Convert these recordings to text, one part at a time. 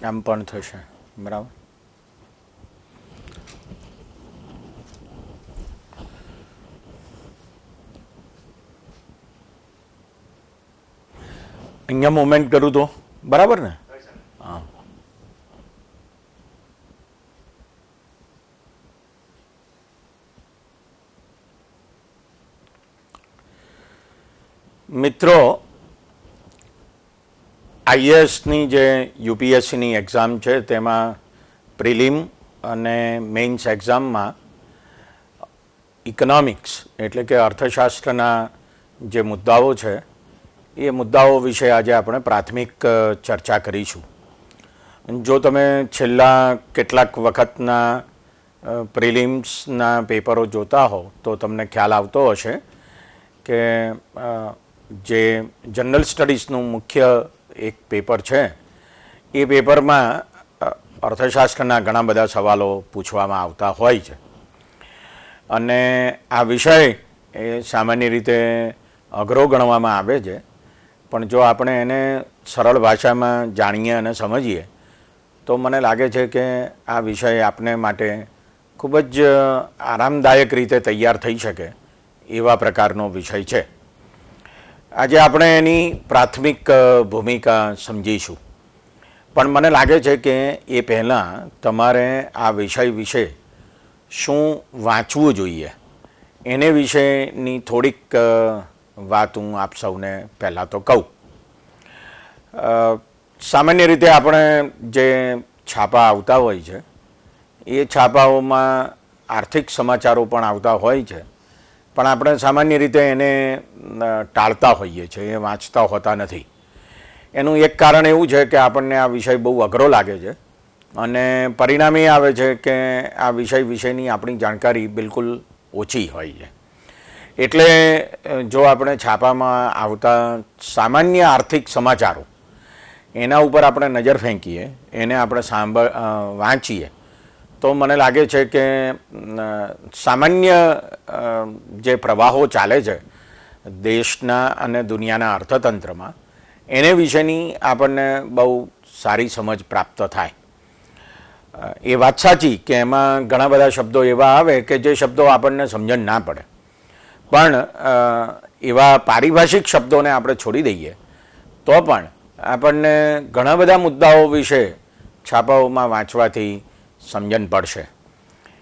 આમ પણ થશે. બરાબર. અહીંયા મુવમેન્ટ કરું તો બરાબર ને? હા. મિત્રો, આઈએએસની જે યુપીએસસીની એક્ઝામ છે તેમાં પ્રિલિમ અને મેઇન્સ એક્ઝામમાં ઇકોનોમિક્સ એટલે કે અર્થશાસ્ત્રના જે મુદ્દાઓ છે એ મુદ્દાઓ વિશે આજે આપણે પ્રાથમિક ચર્ચા કરીશું. જો તમે છેલ્લા કેટલાક વખતના પ્રિલિમ્સના પેપરો જોતા હો તો તમને ખ્યાલ આવતો હશે કે જે જનરલ સ્ટડીઝનું મુખ્ય એક પેપર છે એ પેપરમાં અર્થશાસ્ત્રના ઘણા બધા સવાલો પૂછવામાં આવતા હોય છે અને આ વિષય એ સામાન્ય રીતે અઘરો ગણવામાં આવે છે, પણ જો આપણે એને સરળ ભાષામાં જાણીએ અને સમજીએ તો મને લાગે છે કે આ વિષય આપને માટે ખૂબ જ આરામદાયક રીતે તૈયાર થઈ શકે એવા પ્રકારનો વિષય છે. આજે આપણે એની પ્રાથમિક ભૂમિકા સમજીશું, પણ મને લાગે છે કે એ પહેલાં તમારે આ વિષય વિશે શું વાંચવું જોઈએ એને વિશેની થોડીક વાત હું આપ સૌને પહેલાં તો કહું. સામાન્ય રીતે આપણે જે છાપા આવતા હોય છે એ છાપાઓમાં આર્થિક સમાચારો પણ આવતા હોય છે, પણ આપણે સામાન્ય રીતે એને ટાળતા હોઈએ છીએ, એ વાંચતા હોતા નથી. એનું એક કારણ એવું છે કે આપણને આ વિષય બહુ અઘરો લાગે છે અને પરિણામ એ આવે છે કે આ વિષય વિશેની આપણી જાણકારી બિલકુલ ઓછી હોય છે. એટલે જો આપણે છાપામાં આવતા સામાન્ય આર્થિક સમાચારો એના ઉપર આપણે નજર ફેંકીએ, એને આપણે વાંચીએ તો મને લાગે છે કે સામાન્ય જે પ્રવાહો ચાલે છે દેશના અને દુનિયાના અર્થતંત્રમાં એને વિશેની આપણને બહુ સારી સમજ પ્રાપ્ત થાય. એ વાત સાચી કે એમાં ઘણા બધા શબ્દો એવા આવે કે જે શબ્દો આપણને સમજણ ના પડે, પણ એવા પારિભાષિક શબ્દોને આપણે છોડી દઈએ તો પણ આપણને ઘણા બધા મુદ્દાઓ વિશે છાપાઓમાં વાંચવાથી સમજણ પડશે.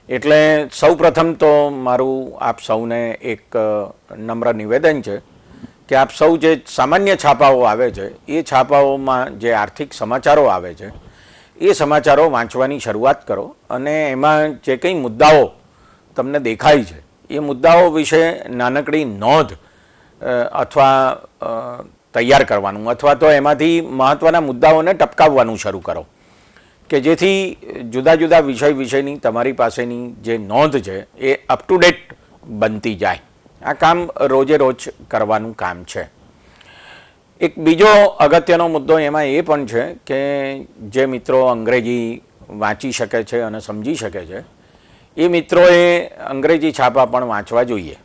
એટલે સૌ પ્રથમ તો મારું આપ સૌને એક નમ્ર નિવેદન છે કે આપ સૌ જે સામાન્ય છાપાઓ આવે છે એ છાપાઓમાં જે આર્થિક સમાચારો આવે છે એ સમાચારો વાંચવાની શરૂઆત કરો અને એમાં જે કંઈ મુદ્દાઓ તમને દેખાય છે એ મુદ્દાઓ વિશે નાનકડી નોંધ અથવા તૈયાર કરવાનું અથવા તો એમાંથી મહત્ત્વના મુદ્દાઓને ટપકાવવાનું શરૂ કરો કે જેથી જુદા જુદા વિષય વિશેની તમારી પાસેની જે નોંધ છે એ અપ ટુ ડેટ બનતી જાય. આ કામ રોજે રોજ કરવાનું કામ છે. એક બીજો અગત્યનો મુદ્દો એમાં એ પણ છે કે જે મિત્રો અંગ્રેજી વાંચી શકે છે અને સમજી શકે છે એ મિત્રોએ અંગ્રેજી છાપા પણ વાંચવા જોઈએ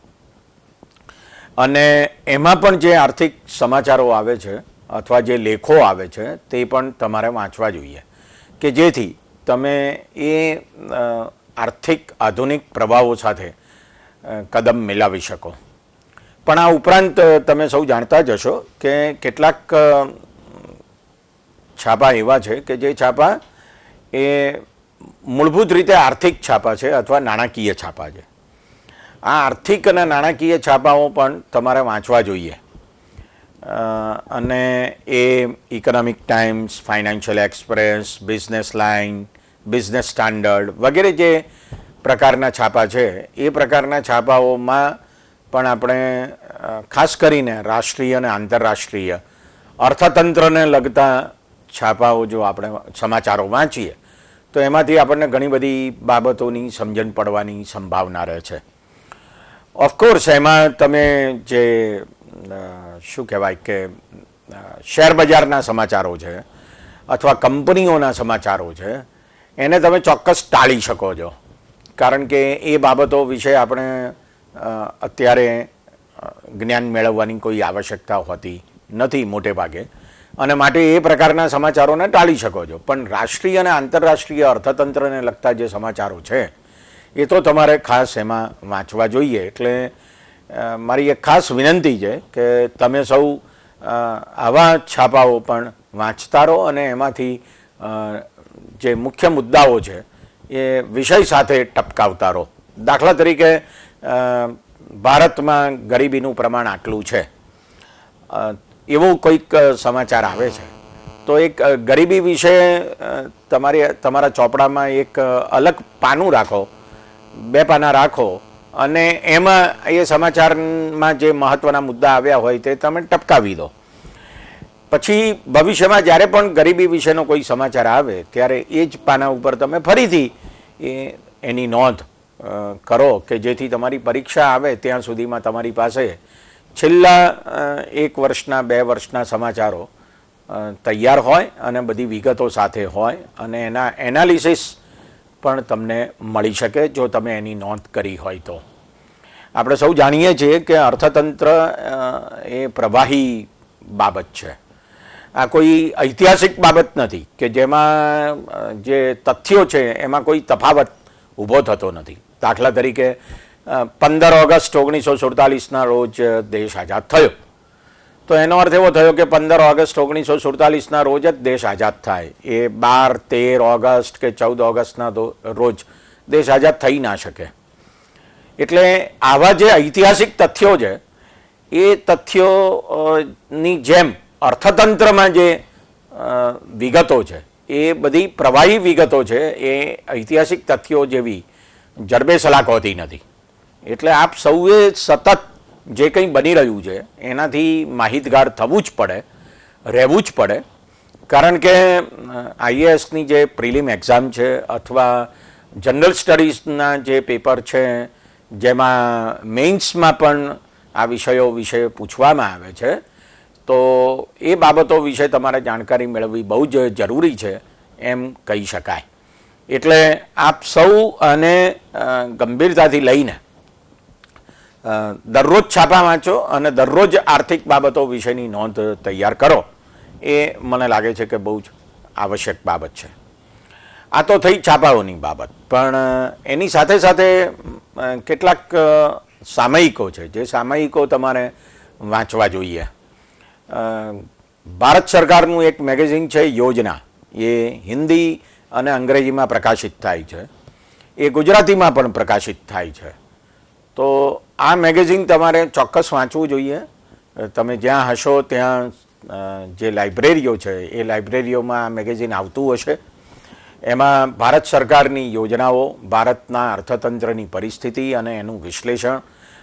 અને એમાં પણ જે આર્થિક સમાચારો આવે છે અથવા જે લેખો આવે છે તે પણ તમારે વાંચવા જોઈએ કે જેથી તમે એ આર્થિક આધુનિક પ્રભાવો સાથે કદમ મિલાવી શકો. પણ આ ઉપરાંત તમે સૌ જાણતા જ હશો કે કેટલાક છાપા એવા છે કે જે છાપા એ મૂળભૂત રીતે આર્થિક છાપા છે અથવા નાણાકીય છાપા છે. આ આર્થિક અને નાણાકીય છાપાઓ પણ તમારે વાંચવા જોઈએ અને એ Economic Times, Financial Express, Business Line, Business Standard વગેરે જે પ્રકારના છાપા છે એ પ્રકારના છાપાઓમાં પણ આપણે ખાસ કરીને રાષ્ટ્રીય અને આંતરરાષ્ટ્રીય અર્થતંત્રને લગતા છાપાઓ જો આપણે સમાચારો વાંચીએ તો એમાંથી આપણને ઘણી બધી બાબતોની સમજણ પડવાની સંભાવના રહે છે. ઓફકોર્સ એમાં તમે જે શું કહેવાય કે શેર બજારના સમાચારો છે અથવા કંપનીઓના સમાચારો છે એને તમે ચોક્કસ ટાળી શકો છો, કારણ કે એ બાબતો વિશે આપણે અત્યારે જ્ઞાન મેળવવાની કોઈ આવશ્યકતા હોતી નથી મોટે ભાગે. અને માટે એ પ્રકારના સમાચારોને ટાળી શકો છો. પણ રાષ્ટ્રીય અને આંતરરાષ્ટ્રીય અર્થતંત્રને લગતા જે સમાચારો છે એ તો તમારે ખાસ એમાં વાંચવા જોઈએ. એટલે મારી એક ખાસ વિનંતી છે કે તમે સૌ આવા છાપાઓ પણ વાંચતા રહો અને એમાંથી જે મુખ્ય મુદ્દાઓ છે એ વિષય સાથે ટપકાવતા રહો. દાખલા તરીકે ભારતમાં ગરીબીનું પ્રમાણ આટલું છે એવો કોઈક સમાચાર આવે છે તો એક ગરીબી વિશે તમારા ચોપડામાં એક અલગ પાનું રાખો, 2 પાના રાખો અને એમાં એ સમાચારમાં જે મહત્ત્વના મુદ્દા આવ્યા હોય તે તમે ટપકાવી દો. પછી ભવિષ્યમાં જ્યારે પણ ગરીબી વિશેનો કોઈ સમાચાર આવે ત્યારે એ જ પાના ઉપર તમે ફરીથી એની નોંધ કરો કે જેથી તમારી પરીક્ષા આવે ત્યાં સુધીમાં તમારી પાસે છેલ્લા 1 વર્ષના 2 વર્ષના સમાચારો તૈયાર હોય અને બધી વિગતો સાથે હોય અને એના એનાલિસિસ પણ તમને મળી શકે જો તમે એની નોંધ કરી હોય તો. આપણે સૌ જાણીએ છીએ કે અર્થતંત્ર એ પ્રવાહી બાબત છે. આ કોઈ ઐતિહાસિક બાબત નથી કે જેમાં જે તથ્યો છે એમાં કોઈ તફાવત ઊભો થતો નથી. દાખલા તરીકે 15 ઓગસ્ટ 1947ના રોજ દેશ આઝાદ થયો તો એનો અર્થ એવો થયો કે 15 ઓગસ્ટ 1947ના રોજ જ દેશ આઝાદ થાય. એ 12, 13 ઓગસ્ટ કે 14 ઓગસ્ટના રોજ દેશ આઝાદ થઈ ના શકે. એટલે આવા જે ઐતિહાસિક તથ્યો છે એ તથ્યોની જેમ અર્થતંત્રમાં જે વિગતો છે એ બધી પ્રવાહી વિગતો છે એ ઐતિહાસિક તથ્યો જેવી જડબે સલાક હોતી નથી. એટલે આપ સૌએ સતત જે કંઈ બની રહ્યું છે એનાથી માહિતગાર થવું જ પડે, રહેવું જ પડે. કારણ કે આઈએએસની જે પ્રિલિમ એક્ઝામ છે અથવા જનરલ સ્ટડીઝના જે પેપર છે જેમાં મેઇન્સમાં પણ આ વિષયો વિશે પૂછવામાં આવે છે તો એ બાબતો વિશે તમારે જાણકારી મેળવવી બહુ જ જરૂરી છે એમ કહી શકાય. એટલે આપ સૌ આને ગંભીરતાથી લઈને દરરોજ છાપા વાંચો અને દરરોજ આર્થિક બાબતો વિશેની નોંધ તૈયાર કરો. એ મને લાગે છે કે બહુ જ આવશ્યક બાબત છે. આ તો થઈ છાપાઓની બાબત, પણ એની સાથે સાથે કેટલાક સામયિકો છે જે સામયિકો તમારે વાંચવા જોઈએ. ભારત સરકારનું એક મેગેઝિન છે યોજના, એ હિન્દી અને અંગ્રેજીમાં પ્રકાશિત થાય છે, એ ગુજરાતીમાં પણ પ્રકાશિત થાય છે. તો આ મેગેઝિન તમારે ચોક્કસ વાંચવું જોઈએ. તમે જ્યાં હશો ત્યાં જે લાઇબ્રેરીઓ છે એ લાઇબ્રેરીઓમાં આ મેગેઝિન આવતું હશે. એમાં ભારત સરકારની યોજનાઓ, ભારતના અર્થતંત્રની પરિસ્થિતિ અને એનું વિશ્લેષણ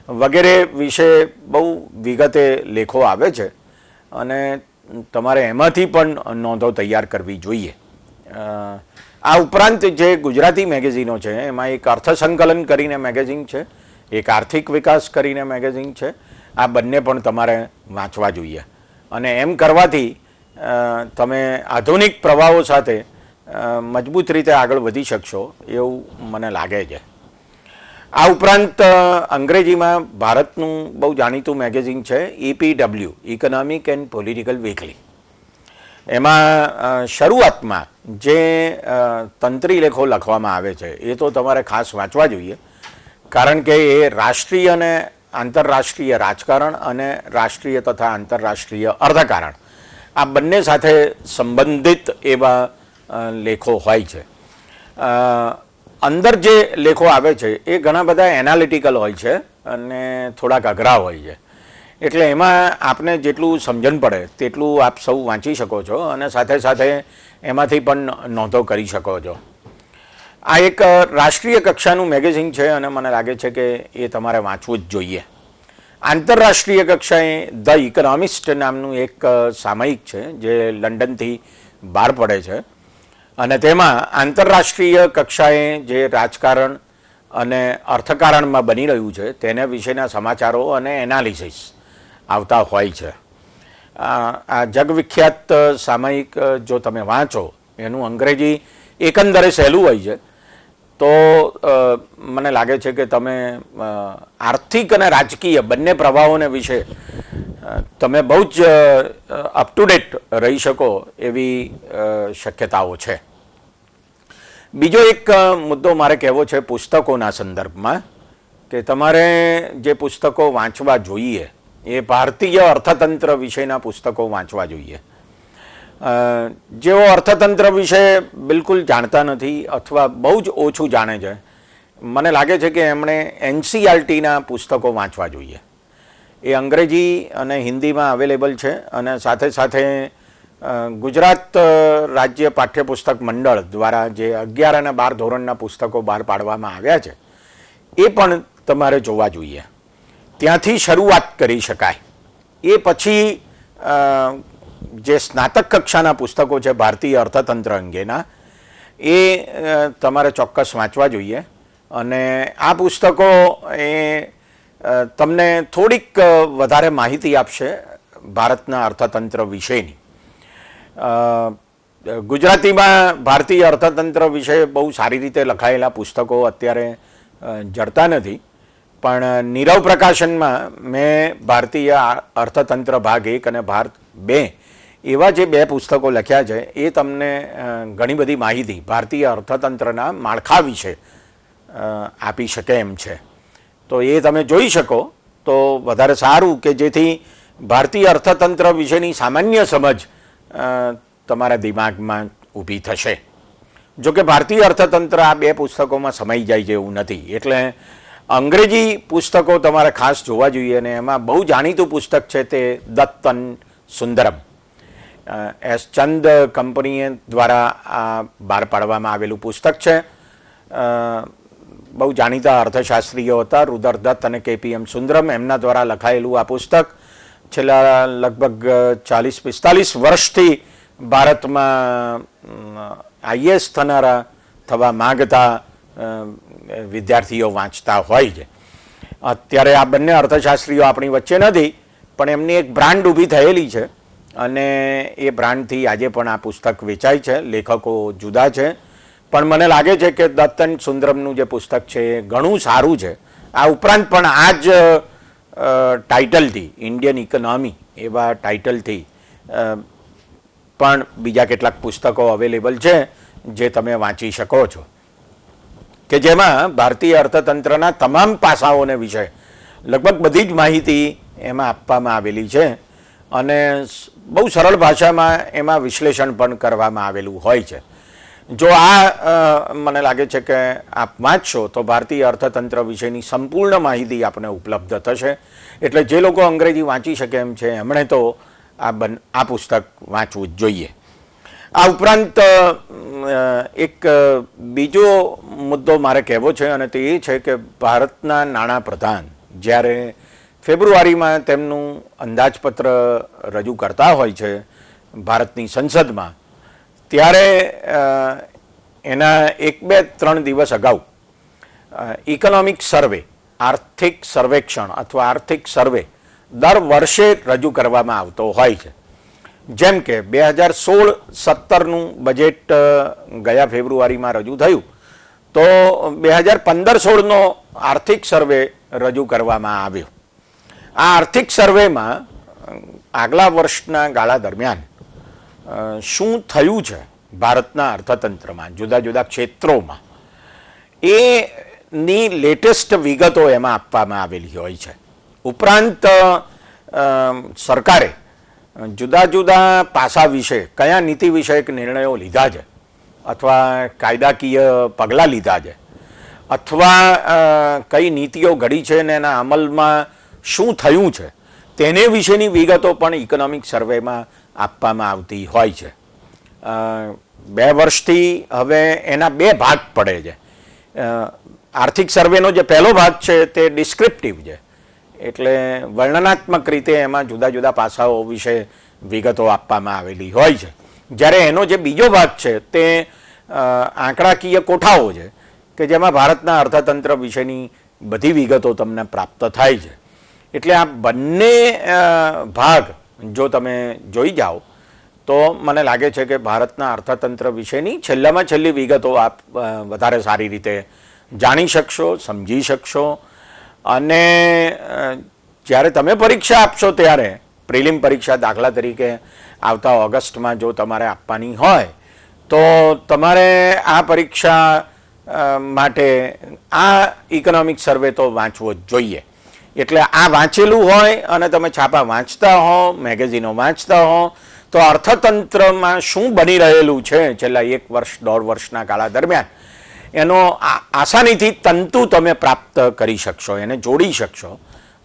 વગેરે વિશે બહુ વિગતે લેખો આવે છે અને તમારે એમાંથી પણ નોંધો તૈયાર કરવી જોઈએ. આ ઉપરાંત જે ગુજરાતી મેગેઝિનો છે એમાં એક અર્થસંકલન કરીને મેગેઝિન છે, એક આર્થિક વિકાસ કરીને મેગેઝિન છે. આ બંને પણ તમારે વાંચવા જોઈએ અને એમ કરવાથી તમે આધુનિક પ્રવાહો સાથે મજબૂત રીતે આગળ વધી શકશો એવું મને લાગે છે. આ ઉપરાંત અંગ્રેજીમાં ભારતનું બહુ જાણીતું મેગેઝિન છે EPW, economic and political weekly. એમાં શરૂઆતમાં જે તંત્રી લેખો લખવામાં આવે છે એ તો તમારે ખાસ વાંચવા જોઈએ, કારણ કે એ રાષ્ટ્રીય અને આંતરરાષ્ટ્રીય રાજકારણ અને રાષ્ટ્રીય તથા આંતરરાષ્ટ્રીય અર્થકારણ આ બંને સાથે સંબંધિત એવા લેખો હોય છે. અંદર જે લેખો આવે છે એ ઘણા બધા એનાલિટિકલ હોય છે અને થોડાક અઘરા હોય છે. એટલે એમાં આપને જેટલું સમજણ પડે તેટલું આપ સૌ વાંચી શકો છો અને સાથે સાથે એમાંથી પણ નોંધો કરી શકો છો. આ એક રાષ્ટ્રીય કક્ષાનું મેગેઝિન છે અને મને લાગે છે કે એ તમારે વાંચવું જ જોઈએ. આંતરરાષ્ટ્રીય કક્ષાએ ધ ઇકોનોમિસ્ટ નામનું એક સામયિક છે જે લંડનથી બહાર પડે છે અને તેમાં આંતરરાષ્ટ્રીય કક્ષાએ જે રાજકારણ અને અર્થકારણમાં બની રહ્યું છે તેના વિશેના સમાચારો અને એનાલિસિસ આવતા હોય છે. આ જગવિખ્યાત સામયિક જો તમે વાંચો, એનું અંગ્રેજી એકંદરે સહેલું હોય છે, તો મને લાગે છે કે તમે આર્થિક અને રાજકીય બંને પ્રભાવોને વિશે તમે બહુ જ અપ ટુ ડેટ રહી શકો એવી શક્યતાઓ છે. બીજો એક મુદ્દો મારે કહેવો છે પુસ્તકોના સંદર્ભમાં કે તમારે જે પુસ્તકો વાંચવા જોઈએ એ ભારતીય અર્થતંત્ર વિશેના પુસ્તકો વાંચવા જોઈએ. જેઓ અર્થતંત્ર વિશે બિલકુલ જાણતા નથી અથવા બહુ જ ઓછું જાણે છે, મને લાગે છે કે એમણે NCERTના પુસ્તકો વાંચવા જોઈએ. એ અંગ્રેજી અને હિન્દીમાં અવેલેબલ છે અને સાથે સાથે ગુજરાત રાજ્ય પાઠ્યપુસ્તક મંડળ દ્વારા જે 11 અને 12 ધોરણના પુસ્તકો બહાર પાડવામાં આવ્યા છે એ પણ તમારે જોવા જોઈએ. ત્યાંથી શરૂઆત કરી શકાય. એ પછી જે સ્નાતક કક્ષાના પુસ્તકો છે ભારતીય અર્થતંત્ર અંગેના એ તમારે ચોક્કસ વાંચવા જોઈએ. અને આ પુસ્તકો એ તમને થોડીક વધારે માહિતી આપશે ભારતના અર્થતંત્ર વિશેની. ગુજરાતીમાં ભારતીય અર્થતંત્ર વિશે બહુ સારી રીતે લખાયેલા પુસ્તકો અત્યારે જડતા નથી, પણ નીરવ પ્રકાશનમાં મેં ભારતીય અર્થતંત્ર ભાગ 1 અને ભાગ 2 એવા જે 2 પુસ્તકો લખ્યા છે એ તમને ઘણી બધી માહિતી ભારતીય અર્થતંત્રના માળખા વિશે આપી શકે એમ છે. તો એ તમે જોઈ શકો તો વધારે સારું, કે જેથી ભારતીય અર્થતંત્ર વિશેની સામાન્ય સમજ તમારા દિમાગમાં ઊભી થશે. જોકે ભારતીય અર્થતંત્ર આ 2 પુસ્તકોમાં સમાઈ જાય છે એવું નથી, એટલે અંગ્રેજી પુસ્તકો તમારે ખાસ જોવા જોઈએ. અને એમાં બહુ જાણીતું પુસ્તક છે તે દત્તન સુંદરમ, એસ ચંદ કંપની દ્વારા આ બહાર પાડવામાં આવેલું પુસ્તક છે. બહુ જાણીતા અર્થશાસ્ત્રીઓ હતા રુદર દત્ત અને KPM સુંદરમ, એમના દ્વારા લખાયેલું આ પુસ્તક છેલ્લા લગભગ 40-45 વર્ષથી ભારતમાં IAS થવા માંગતા વિદ્યાર્થીઓ વાંચતા હોય છે. અત્યારે આ બંને અર્થશાસ્ત્રીઓ આપણી વચ્ચે નથી, પણ એમની એક બ્રાન્ડ ઊભી થયેલી છે અને એ બ્રાન્ડથી આજે પણ આ પુસ્તક વેચાય છે. લેખકો જુદા છે, પણ મને લાગે છે કે દત્તન સુંદરમનું જે પુસ્તક છે એ ઘણું સારું છે. આ ઉપરાંત પણ આ જ ટાઇટલથી ઇન્ડિયન ઇકોનોમી એવા ટાઇટલથી પણ બીજા કેટલાક પુસ્તકો અવેલેબલ છે જે તમે વાંચી શકો છો, કે જેમાં ભારતીય અર્થતંત્રના તમામ પાસાઓને વિશે લગભગ બધી જ માહિતી એમાં આપવામાં આવેલી છે અને બહુ સરળ ભાષામાં એમાં વિશ્લેષણ પણ કરવામાં આવેલું હોય છે. જો આ મને લાગે છે કે આપ વાંચશો તો ભારતીય અર્થતંત્ર વિશેની સંપૂર્ણ માહિતી આપને ઉપલબ્ધ થશે. એટલે જે લોકો અંગ્રેજી વાંચી શકે એમ છે એમણે તો આ પુસ્તક વાંચવું જ જોઈએ. આ ઉપરાંત એક બીજો મુદ્દો મારે કહેવો છે અને તે એ છે કે ભારતના નાણાપ્રધાન જ્યારે ફેબ્રુઆરીમાં તેમનું અંદાજપત્ર રજૂ કરતા હોય છે ભારતની સંસદમાં, ત્યારે એના 1-2-3 દિવસ અગાઉ ઇકોનોમિક સર્વે, આર્થિક સર્વેક્ષણ અથવા આર્થિક સર્વે દર વર્ષે રજૂ કરવામાં આવતો હોય છે. જેમ કે 2016-17નું બજેટ ગયા ફેબ્રુઆરીમાં રજૂ થયું, તો 2015-16નો આર્થિક સર્વે રજૂ કરવામાં આવ્યો. આ આર્થિક સર્વેમાં આગલા વર્ષના ગાળા દરમિયાન શું થયું છે ભારતના અર્થતંત્રમાં જુદા જુદા ક્ષેત્રોમાં એની લેટેસ્ટ વિગતો એમાં આપવામાં આવેલી હોય છે. ઉપરાંત સરકારે જુદા જુદા પાસા વિશે કયા નીતિ વિષયક નિર્ણયો લીધા છે અથવા કાયદાકીય પગલાં લીધા છે અથવા કઈ નીતિઓ ઘડી છે ને એના અમલમાં શું થયું છે તેને વિશેની વિગતો પણ ઇકોનોમિક સર્વેમાં આપવામાં આવતી હોય છે. 2 વર્ષથી હવે એના 2 ભાગ પડે છે. આર્થિક સર્વેનો જે પહેલો ભાગ છે તે ડિસ્ક્રિપ્ટિવ છે, એટલે વર્ણનાત્મક રીતે એમાં જુદા જુદા પાસાઓ વિશે વિગતો આપવામાં આવેલી હોય છે. જ્યારે એનો જે બીજો ભાગ છે તે આંકડાકીય કોઠાઓ છે કે જેમાં ભારતના અર્થતંત્ર વિશેની બધી વિગતો તમને પ્રાપ્ત થાય છે. એટલે આ બંને ભાગ જો તમે જોઈ જાઓ તો મને લાગે છે કે ભારતના અર્થતંત્ર વિશેની છેલ્લામાં છેલ્લી વિગતો આપ વધારે સારી રીતે જાણી શકશો, સમજી શકશો અને જ્યારે તમે પરીક્ષા આપશો ત્યારે પ્રિલિમ પરીક્ષા દાખલા તરીકે આવતા ઓગસ્ટમાં જો તમારે આપવાની હોય તો તમારે આ પરીક્ષા માટે આ ઇકોનોમિક સર્વે તો વાંચવો જ જોઈએ. એટલે આ વાંચેલું હોય અને તમે છાપા વાંચતા હો, મેગેઝિનો વાંચતા હો, તો અર્થતંત્રમાં શું બની રહેલું છે છેલ્લા 1 વર્ષ 1.5 વર્ષના ગાળા દરમિયાન એનો આસાનીથી તંતુ તમે પ્રાપ્ત કરી શકશો, એને જોડી શકશો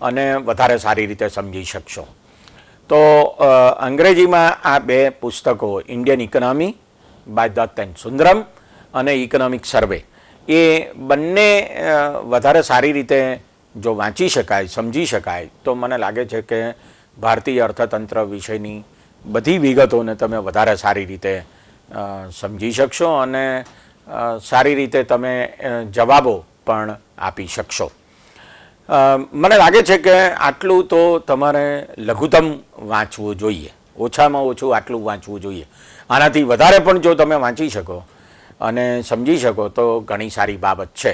અને વધારે સારી રીતે સમજી શકશો. તો અંગ્રેજીમાં આ 2 પુસ્તકો, Indian economy by Datt and Sundaram અને ઇકોનોમિક સર્વે, એ બંને વધારે સારી રીતે જો વાંચી શકાય, સમજી શકાય, તો મને લાગે છે કે ભારતીય અર્થતંત્ર વિશેની બધી વિગતોને તમે વધારે સારી રીતે સમજી શકશો અને સારી રીતે તમે જવાબો પણ આપી શકશો. મને લાગે છે કે આટલું તો તમારે લઘુત્તમ વાંચવું જોઈએ, ઓછામાં ઓછું આટલું વાંચવું જોઈએ. આનાથી વધારે પણ જો તમે વાંચી શકો અને સમજી શકો તો ઘણી સારી બાબત છે.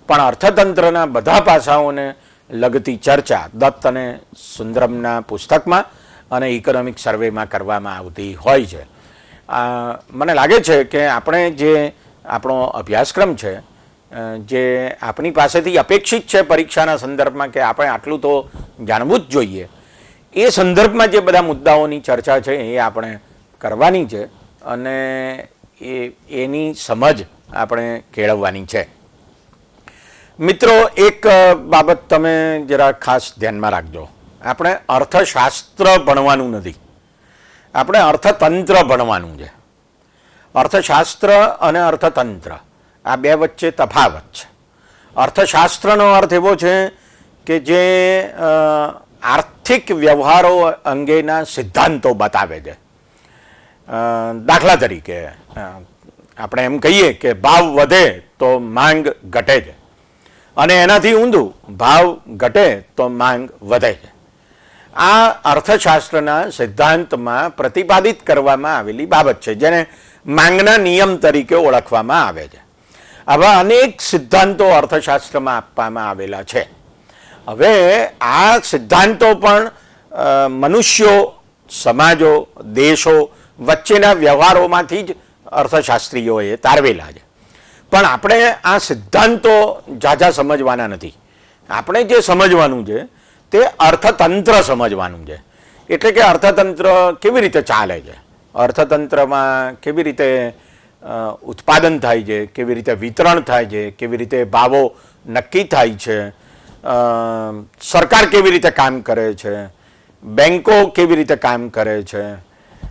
પણ અર્થતંત્રના બધા પાસાઓને લગતી ચર્ચા દત્ત અને સુંદરમના પુસ્તકમાં અને ઇકોનોમિક સર્વેમાં કરવામાં આવતી હોય છે. મને લાગે છે કે આપણે જે આપણો અભ્યાસક્રમ છે, જે આપણી પાસેથી અપેક્ષિત છે પરીક્ષાના સંદર્ભમાં કે આપણે આટલું તો જાણવું જ જોઈએ, એ સંદર્ભમાં જે બધા મુદ્દાઓની ચર્ચા છે એ આપણે કરવાની છે અને એની સમજ આપણે કેળવવાની છે. મિત્રો, એક બાબત તમે જરા ખાસ ધ્યાનમાં રાખજો. આપણે અર્થશાસ્ત્ર ભણવાનું નથી, આપણે અર્થતંત્ર ભણવાનું છે. અર્થશાસ્ત્ર અને અર્થતંત્ર આ 2 વચ્ચે તફાવત છે. અર્થશાસ્ત્રનો અર્થ એવો છે કે જે આર્થિક વ્યવહારો અંગેના સિદ્ધાંતો બતાવે છે. દાખલા તરીકે આપણે એમ કહીએ કે ભાવ વધે તો માંગ ઘટે છે અને એનાથી ઊંધું, ભાવ ઘટે તો માંગ વધે છે. આ અર્થશાસ્ત્રના સિદ્ધાંતમાં પ્રતિપાદિત કરવામાં આવેલી બાબત છે, જેને માંગના નિયમ તરીકે ઓળખવામાં આવે છે. આવા અનેક સિદ્ધાંતો અર્થશાસ્ત્રમાં આપવામાં આવેલા છે. હવે આ સિદ્ધાંતો પણ મનુષ્યો, સમાજો, દેશો વચ્ચેના વ્યવહારોમાંથી જ અર્થશાસ્ત્રીઓએ તારવેલા છે. પણ આપણે આ સિદ્ધાંતો ઝાઝા સમજવાના નથી. આપણે જે સમજવાનું છે તે અર્થતંત્ર સમજવાનું છે. એટલે કે અર્થતંત્ર કેવી રીતે ચાલે છે, અર્થતંત્રમાં કેવી રીતે ઉત્પાદન થાય છે, કેવી રીતે વિતરણ થાય છે, કેવી રીતે ભાવો નક્કી થાય છે, સરકાર કેવી રીતે કામ કરે છે, બેન્કો કેવી રીતે કામ કરે છે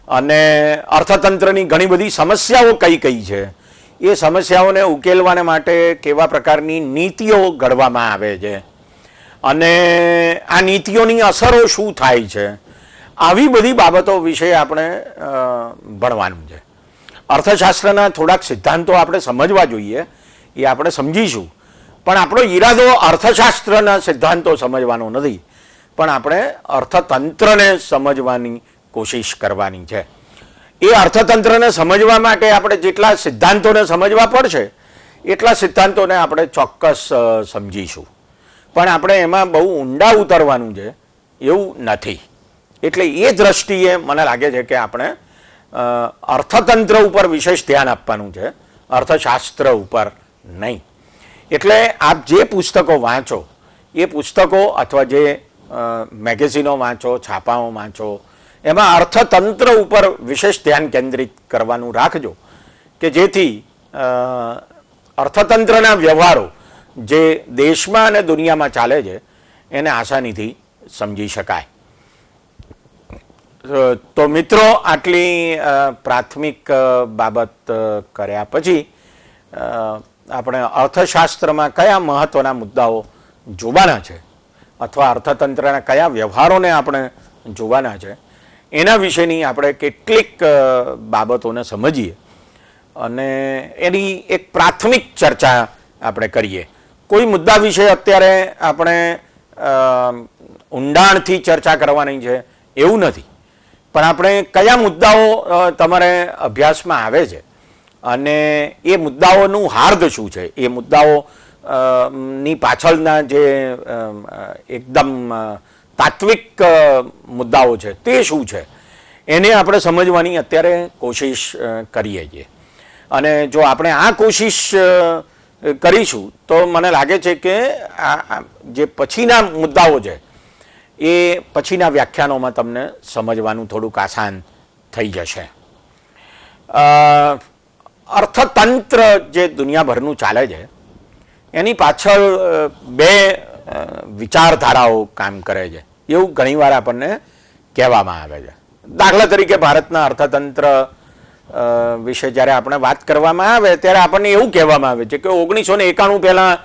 અને અર્થતંત્રની ઘણી બધી સમસ્યાઓ કઈ કઈ છે, એ સમસ્યાઓને ઉકેલવાને માટે કેવા પ્રકારની નીતિઓ ઘડવામાં આવે છે અને આ નીતિઓની અસરો શું થાય છે, આવી બધી બાબતો વિશે આપણે ભણવાનું છે. અર્થશાસ્ત્રના થોડાક સિદ્ધાંતો આપણે સમજવા જોઈએ, એ આપણે સમજીશું. પણ આપણો ઈરાદો અર્થશાસ્ત્રના સિદ્ધાંતો સમજવાનો નથી, પણ આપણે અર્થતંત્રને સમજવાની કોશિશ કરવાની છે. એ અર્થતંત્રને સમજવા માટે આપણે જેટલા સિદ્ધાંતોને સમજવા પડશે એટલા સિદ્ધાંતોને આપણે ચોક્કસ સમજીશું. પણ આપણે એમાં બહુ ઊંડા ઉતરવાનું છે એવું નથી. એટલે એ દ્રષ્ટિએ મને લાગે છે કે આપણે અર્થતંત્ર ઉપર વિશેષ ધ્યાન આપવાનું છે, અર્થશાસ્ત્ર ઉપર નહીં. એટલે આપ જે પુસ્તકો વાંચો, એ પુસ્તકો અથવા જે મેગેઝિનો વાંચો, છાપાઓ વાંચો, એમાં અર્થતંત્ર ઉપર વિશેષ ધ્યાન કેન્દ્રિત કરવાનું રાખજો કે જેથી અર્થતંત્રના વ્યવહારો જે દેશમાં અને દુનિયામાં ચાલે છે એને આસાનીથી સમજી શકાય. તો મિત્રો, આટલી પ્રાથમિક બાબત કર્યા પછી આપણે અર્થશાસ્ત્રમાં કયા મહત્ત્વના મુદ્દાઓ જોવાના છે અથવા અર્થતંત્રના કયા વ્યવહારોને આપણે જોવાના છે એના વિશેની આપણે કેટલીક બાબતોને સમજીએ અને એની એક પ્રાથમિક ચર્ચા આપણે કરીએ. કોઈ મુદ્દા વિશે અત્યારે આપણે ઊંડાણથી ચર્ચા કરવાની છે એવું નથી, પણ આપણે કયા મુદ્દાઓ તમારે અભ્યાસમાં આવે છે અને એ મુદ્દાઓનું હાર્દ શું છે, એ મુદ્દાઓ ની પાછળના જે એકદમ તાત્વિક મુદ્દાઓ છે તે શું છે એને આપણે સમજવાની અત્યારે કોશિશ કરીએ છીએ. અને જો આપણે આ કોશિશ કરીશું તો મને લાગે છે કે આ જે પછીના મુદ્દાઓ છે એ પછીના વ્યાખ્યાનોમાં તમને સમજવાનું થોડુંક આસાન થઈ જશે. અર્થતંત્ર જે દુનિયાભરનું ચાલે છે એની પાછળ બે વિચારધારાઓ કામ કરે છે એવું ઘણીવાર આપણને કહેવામાં આવે છે. દાખલા તરીકે ભારતના અર્થતંત્ર વિશે જ્યારે આપણે વાત કરવામાં આવે ત્યારે આપણને એવું કહેવામાં આવે છે કે 1991 પહેલાં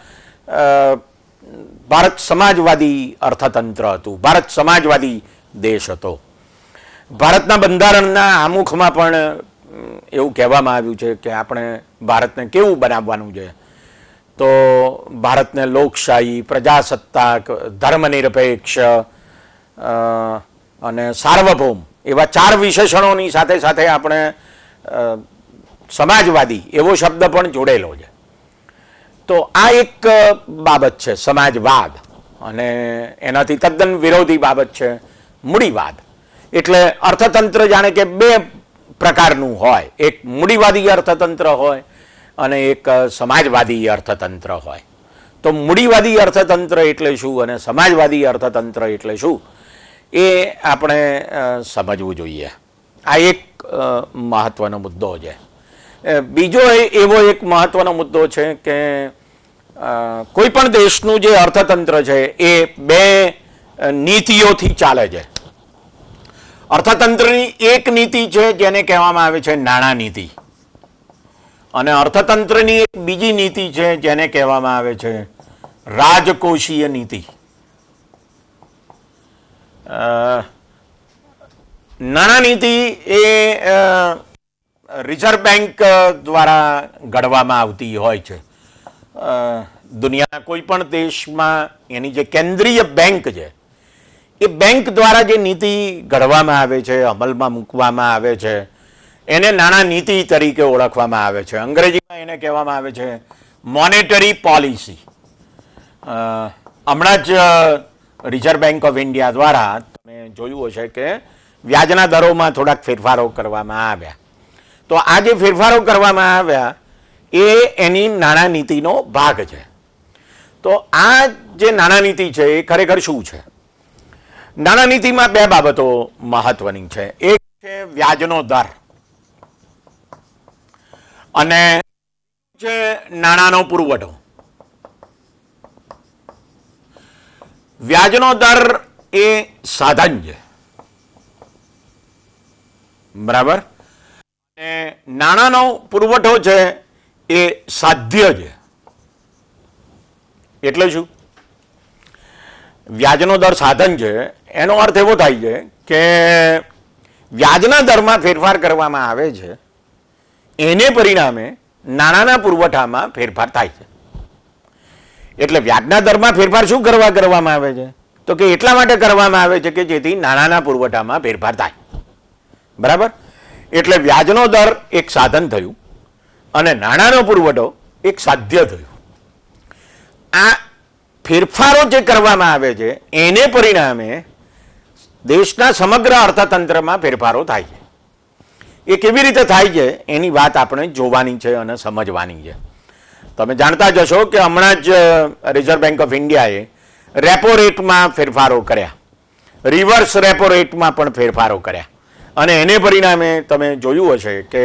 ભારત સમાજવાદી અર્થતંત્ર હતું, ભારત સમાજવાદી દેશ હતો. ભારતના બંધારણના આમુખમાં પણ એવું કહેવામાં આવ્યું છે કે આપણે ભારતને કેવું બનાવવાનું છે તો ભારતને લોકશાહી, પ્રજાસત્તાક, ધર્મનિરપેક્ષ અને સાર્વભૌમ એવા 4 વિશેષણોની સાથે સાથે આપણે સમાજવાદી એવો શબ્દ પણ જોડેલો છે. તો આ એક બાબત છે સમાજવાદ, અને એનાથી તદ્દન વિરોધી બાબત છે મૂડીવાદ. એટલે અર્થતંત્ર જાણે કે બે પ્રકારનું હોય, એક મૂડીવાદી અર્થતંત્ર હોય અને એક સમાજવાદી અર્થતંત્ર હોય. તો મૂડીવાદી અર્થતંત્ર એટલે શું અને સમાજવાદી અર્થતંત્ર એટલે શું એ આપણે સમજવું જોઈએ. આ એક મહત્વનો મુદ્દો છે. બીજો એવો એક મહત્વનો મુદ્દો છે કે કોઈ પણ દેશનું જે અર્થતંત્ર છે એ બે નીતિઓથી ચાલે છે. અર્થતંત્રની એક નીતિ છે જેને કહેવામાં આવે છે નાણાં નીતિ, અને અર્થતંત્રની એક બીજી નીતિ છે જેને કહેવામાં આવે છે રાજકોષીય નીતિ. નાણાં નીતિ એ રિઝર્વ બેંક દ્વારા ઘડવામાં આવતી હોય છે. દુનિયાના કોઈ પણ દેશમાં એની જે કેન્દ્રીય બેંક છે એ બેંક દ્વારા જે નીતિ ઘડવામાં આવે છે, અમલમાં મૂકવામાં આવે છે એને નાણાં નીતિ તરીકે ઓળખવામાં આવે છે. અંગ્રેજીમાં એને કહેવામાં આવે છે મોનેટરી પોલિસી. હમણાં જ રિઝર્વ બેંક ઓફ ઇન્ડિયા દ્વારા તમે જોયું હશે કે વ્યાજના દરોમાં થોડાક ફેરફારો કરવામાં આવ્યા. તો આ જે ફેરફારો કરવામાં આવ્યા એ એની નાણાં નીતિનો ભાગ છે. તો આ જે નાણાં નીતિ છે એ ખરેખર શું છે? નાણાં નીતિમાં બે બાબતો મહત્વની છે. એક છે વ્યાજનો દર અને છે નાણાંનો પુરવઠો. વ્યાજનો દર એ સાધન છે, બરાબર, અને નાણાંનો પુરવઠો છે એ સાધ્ય છે. એટલે શું? વ્યાજનો દર સાધન છે એનો અર્થ એવો થાય છે કે વ્યાજના દરમાં ફેરફાર કરવામાં આવે છે એને પરિણામે નાણાંના પુરવઠામાં ફેરફાર થાય છે. એટલે વ્યાજના દરમાં ફેરફાર શું કરવામાં આવે છે તો કે એટલા માટે કરવામાં આવે છે કે જેથી નાણાંના પુરવઠામાં ફેરફાર થાય, બરાબર. એટલે વ્યાજનો દર એક સાધન થયું અને નાણાંનો પુરવઠો એક સાધ્ય થયું. આ ફેરફારો જે કરવામાં આવે છે એને પરિણામે દેશના સમગ્ર અર્થતંત્રમાં ફેરફારો થાય છે. એ કેવી રીતે થાય છે એની વાત આપણે જોવાની છે અને સમજવાની છે. તમે જાણતા જ હશો કે હમણાં જ રિઝર્વ બેંક ઓફ ઇન્ડિયાએ રેપો રેટમાં ફેરફારો કર્યા, રિવર્સ રેપો રેટમાં પણ ફેરફારો કર્યા, અને એને પરિણામે તમે જોયું હશે કે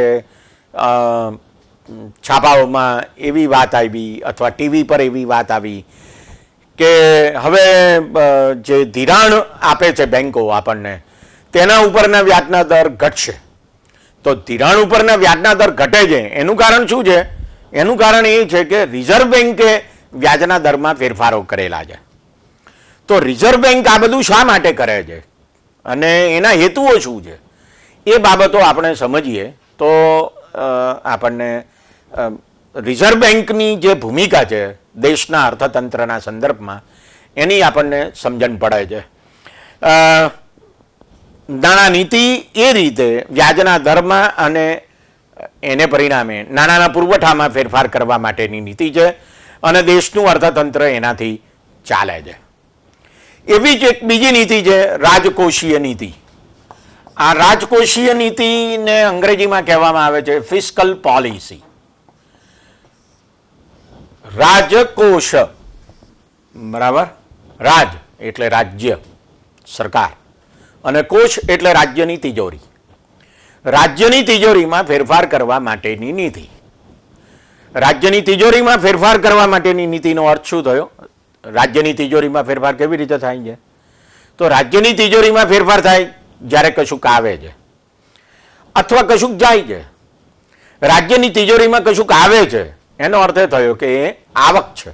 છાપાઓમાં એવી વાત આવી અથવા ટીવી પર એવી વાત આવી કે હવે જે ધિરાણ આપે છે બેંકો આપણને તેના ઉપરના વ્યાજના દર ઘટશે. તો ધિરાણ ઉપરના વ્યાજના દર ઘટે છે એનું કારણ શું છે? એનું કારણ એ છે કે રિઝર્વ બેંકે વ્યાજના દરમાં ફેરફારો કરેલા છે. તો રિઝર્વ બેંક આ બધું શા માટે કરે છે અને એના હેતુઓ શું છે એ બાબતો આપણે સમજીએ તો આપણને રિઝર્વ બેંકની જે ભૂમિકા છે દેશના અર્થતંત્રના સંદર્ભમાં એની આપણને સમજણ પડે છે. નાણાં નીતિ એ રીતે વ્યાજના દરમાં અને એને પરિણામે નાણાંના પુરવઠામાં ફેરફાર કરવા માટેની નીતિ છે અને દેશનું અર્થતંત્ર એનાથી ચાલે છે. એવી જ એક બીજી નીતિ છે રાજકોષીય નીતિ. આ રાજકોષીય નીતિને અંગ્રેજીમાં કહેવામાં આવે છે ફિસ્કલ પોલિસી. રાજકોષ, બરાબર, રાજ એટલે રાજ્ય સરકાર અને કોષ એટલે રાજ્યની તિજોરી. રાજ્યની તિજોરીમાં ફેરફાર કરવા માટેની નીતિ. રાજ્યની તિજોરીમાં ફેરફાર કરવા માટેની નીતિનો અર્થ શું થયો? રાજ્યની તિજોરીમાં ફેરફાર કેવી રીતે થાય છે? તો રાજ્યની તિજોરીમાં ફેરફાર થાય જ્યારે કશુંક આવે છે અથવા કશુંક જાય છે. રાજ્યની તિજોરીમાં કશુંક આવે છે એનો અર્થ એ થયો કે એ આવક છે,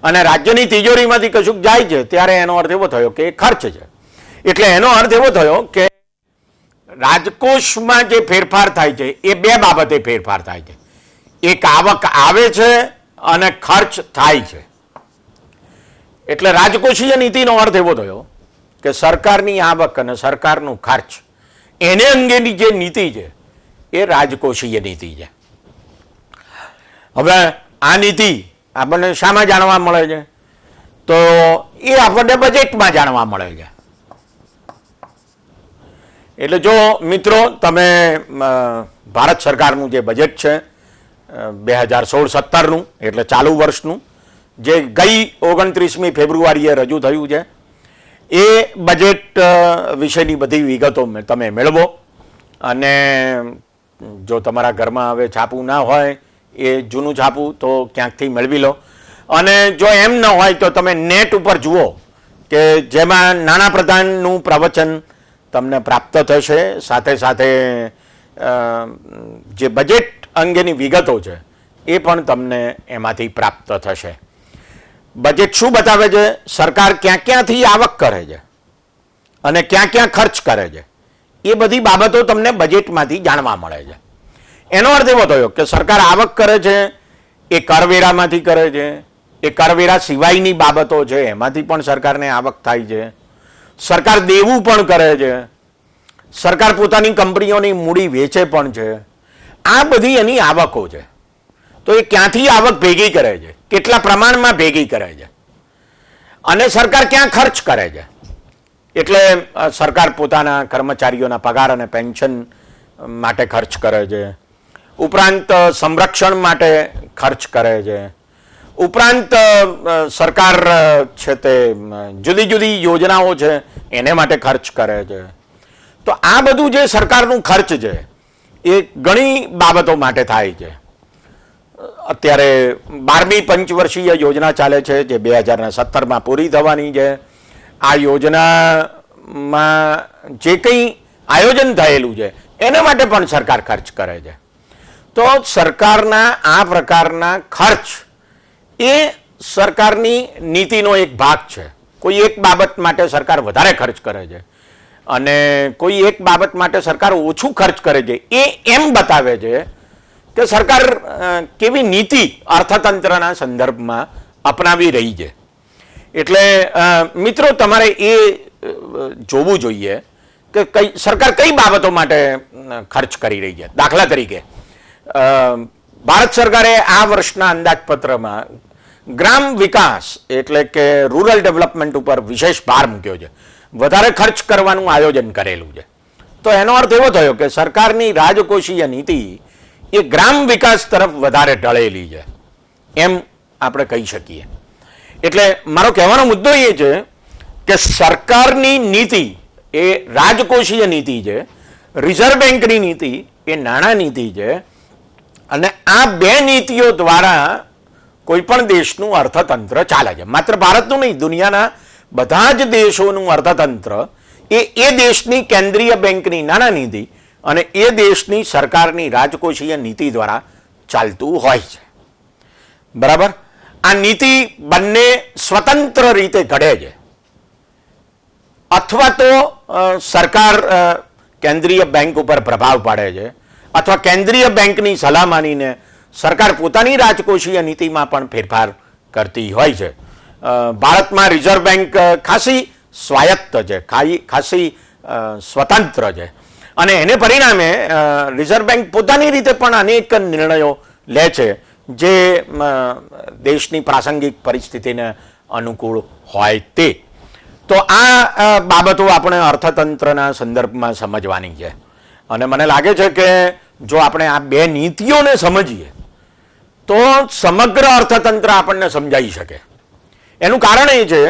અને રાજ્યની તિજોરીમાંથી કશુંક જાય છે ત્યારે એનો અર્થ એવો થયો કે એ ખર્ચ છે. એટલે એનો અર્થ એવો થયો કે રાજકોષમાં જે ફેરફાર થાય છે એ બે બાબતે ફેરફાર થાય છે. એક આવક આવે છે અને ખર્ચ થાય છે. એટલે રાજકોષીય નીતિનો અર્થ એવો થયો કે સરકારની આવક અને સરકારનું ખર્ચ એને અંગેની જે નીતિ છે એ રાજકોષીય નીતિ છે. હવે આ નીતિ આપણને શામાં જાણવા મળે છે? તો એ આપણને બજેટમાં જાણવા મળે છે. એટલે જો મિત્રો તમે ભારત સરકારનું જે બજેટ છે 2016-17નું એટલે ચાલુ વર્ષનું, જે ગઈ 29મી ફેબ્રુઆરીએ રજૂ થયું છે, એ બજેટ વિશેની બધી વિગતો તમે મેળવો. અને જો તમારા ઘરમાં હવે છાપું ના હોય, એ જૂનું છાપું તો ક્યાંકથી મેળવી લો. અને જો એમ ન હોય તો તમે નેટ ઉપર જુઓ કે જેમાં નાણાપ્રધાનનું પ્રવચન તમને પ્રાપ્ત થશે. સાથે સાથે જે બજેટ અંગેની વિગતો છે એ પણ તમને એમાંથી પ્રાપ્ત થશે. બજેટ શું બતાવે છે? સરકાર ક્યાં ક્યાંથી આવક કરે છે અને ક્યાં ક્યાં ખર્ચ કરે છે, એ બધી બાબતો તમને બજેટમાંથી જાણવા મળે છે. એનો અર્થ એવો થયો કે સરકાર આવક કરે છે એ કરવેરામાંથી કરે છે, એ કરવેરા સિવાયની બાબતો છે એમાંથી પણ સરકારને આવક થાય છે. સરકાર દેવું પણ કરે છે, સરકાર પોતાની કંપનીઓની મૂડી વેચે પણ છે. આ બધી એની આવકો છે. તો એ ક્યાંથી આવક ભેગી કરે છે, કેટલા પ્રમાણમાં ભેગી કરે છે, અને સરકાર ક્યાં ખર્ચ કરે છે. એટલે સરકાર પોતાના કર્મચારીઓના પગાર અને પેન્શન માટે ખર્ચ કરે છે, ઉપરાંત સંરક્ષણ માટે ખર્ચ કરે છે, ઉપરાંત સરકાર છે તે જુદી જુદી યોજનાઓ છે એને માટે ખર્ચ કરે છે. તો આ બધું જે સરકારનું ખર્ચ છે એ ઘણી બાબતો માટે થાય છે. અત્યારે 12મી પંચવર્ષીય યોજના ચાલે છે જે 2017માં પૂરી થવાની છે. આ યોજનામાં જે કંઈ આયોજન થયેલું છે એના માટે પણ સરકાર ખર્ચ કરે છે. તો સરકારના આ પ્રકારના ખર્ચ એ સરકારની નીતિનો એક ભાગ છે. કોઈ એક બાબત માટે સરકાર વધારે ખર્ચ કરે છે અને કોઈ એક બાબત માટે સરકાર ઓછું ખર્ચ કરે છે. એ એમ બતાવે છે કે સરકાર કેવી નીતિ અર્થતંત્રના સંદર્ભમાં અપનાવી રહી છે. એટલે મિત્રો તમારે એ જોવું જોઈએ કે સરકાર કઈ બાબતો માટે ખર્ચ કરી રહી છે. દાખલા તરીકે ભારત સરકારે આ વર્ષના અંદાજપત્રમાં ગ્રામ વિકાસ એટલે કે રૂરલ ડેવલપમેન્ટ ઉપર વિશેષ ભાર મૂક્યો છે. વધારે ખર્ચ કરવાનું આયોજન કરેલું છે. તો એનો અર્થ એવો થયો કે સરકારની રાજકોષીય નીતિ એ ગ્રામ વિકાસ તરફ વધારે ઢળેલી છે એમ આપણે કહી શકીએ. એટલે મારો કહેવાનો મુદ્દો એ છે કે સરકારની નીતિ એ રાજકોષીય નીતિ છે, રિઝર્વ બેંકની નીતિ એ નાણાં નીતિ છે, અને આ બે નીતિઓ દ્વારા કોઈ પણ દેશનું અર્થતંત્ર ચાલે છે. માત્ર ભારતનું નહીં, દુનિયાના બધા જ દેશોનું અર્થતંત્ર એ દેશની કેન્દ્રીય બેંકની નાણાં નીતિ અને એ દેશની સરકારની રાજકોષીય નીતિ દ્વારા ચાલતું હોય છે. બરાબર? આ નીતિ બંને સ્વતંત્ર રીતે ઘડે છે અથવા તો સરકાર કેન્દ્રીય બેંક ઉપર પ્રભાવ પાડે છે અથવા કેન્દ્રીય બેંકની સલાહ માનીને સરકાર પોતાની રાજકોષીય નીતિમાં પણ ફેરફાર કરતી હોય છે. ભારતમાં રિઝર્વ બેંક ખાસી સ્વાયત્ત છે, ખાસી સ્વતંત્ર છે, અને એને પરિણામે રિઝર્વ બેંક પોતાની રીતે પણ અનેક નિર્ણયો લે છે જે દેશની પ્રાસંગિક પરિસ્થિતિને અનુકૂળ હોય તે. તો આ બાબતો આપણે અર્થતંત્રના સંદર્ભમાં સમજવાની છે અને મને લાગે છે કે જો આપણે આ બે નીતિઓને સમજીએ તો સમગ્ર અર્થતંત્ર આપણને સમજાઈ શકે. એનું કારણ એ છે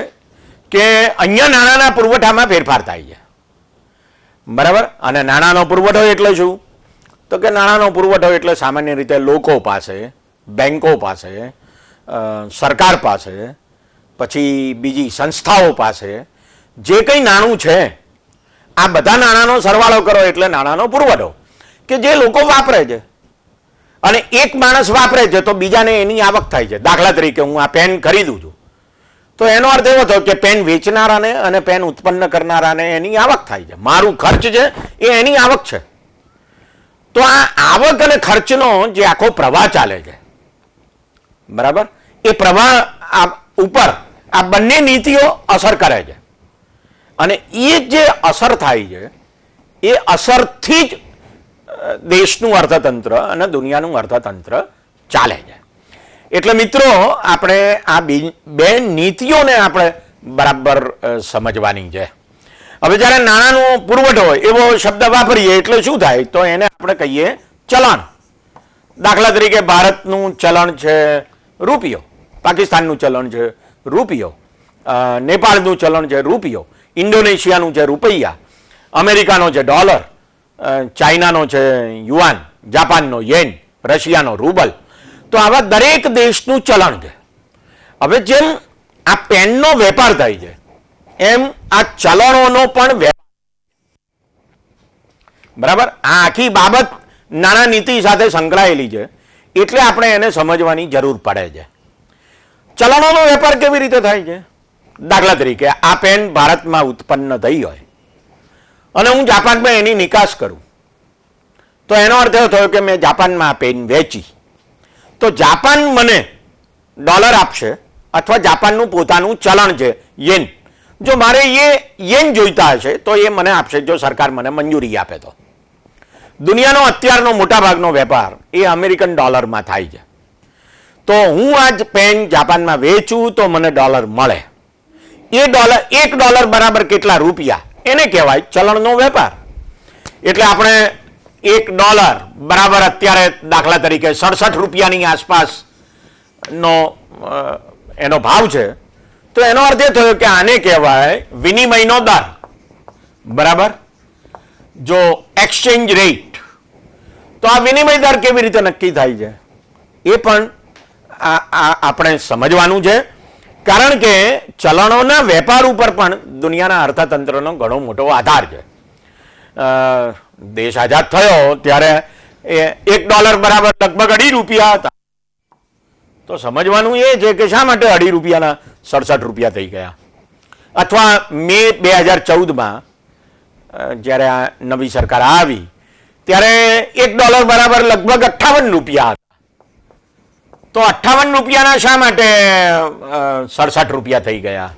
કે અહીંયા નાણાંના પુરવઠામાં ફેરફાર થાય છે, બરાબર. અને નાણાંનો પુરવઠો એટલે શું? તો કે નાણાંનો પુરવઠો એટલે સામાન્ય રીતે લોકો પાસે, બેંકો પાસે, સરકાર પાસે, પછી બીજી સંસ્થાઓ પાસે જે કંઈ નાણું છે આ બધા નાણાંનો સરવાળો કરો એટલે નાણાંનો પુરવઠો કે જે લોકો વાપરે છે. અને એક માણસ વાપરે છે તો બીજાને એની આવક થાય છે. દાખલા તરીકે હું આ પેન ખરીદું છું તો એનો અર્થ એવો થયો કે પેન વેચનારાને અને પેન ઉત્પન્ન કરનારાને એની આવક થાય છે. મારું ખર્ચ છે એ એની આવક છે. તો આ આવક અને ખર્ચનો જે આખો પ્રવાહ ચાલે છે, બરાબર, એ પ્રવાહ ઉપર આ બંને નીતિઓ અસર કરે છે. અને એ જે અસર થાય છે એ અસરથી જ દેશનું અર્થતંત્ર અને દુનિયાનું અર્થતંત્ર ચાલે છે. એટલે મિત્રો આપણે આ બે નીતિઓને આપણે બરાબર સમજવાની છે. હવે જ્યારે નાણાંનો પુરવઠો એવો શબ્દ વાપરીએ એટલે શું થાય? તો એને આપણે કહીએ ચલણ. દાખલા તરીકે ભારતનું ચલણ છે રૂપિયો, પાકિસ્તાનનું ચલણ છે રૂપિયો, નેપાળનું ચલણ છે રૂપિયો, ઇન્ડોનેશિયાનું છે રૂપિયા, અમેરિકાનો છે ડોલર, ચાઇનાનો છે યુઆન, જાપાનનો યેન, રશિયાનો રૂબલ. તો આવા દરેક દેશનું ચલણ છે. હવે જેમ આ પેનનો વેપાર થાય છે એમ આ ચલણોનો પણ વેપાર, બરાબર. આ આખી બાબત નાણાં નીતિ સાથે સંકળાયેલી છે એટલે આપણે એને સમજવાની જરૂર પડે છે. ચલણોનો વેપાર કેવી રીતે થાય છે? દાખલા તરીકે આ પેન ભારતમાં ઉત્પન્ન થઈ હોય અને હું જાપાનમાં એની નિકાસ કરું તો એનો અર્થ એવો થયો કે મેં જાપાનમાં આ પેન વેચી. તો જાપાન મને ડોલર આપશે અથવા જાપાનનું પોતાનું ચલણ છે યેન. જો મારે એ યેન જોઈતા હશે તો એ મને આપશે જો સરકાર મને મંજૂરી આપે તો. દુનિયાનો અત્યારનો મોટાભાગનો વેપાર એ અમેરિકન ડોલરમાં થાય છે. તો હું આજ પેન જાપાનમાં વેચું તો મને ડોલર મળે. એ ડોલર, $1 બરાબર કેટલા રૂપિયા, એને કહેવાય ચલણનો વેપાર. એટલે આપણે $1 બરાબર અત્યારે દાખલા તરીકે 67 રૂપિયાની આસપાસનો એનો ભાવ છે. તો એનો અર્થ એ થયો કે આને કહેવાય વિનિમયનો દર, બરાબર. જો એક્સચેન્જ રેટ, તો આ વિનિમય દર કેવી રીતે નક્કી થાય છે એ પણ આપણે સમજવાનું છે. કારણ કે ચલણોના વેપાર ઉપર પણ દુનિયાના અર્થતંત્રનો ઘણો મોટો આધાર છે. દેશ આઝાદ થયો ત્યારે $1 બરાબર લગભગ 2.5 રૂપિયા હતા. તો સમજવાનું એ છે કે શા માટે 2.5 રૂપિયાના 67 રૂપિયા થઈ ગયા. અથવા મે 2014માં જ્યારે આ નવી સરકાર આવી ત્યારે $1 બરાબર લગભગ 58 રૂપિયા હતા. તો 58 રૂપિયાના શા માટે 67 રૂપિયા થઈ ગયા?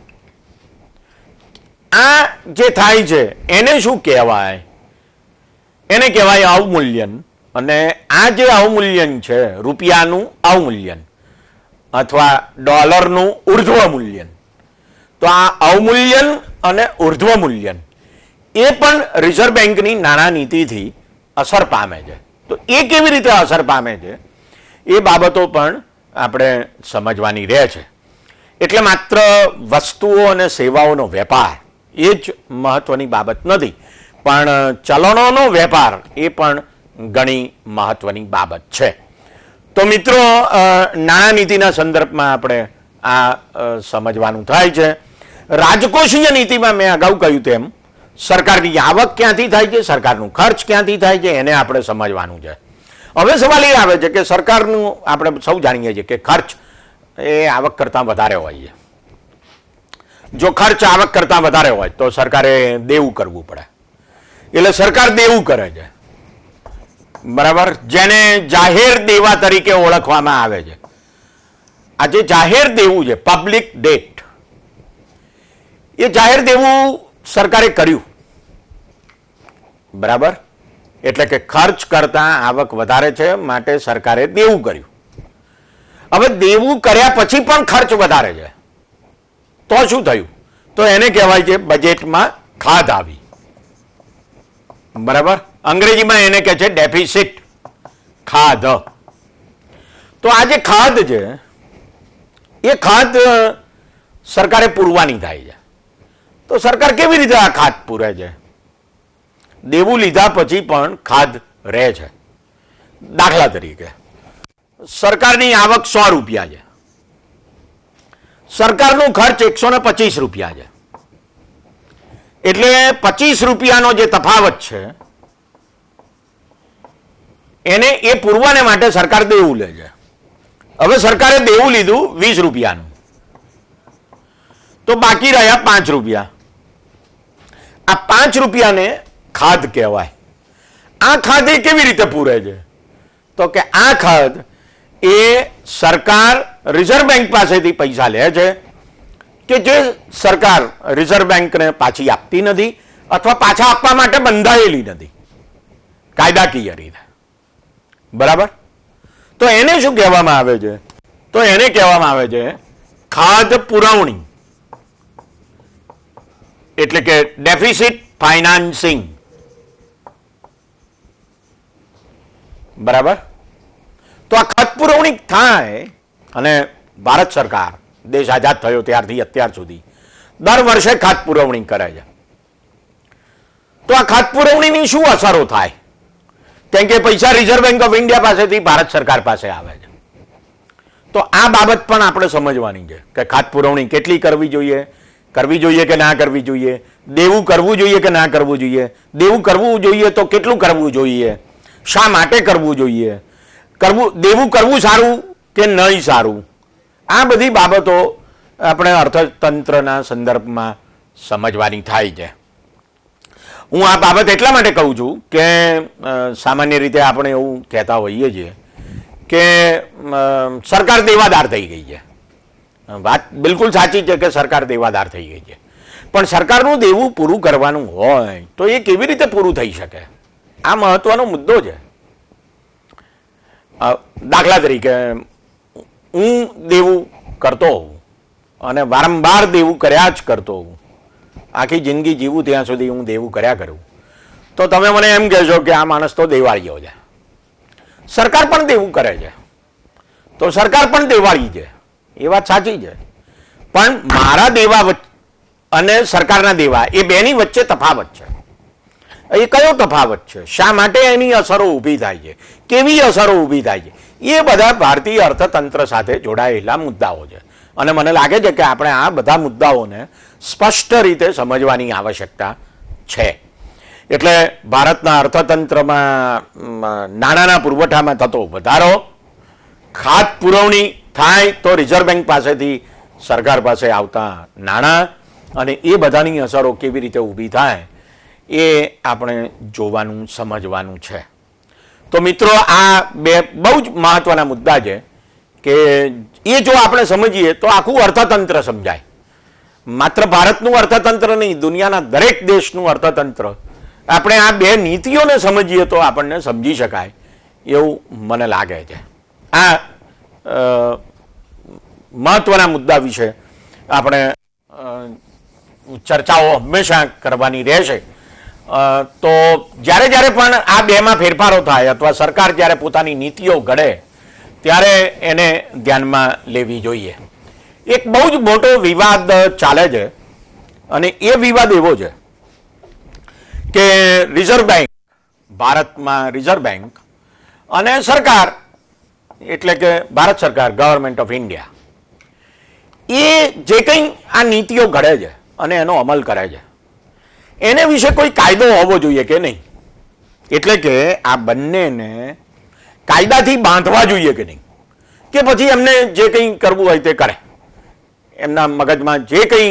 આ જે થાય છે એને શું કહેવાય? એને કહેવાય અવમૂલ્યન. અને આ જે અવમૂલ્યન છે, રૂપિયાનું અવમૂલ્યન અથવા ડોલરનું ઉર્ધ્વ મૂલ્યન, તો આ અવમૂલ્યન અને ઉર્ધ્વ મૂલ્યન એ પણ રિઝર્વ બેંકની નાણાં નીતિથી અસર પામે છે. તો એ કેવી રીતે અસર પામે છે એ બાબતો પણ આપણે સમજવાની રહે છે. એટલે માત્ર વસ્તુઓ અને સેવાઓનો વેપાર એ જ મહત્વની બાબત નથી, પણ ચલણોનો વેપાર એ પણ ઘણી મહત્વની બાબત છે. તો મિત્રો નાણાં નીતિના સંદર્ભમાં આપણે આ સમજવાનું થાય છે. રાજકોષીય નીતિમાં મેં અગાઉ કહ્યું તેમ સરકારની આવક ક્યાંથી થાય છે, સરકારનું ખર્ચ ક્યાંથી થાય છે, એને આપણે સમજવાનું છે. હવે સવાલ એ આવે છે કે સરકારનું, આપણે સૌ જાણીએ છીએ કે ખર્ચ એ આવક કરતાં વધારે હોય છે. જો ખર્ચ આવક કરતાં વધારે હોય તો સરકારે દેવું કરવું પડે. એટલે સરકાર દેવું કરે છે, બરાબર, જેને જાહેર દેવા તરીકે ઓળખવામાં આવે છે. આ જે જાહેર દેવું છે, પબ્લિક ડેટ, એ જાહેર દેવું સરકારે કર્યું, બરાબર. એટલે કે ખર્ચ કરતાં આવક વધારે છે માટે સરકારે દેવું કર્યું. હવે દેવું કર્યા પછી પણ ખર્ચ વધારે છે તો શું થયું? તો એને કહેવાય છે બજેટમાં ખાધ આવી, બરાબર. અંગ્રેજીમાં એને કહે છે ડેફિસિટ, ખાધ. તો આ જે ખાધ છે એ ખાધ સરકારે પૂરવાની થાય છે. તો સરકાર કેવી રીતે આ ખાધ પૂરે છે? દેવું લીધા પછી પણ ખાધ રહે છે. દાખલા તરીકે સરકારની આવક 100 રૂપિયા છે, સરકારનો ખર્ચ 125 રૂપિયા છે, એટલે 25 રૂપિયાનો જે તફાવત છે એને એ પૂરવાને માટે સરકાર દેવું લે છે. હવે સરકારે દેવું લીધું 20 રૂપિયાનું, તો બાકી રહ્યા 5 રૂપિયા. આ 5 રૂપિયાને ખાધ કહેવાય. આ ખાધ એ કેવી રીતે પૂરે છે? તો કે આ ખાધ એ સરકાર રિઝર્વ બેંક પાસેથી પૈસા લે છે કે જે સરકાર રિઝર્વ બેંકને પાછી આપતી નથી અથવા પાછા આપવા માટે બંધાયેલી નથી કાયદાકીય રીતે, બરાબર. તો એને શું કહેવામાં આવે છે? તો એને કહેવામાં આવે છે ખાધ પુરવણી, એટલે કે ડેફિસિટ ફાઇનાન્સિંગ, બરાબર. તો આ ખાધ પુરવણી થાય અને ભારત સરકાર દેશ આઝાદ થયો ત્યારથી અત્યાર સુધી દર વર્ષે ખાધ પુરવણી કરે છે. તો આ ખાધ પુરવણીની શું અસરો થાય? કેમ કે પૈસા રિઝર્વ બેંક ઓફ ઇન્ડિયા પાસેથી ભારત સરકાર પાસે આવે છે. તો આ બાબત પણ આપણે સમજવાની છે કે ખાધ પુરવણી કેટલી કરવી જોઈએ કે ના કરવી જોઈએ, દેવું કરવું જોઈએ કે ના કરવું જોઈએ, દેવું કરવું જોઈએ તો કેટલું કરવું જોઈએ, શા માટે કરવું જોઈએ, દેવું કરવું સારું કે નહીં સારું. આ બધી બાબતો આપણે અર્થતંત્રના સંદર્ભમાં સમજવાની થાય છે. હું આ બાબત એટલા માટે કહું છું કે સામાન્ય રીતે આપણે એવું કહેતા હોઈએ છીએ કે સરકાર દેવાદાર થઈ ગઈ છે. વાત બિલકુલ સાચી છે કે સરકાર દેવાદાર થઈ ગઈ છે, પણ સરકારનું દેવું પૂરું કરવાનું હોય તો એ કેવી રીતે પૂરું થઈ શકે? આ મહત્વનો મુદ્દો છે. દાખલા તરીકે હું દેવું કરતો હોઉં અને વારંવાર દેવું કર્યા જ કરતો હોઉં, આખી જિંદગી જીવું ત્યાં સુધી હું દેવું કર્યા કરું, તો તમે મને એમ કહેશો કે આ માણસ તો દેવાળીઓ છે. સરકાર પણ દેવું કરે છે તો સરકાર પણ દેવાળી છે, એ વાત સાચી છે. પણ મારા દેવા અને સરકારના દેવા એ બેની વચ્ચે તફાવત છે. એ કયો તફાવત છે? શા માટે એની અસરો ઊભી થાય છે? કેવી અસરો ઊભી થાય છે? એ બધા ભારતીય અર્થતંત્ર સાથે જોડાયેલા મુદ્દાઓ છે અને મને લાગે છે કે આપણે આ બધા મુદ્દાઓને સ્પષ્ટ રીતે સમજવાની આવશ્યકતા છે. એટલે ભારતના અર્થતંત્રમાં નાણાંના પુરવઠામાં થતો વધારો, ખાધ પુરવણી થાય તો રિઝર્વ બેંક પાસેથી સરકાર પાસે આવતા નાણાં અને એ બધાની અસરો કેવી રીતે ઊભી થાય એ આપણે જોવાનું, સમજવાનું છે. તો મિત્રો, આ બે બહુ જ મહત્વના મુદ્દા છે કે એ જો આપણે સમજીએ તો આખું અર્થતંત્ર સમજાય. માત્ર ભારતનું અર્થતંત્ર નહીં, દુનિયાના દરેક દેશનું અર્થતંત્ર આપણે આ બે નીતિઓને સમજીએ તો આપણને સમજી શકાય એવું મને લાગે છે. આ મહત્વના મુદ્દા વિશે આપણે ચર્ચાઓ હંમેશા કરવાની રહેશે. તો જ્યારે જ્યારે પણ આ બેમાં ફેરફારો થાય અથવા સરકાર જ્યારે પોતાની નીતિઓ ઘડે ત્યારે એને ધ્યાનમાં લેવી જોઈએ. એક બહુ જ મોટો વિવાદ ચાલે છે અને એ વિવાદ એવો છે કે રિઝર્વ બેંક, ભારતમાં રિઝર્વ બેંક અને સરકાર એટલે કે ભારત સરકાર, ગવર્મેન્ટ ઓફ ઇન્ડિયા, એ જે કંઈ આ નીતિઓ ઘડે છે અને એનો અમલ કરે છે એને વિશે કોઈ કાયદો હોવો જોઈએ કે નહીં? એટલે કે આ બંનેને કાયદાથી બાંધવા જોઈએ કે નહીં? કે પછી એમને જે કંઈ કરવું હોય તે કરે, એમના મગજમાં જે કંઈ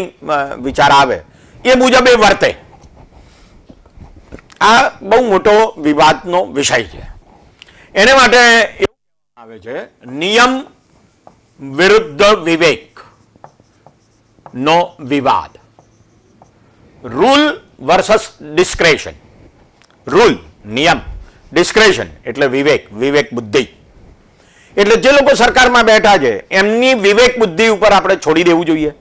વિચાર આવે એ મુજબ એ વર્તે? આ બહુ મોટો વિવાદનો વિષય છે. એને માટે એવું આવે છે નિયમ વિરુદ્ધ વિવેક નો વિવાદ, રૂલ વર્સસ ડિસ્ક્રેશન. રૂલ, નિયમ, ડિસ્ક્રેશન એટલે વિવેક, વિવેક બુદ્ધિ. એટલે જે લોકો સરકારમાં બેઠા છે એમની વિવેક બુદ્ધિ ઉપર આપણે છોડી દેવું જોઈએ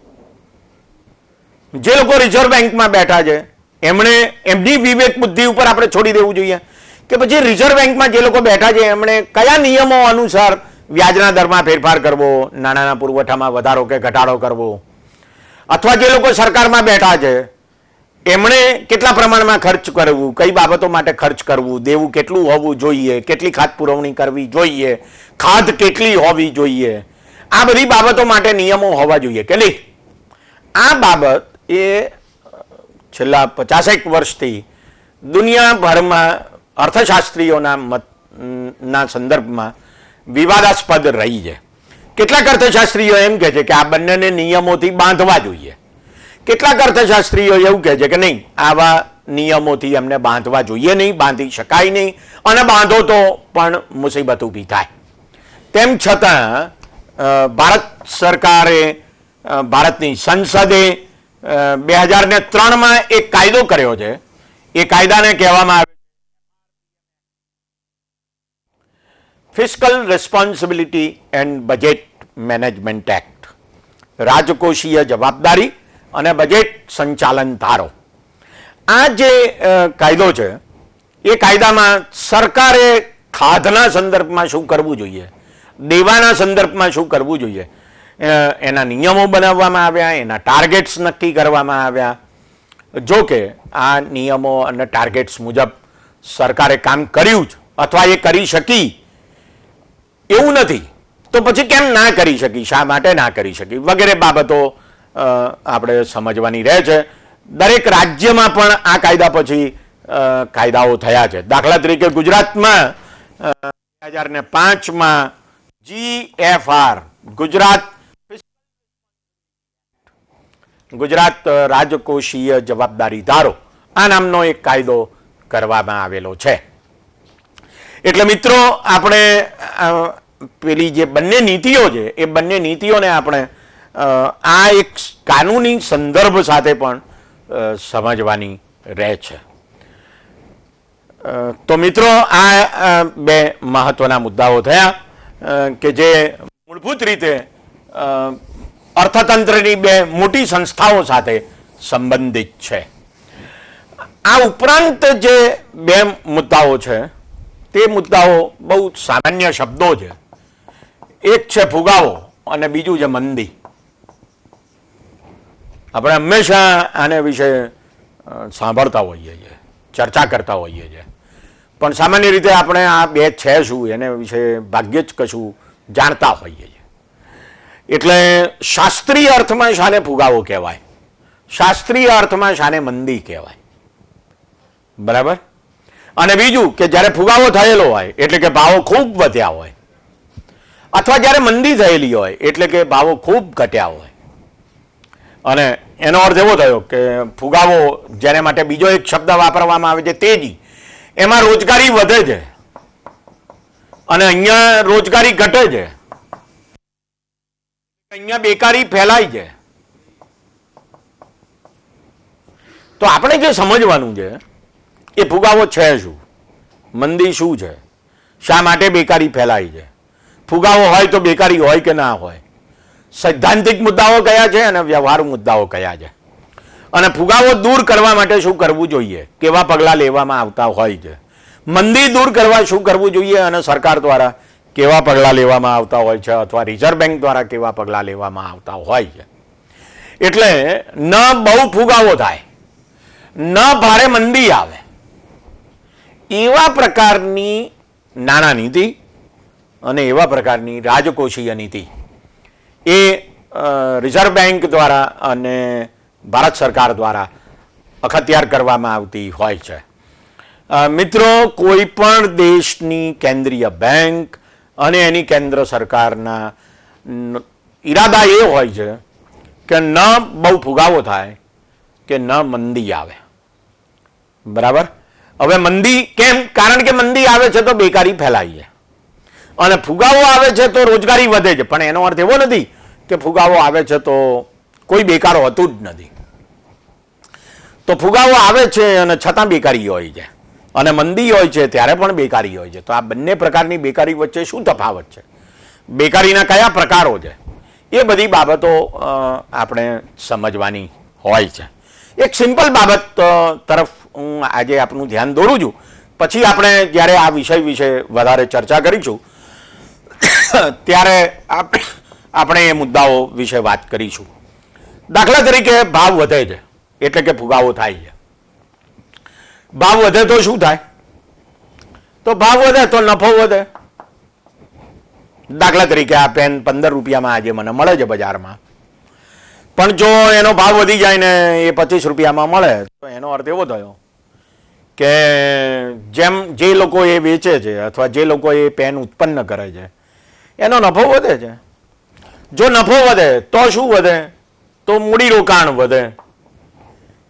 જે લોકો રિઝર્વ બેંકમાં બેઠા છે એમણે એમની વિવેક બુદ્ધિ ઉપર આપણે છોડી દેવું જોઈએ કે પછી રિઝર્વ બેંકમાં જે લોકો બેઠા છે એમણે કયા નિયમો અનુસાર વ્યાજના દરમાં ફેરફાર કરવો, નાણાંના પુરવઠામાં વધારો કે ઘટાડો કરવો, અથવા જે લોકો સરકારમાં બેઠા છે એમણે કેટલા પ્રમાણમાં ખર્ચ કરવું, કઈ બાબતો માટે ખર્ચ કરવું, દેવું કેટલું હોવું જોઈએ, કેટલી ખાત પુરવણી કરવી જોઈએ, ખાદ કેટલી હોવી જોઈએ, આ બધી બાબતો માટે નિયમો હોવા જોઈએ કે નહીં. આ બાબત એ છેલ્લા 50 વર્ષથી દુનિયાભરમાં અર્થશાસ્ત્રીઓના મતના સંદર્ભમાં વિવાદાસ્પદ રહી છે. કેટલાક અર્થશાસ્ત્રીઓ એમ કહે છે કે આ બંનેને નિયમોથી બાંધવા જોઈએ, કેટલાક અર્થશાસ્ત્રીઓ એવું કહે છે કે નહીં, આવા નિયમોથી એમને બાંધવા જોઈએ નહીં, બાંધી શકાય નહીં, અને બાંધો તો પણ મુસીબત ઊભી થાય. તેમ છતાં ભારત સરકારે, ભારતની સંસદે 2003માં એક કાયદો કર્યો છે. એ કાયદાને કહેવામાં આવે fiscal responsibility and budget management act, રાજકોષીય જવાબદારી અને બજેટ સંચાલન ધારો. આ જે કાયદો છે એ કાયદામાં સરકારે ખાધના સંદર્ભમાં શું કરવું જોઈએ, દેવાના સંદર્ભમાં શું કરવું જોઈએ, એના નિયમો બનાવવામાં આવ્યા, એના ટાર્ગેટ્સ નક્કી કરવામાં આવ્યા. જો કે આ નિયમો અને ટાર્ગેટ્સ મુજબ સરકારે કામ કર્યું જ અથવા એ કરી શકી એવું નથી, તો પછી કેમ ના કરી શકી, શા માટે ના કરી શકી, વગેરે બાબતો આપણે સમજવાની રહે છે. દરેક રાજ્યમાં પણ આ કાયદા પછી કાયદાઓ થયા છે. દાખલા તરીકે ગુજરાતમાં 2005માં GFR, ગુજરાત રાજકોષીય જવાબદારી ધારો, આ નામનો એક કાયદો કરવામાં આવેલો છે. એટલે મિત્રો આપણે પેલી જે બંને નીતિઓ છે એ બંને નીતિઓને આપણે આ એક કાનૂની સંદર્ભ સાથે પણ સમજવાની રહે છે. તો મિત્રો આ બે મહત્વના મુદ્દાઓ થયા કે જે મૂળભૂત રીતે અર્થતંત્રની બે મોટી સંસ્થાઓ સાથે સંબંધિત છે. આ ઉપરાંત જે બે મુદ્દાઓ છે તે મુદ્દાઓ બહુ સામાન્ય શબ્દો છે. એક છે ફુગાવો અને બીજું છે મંદી. આપણે હંમેશા આને વિશે સાંભળતા હોઈએ છીએ, ચર્ચા કરતા હોઈએ છીએ, પણ સામાન્ય રીતે આપણે આ બે છે શું એને વિશે ભાગ્યે જ કશું જાણતા હોઈએ છીએ. એટલે શાસ્ત્રીય અર્થમાં શાને ફુગાવો કહેવાય, શાસ્ત્રીય અર્થમાં શાને મંદી કહેવાય, બરાબર. અને બીજું કે જ્યારે ફુગાવો થયેલો હોય એટલે કે ભાવો ખૂબ વધ્યા હોય, અથવા જ્યારે મંદી થયેલી હોય એટલે કે ભાવો ખૂબ ઘટ્યા હોય. અને એનો અર્થ એવો થયો કે ફુગાવો, જેને માટે બીજો એક શબ્દ વાપરવામાં આવે છે તેજી, એમાં રોજગારી વધે છે અને અહીંયા રોજગારી ઘટે છે, અહીંયા બેકારી ફેલાય છે. તો આપણે જે સમજવાનું છે એ ફુગાવો છે શું, મંદી શું છે, શા માટે બેકારી ફેલાય છે, ફુગાવો હોય તો બેકારી હોય કે ના હોય, સૈદ્ધાંતિક મુદ્દાઓ કયા છે અને વ્યવહારુ મુદ્દાઓ કયા છે, અને ફુગાવો દૂર કરવા માટે શું કરવું જોઈએ, કેવા પગલાં લેવામાં આવતા હોય છે, મંદી દૂર કરવા શું કરવું જોઈએ અને સરકાર દ્વારા કેવા પગલાં લેવામાં આવતા હોય છે, અથવા રિઝર્વ બેંક દ્વારા કેવા પગલાં લેવામાં આવતા હોય છે. એટલે ન બહુ ફુગાવો થાય, ન ભારે મંદી આવે, એવા પ્રકારની નાણાં નીતિ અને એવા પ્રકારની રાજકોષીય નીતિ એ રિઝર્વ બેંક દ્વારા અને ભારત સરકાર દ્વારા અખત્યાર કરવામાં આવતી હોય છે. મિત્રો, કોઈ પણ દેશની કેન્દ્રીય બેંક અને એની કેન્દ્ર સરકારના ઈરાદા એ હોય છે કે ન બહુ ફુગાવો થાય કે ન મંદી આવે, બરાબર. હવે મંદી કેમ? કારણ કે મંદી આવે છે તો બેકારી ફેલાય છે અને ફુગાવો આવે છે તો રોજગારી વધે છે. પણ એનો અર્થ એવો નથી કે ફુગાવો આવે છે તો કોઈ બેકાર હોતું જ નથી. તો ફુગાવો આવે છે અને છતાં બેકારી હોય છે, અને મંદી હોય છે ત્યારે પણ બેકારી હોય છે. તો આ બંને પ્રકારની બેકારી વચ્ચે શું તફાવત છે, બેકારીના કયા પ્રકારો છે, એ બધી બાબતો આપણે સમજવાની હોય છે. એક સિમ્પલ બાબત તરફ હું આજે આપનું ધ્યાન દોરું છું, પછી આપણે જ્યારે આ વિષય વિશે વધારે ચર્ચા કરીશું ત્યારે આપણે એ મુદ્દાઓ વિશે વાત કરીશું. દાખલા તરીકે ભાવ વધે છે એટલે કે ફુગાવો થાય છે. ભાવ વધે તો શું થાય? તો ભાવ વધે તો નફો વધે. દાખલા તરીકે આ પેન 15 રૂપિયામાં આજે મને મળે છે બજારમાં, પણ જો એનો ભાવ વધી જાય ને એ 25 રૂપિયામાં મળે તો એનો અર્થ એવો થયો કે જેમ જે લોકો એ વેચે છે અથવા જે લોકો એ પેન ઉત્પન્ન કરે છે એનો નફો વધે છે. જો નફો વધે તો શું વધે? તો મૂડીરોકાણ વધે.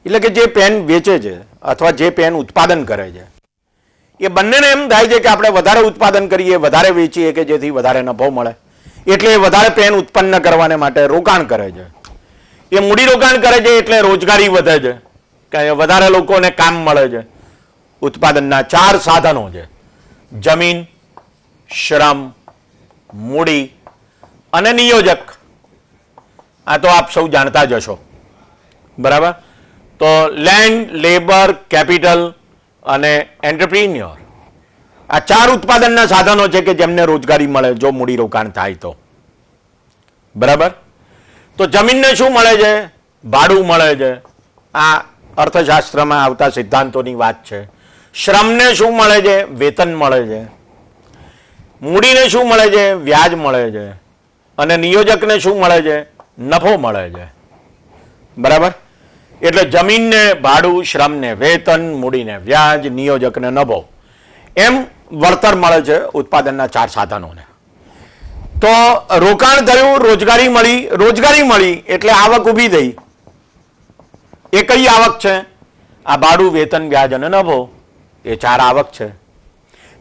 એટલે કે જે પેન વેચે છે અથવા જે પેન ઉત્પાદન કરે છે એ બંનેને એમ થાય છે કે આપણે વધારે ઉત્પાદન કરીએ, વધારે વેચીએ કે જેથી વધારે નફો મળે, એટલે એ વધારે પેન ઉત્પન્ન કરવાને માટે રોકાણ કરે છે. એ મૂડીરોકાણ કરે છે એટલે રોજગારી વધે છે, કે વધારે લોકોને કામ મળે છે. ઉત્પાદનના 4 સાધનો છે: જમીન, શ્રમ, મૂડી અને નિયોજક. આ તો આપ સૌ જાણતા જ હશો, બરાબર? તો લેન્ડ, લેબર, કેપિટલ અને એન્ટરપ્રિન્યોર, આ 4 ઉત્પાદનના સાધનો છે કે જેમને રોજગારી મળે જો મૂડીરોકાણ થાય તો, બરાબર? તો જમીનને શું મળે છે? ભાડું મળે છે. આ અર્થશાસ્ત્રમાં આવતા સિદ્ધાંતોની વાત છે. શ્રમને શું મળે છે? વેતન મળે છે. મૂડીને શું મળે છે? વ્યાજ મળે છે. અને નિયોજકને શું મળે છે? નફો મળે છે, બરાબર? એટલે જમીનને ભાડું, શ્રમને વેતન, મૂડીને વ્યાજ, નિયોજકને નફો, એમ વળતર મળે છે ઉત્પાદનના 4 સાધનોને. તો રોકાણ થયું, રોજગારી મળી. રોજગારી મળી એટલે આવક ઊભી થઈ. એ કઈ આવક છે? આ ભાડું, વેતન, વ્યાજ અને નફો, એ 4 આવક છે.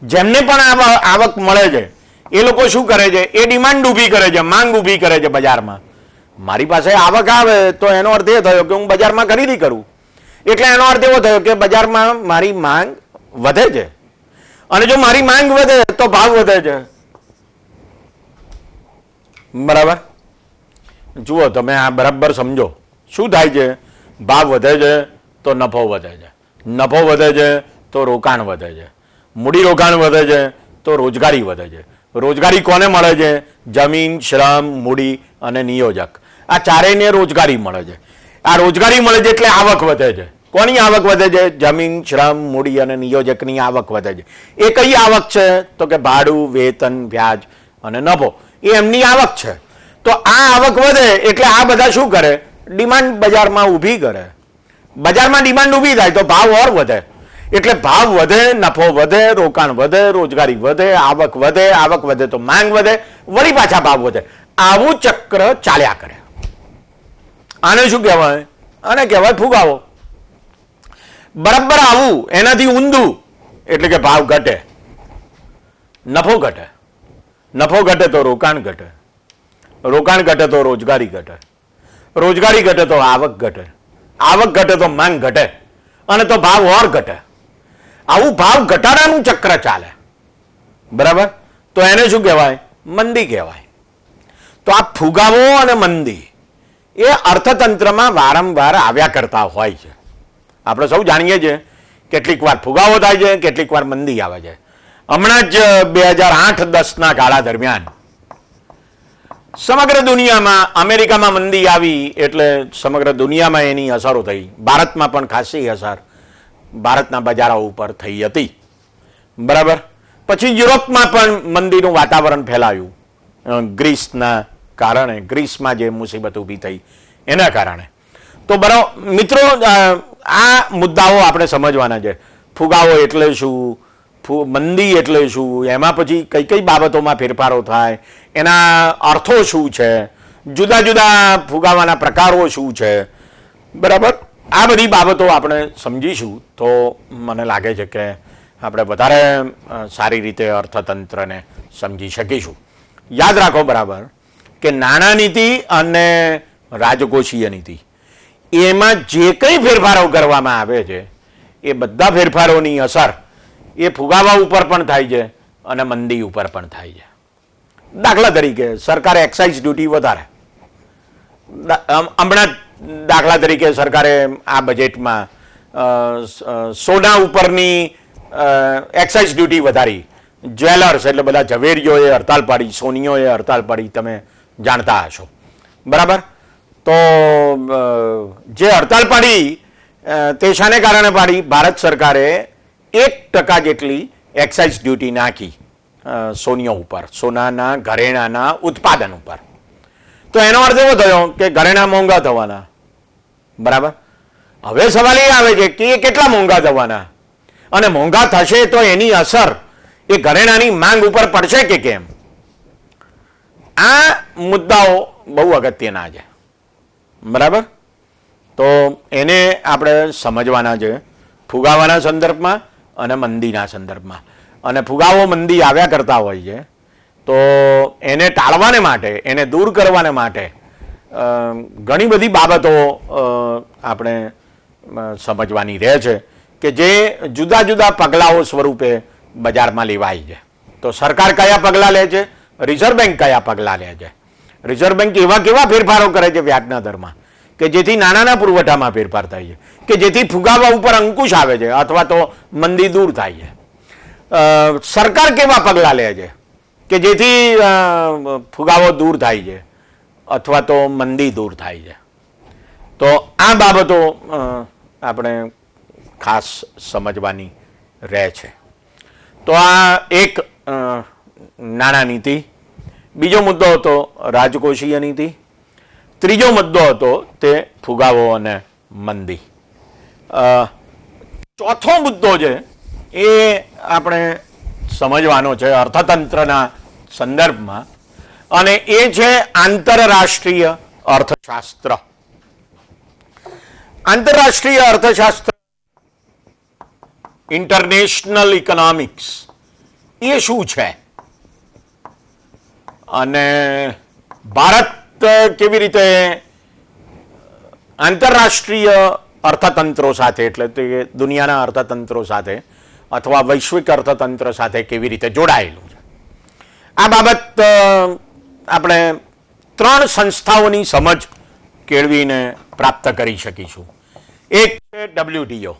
જેમને પણ આવક મળે છે એ લોકો શું કરે છે? એ ડિમાન્ડ ઊભી કરે છે, માંગ ઊભી કરે છે બજારમાં. મારી પાસે આવક આવે તો એનો અર્થ એ થયો કે હું બજારમાં ખરીદી કરું, એટલે એનો અર્થ એવો થયો કે બજારમાં મારી માંગ વધે છે. અને જો મારી માંગ વધે તો ભાવ વધે છે, બરાબર? જુઓ તમે, આ બરાબર સમજો. શું થાય છે? ભાવ વધે છે તો નફો વધે છે, નફો વધે છે તો રોકાણ વધે છે, મૂડી રોકાણ વધે છે તો રોજગારી વધે છે. રોજગારી કોને મળે છે? જમીન, શ્રમ, મૂડી અને નિયોજક, આ ચારેયને રોજગારી મળે છે. આ રોજગારી મળે છે એટલે આવક વધે છે. કોની આવક વધે છે? જમીન, શ્રમ, મૂડી અને નિયોજકની આવક વધે છે. એ કઈ આવક છે? તો કે ભાડું, વેતન, વ્યાજ અને નફો, એ એમની આવક છે. તો આ આવક વધે એટલે આ બધા શું કરે? ડિમાન્ડ બજારમાં ઊભી કરે. બજારમાં ડિમાન્ડ ઊભી થાય તો ભાવ ઓર વધે. એટલે ભાવ વધે, નફો વધે, રોકાણ વધે, રોજગારી વધે, આવક વધે, આવક વધે તો માંગ વધે, વળી પાછા ભાવ વધે. આવું ચક્ર ચાલ્યા કરે. આને શું કહેવાય? આને કહેવાય ફુગાવો. બરાબર આવું એનાથી ઊંધું એટલે કે ભાવ ઘટે, નફો ઘટે. નફો ઘટે તો રોકાણ ઘટે, રોકાણ ઘટે તો રોજગારી ઘટે, રોજગારી ઘટે તો આવક ઘટે, આવક ઘટે તો માંગ ઘટે અને તો ભાવ ઓર ઘટે. આવું ભાવ ઘટાડાનું ચક્ર ચાલે, બરાબર? તો એને શું કહેવાય? મંદી કહેવાય. તો આ ફુગાવો અને મંદી એ અર્થતંત્રમાં વારંવાર આવ્યા કરતા હોય છે. આપણે સૌ જાણીએ છીએ કેટલીક વાર ફુગાવો થાય છે, કેટલીક વાર મંદી આવે છે. હમણાં જ 2008-10ના ગાળા દરમિયાન સમગ્ર દુનિયામાં, અમેરિકામાં મંદી આવી એટલે સમગ્ર દુનિયામાં એની અસરો થઈ. ભારતમાં પણ ખાસી અસર ભારતના બજારો ઉપર થઈ હતી, બરાબર? પછી યુરોપમાં પણ મંદીનું વાતાવરણ ફેલાયું ગ્રીસના કારણે, ગ્રીસમાં જે મુસીબત ઊભી થઈ એના કારણે. તો બરાબર મિત્રો, આ મુદ્દાઓ આપણે સમજવાના છે. ફુગાવો એટલે શું, મંદી એટલે શું, એમાં પછી કઈ કઈ બાબતોમાં ફેરફારો થાય, એના અર્થો શું છે, જુદા જુદા ફુગાવાના પ્રકારો શું છે, બરાબર? આ બધી બાબતો આપણે સમજીશું તો મને લાગે છે કે આપણે વધારે સારી રીતે અર્થતંત્રને સમજી શકીશું. યાદ રાખો બરાબર કે નાણાં નીતિ અને રાજકોષીય નીતિ એમાં જે કંઈ ફેરફારો કરવામાં આવે છે એ બધા ફેરફારોની અસર એ ફુગાવા ઉપર પણ થાય છે અને મંદી ઉપર પણ થાય છે. દાખલા તરીકે સરકારે એક્સાઇઝ ડ્યુટી વધારે, હમણાં દાખલા તરીકે સરકારે આ બજેટમાં સોના ઉપરની એક્સાઇઝ ડ્યુટી વધારી, જ્વેલર્સ એટલે બધા ઝવેરીઓએ હડતાલ પાડી, સોનીઓએ હડતાલ પાડી, તમે જાણતા હશો, બરાબર? તો જે હડતાલ પાડી તે શાને કારણે પાડી? ભારત સરકારે 1% જેટલી એક્સાઇઝ ડ્યુટી નાખી સોનીઓ ઉપર, સોનાના ઘરેણાના ઉત્પાદન ઉપર. તો એનો અર્થ એવો થયો કે ઘરેણા મોંઘા થવાના, બરાબર? હવે સવાલ એ આવે છે કે એ કેટલા મોંઘા થવાના, અને મોંઘા થશે તો એની અસર એ ઘરેણાની માંગ ઉપર પડશે કે કેમ? આ મુદ્દાઓ બહુ અગત્યના છે, બરાબર? તો એને આપણે સમજવાના છે ફુગાવાના સંદર્ભમાં અને મંદીના સંદર્ભમાં. અને ફુગાવો મંદી આવ્યા કરતા હોય છે, તો એને ટાળવાને માટે, એને દૂર કરવાને માટે ઘણી બધી બાબતો આપણે સમજવાની રહે છે કે જે જુદા જુદા પગલાઓ સ્વરૂપે બજારમાં લેવાય છે. તો સરકાર કયા પગલાં લે છે, રિઝર્વ બેંક કયા પગલાં લે છે, રિઝર્વ બેંક કેવા ફેરફારો કરે છે વ્યાજના દરમાં કે જેથી નાના પુરવઠામાં ફેરફાર થાય છે, કે જેથી ફુગાવા ઉપર અંકુશ આવે છે અથવા તો મંદી દૂર થાય છે. સરકાર કેવા પગલાં લે છે કે જેથી ફુગાવો દૂર થાય છે અથવા તો મંદી દૂર થાય છે. તો આ બાબતો આપણે ખાસ સમજવાની રહે છે. તો આ એક નાણાં નીતિ. બીજો મુદ્દો હતો રાજકોષીય નીતિ. ત્રીજો મુદ્દો હતો તે ફુગાવો અને મંદી. ચોથો મુદ્દો છે એ આપણે સમજવાનો છે અર્થતંત્રના સંદર્ભમાં, અને એ છે આંતરરાષ્ટ્રીય અર્થશાસ્ત્ર. આંતરરાષ્ટ્રીય અર્થશાસ્ત્ર, ઇન્ટરનેશનલ ઇકોનોમિક્સ, એ શું છે અને ભારત કેવી રીતે આંતરરાષ્ટ્રીય અર્થતંત્રો સાથે, એટલે કે દુનિયાના અર્થતંત્રો સાથે અથવા વૈશ્વિક અર્થતંત્ર સાથે કેવી રીતે જોડાયેલું છે. આ બાબત આપણે 3 સંસ્થાઓની સમજ કેળવીને પ્રાપ્ત કરી શકીશું. એક છે WTO,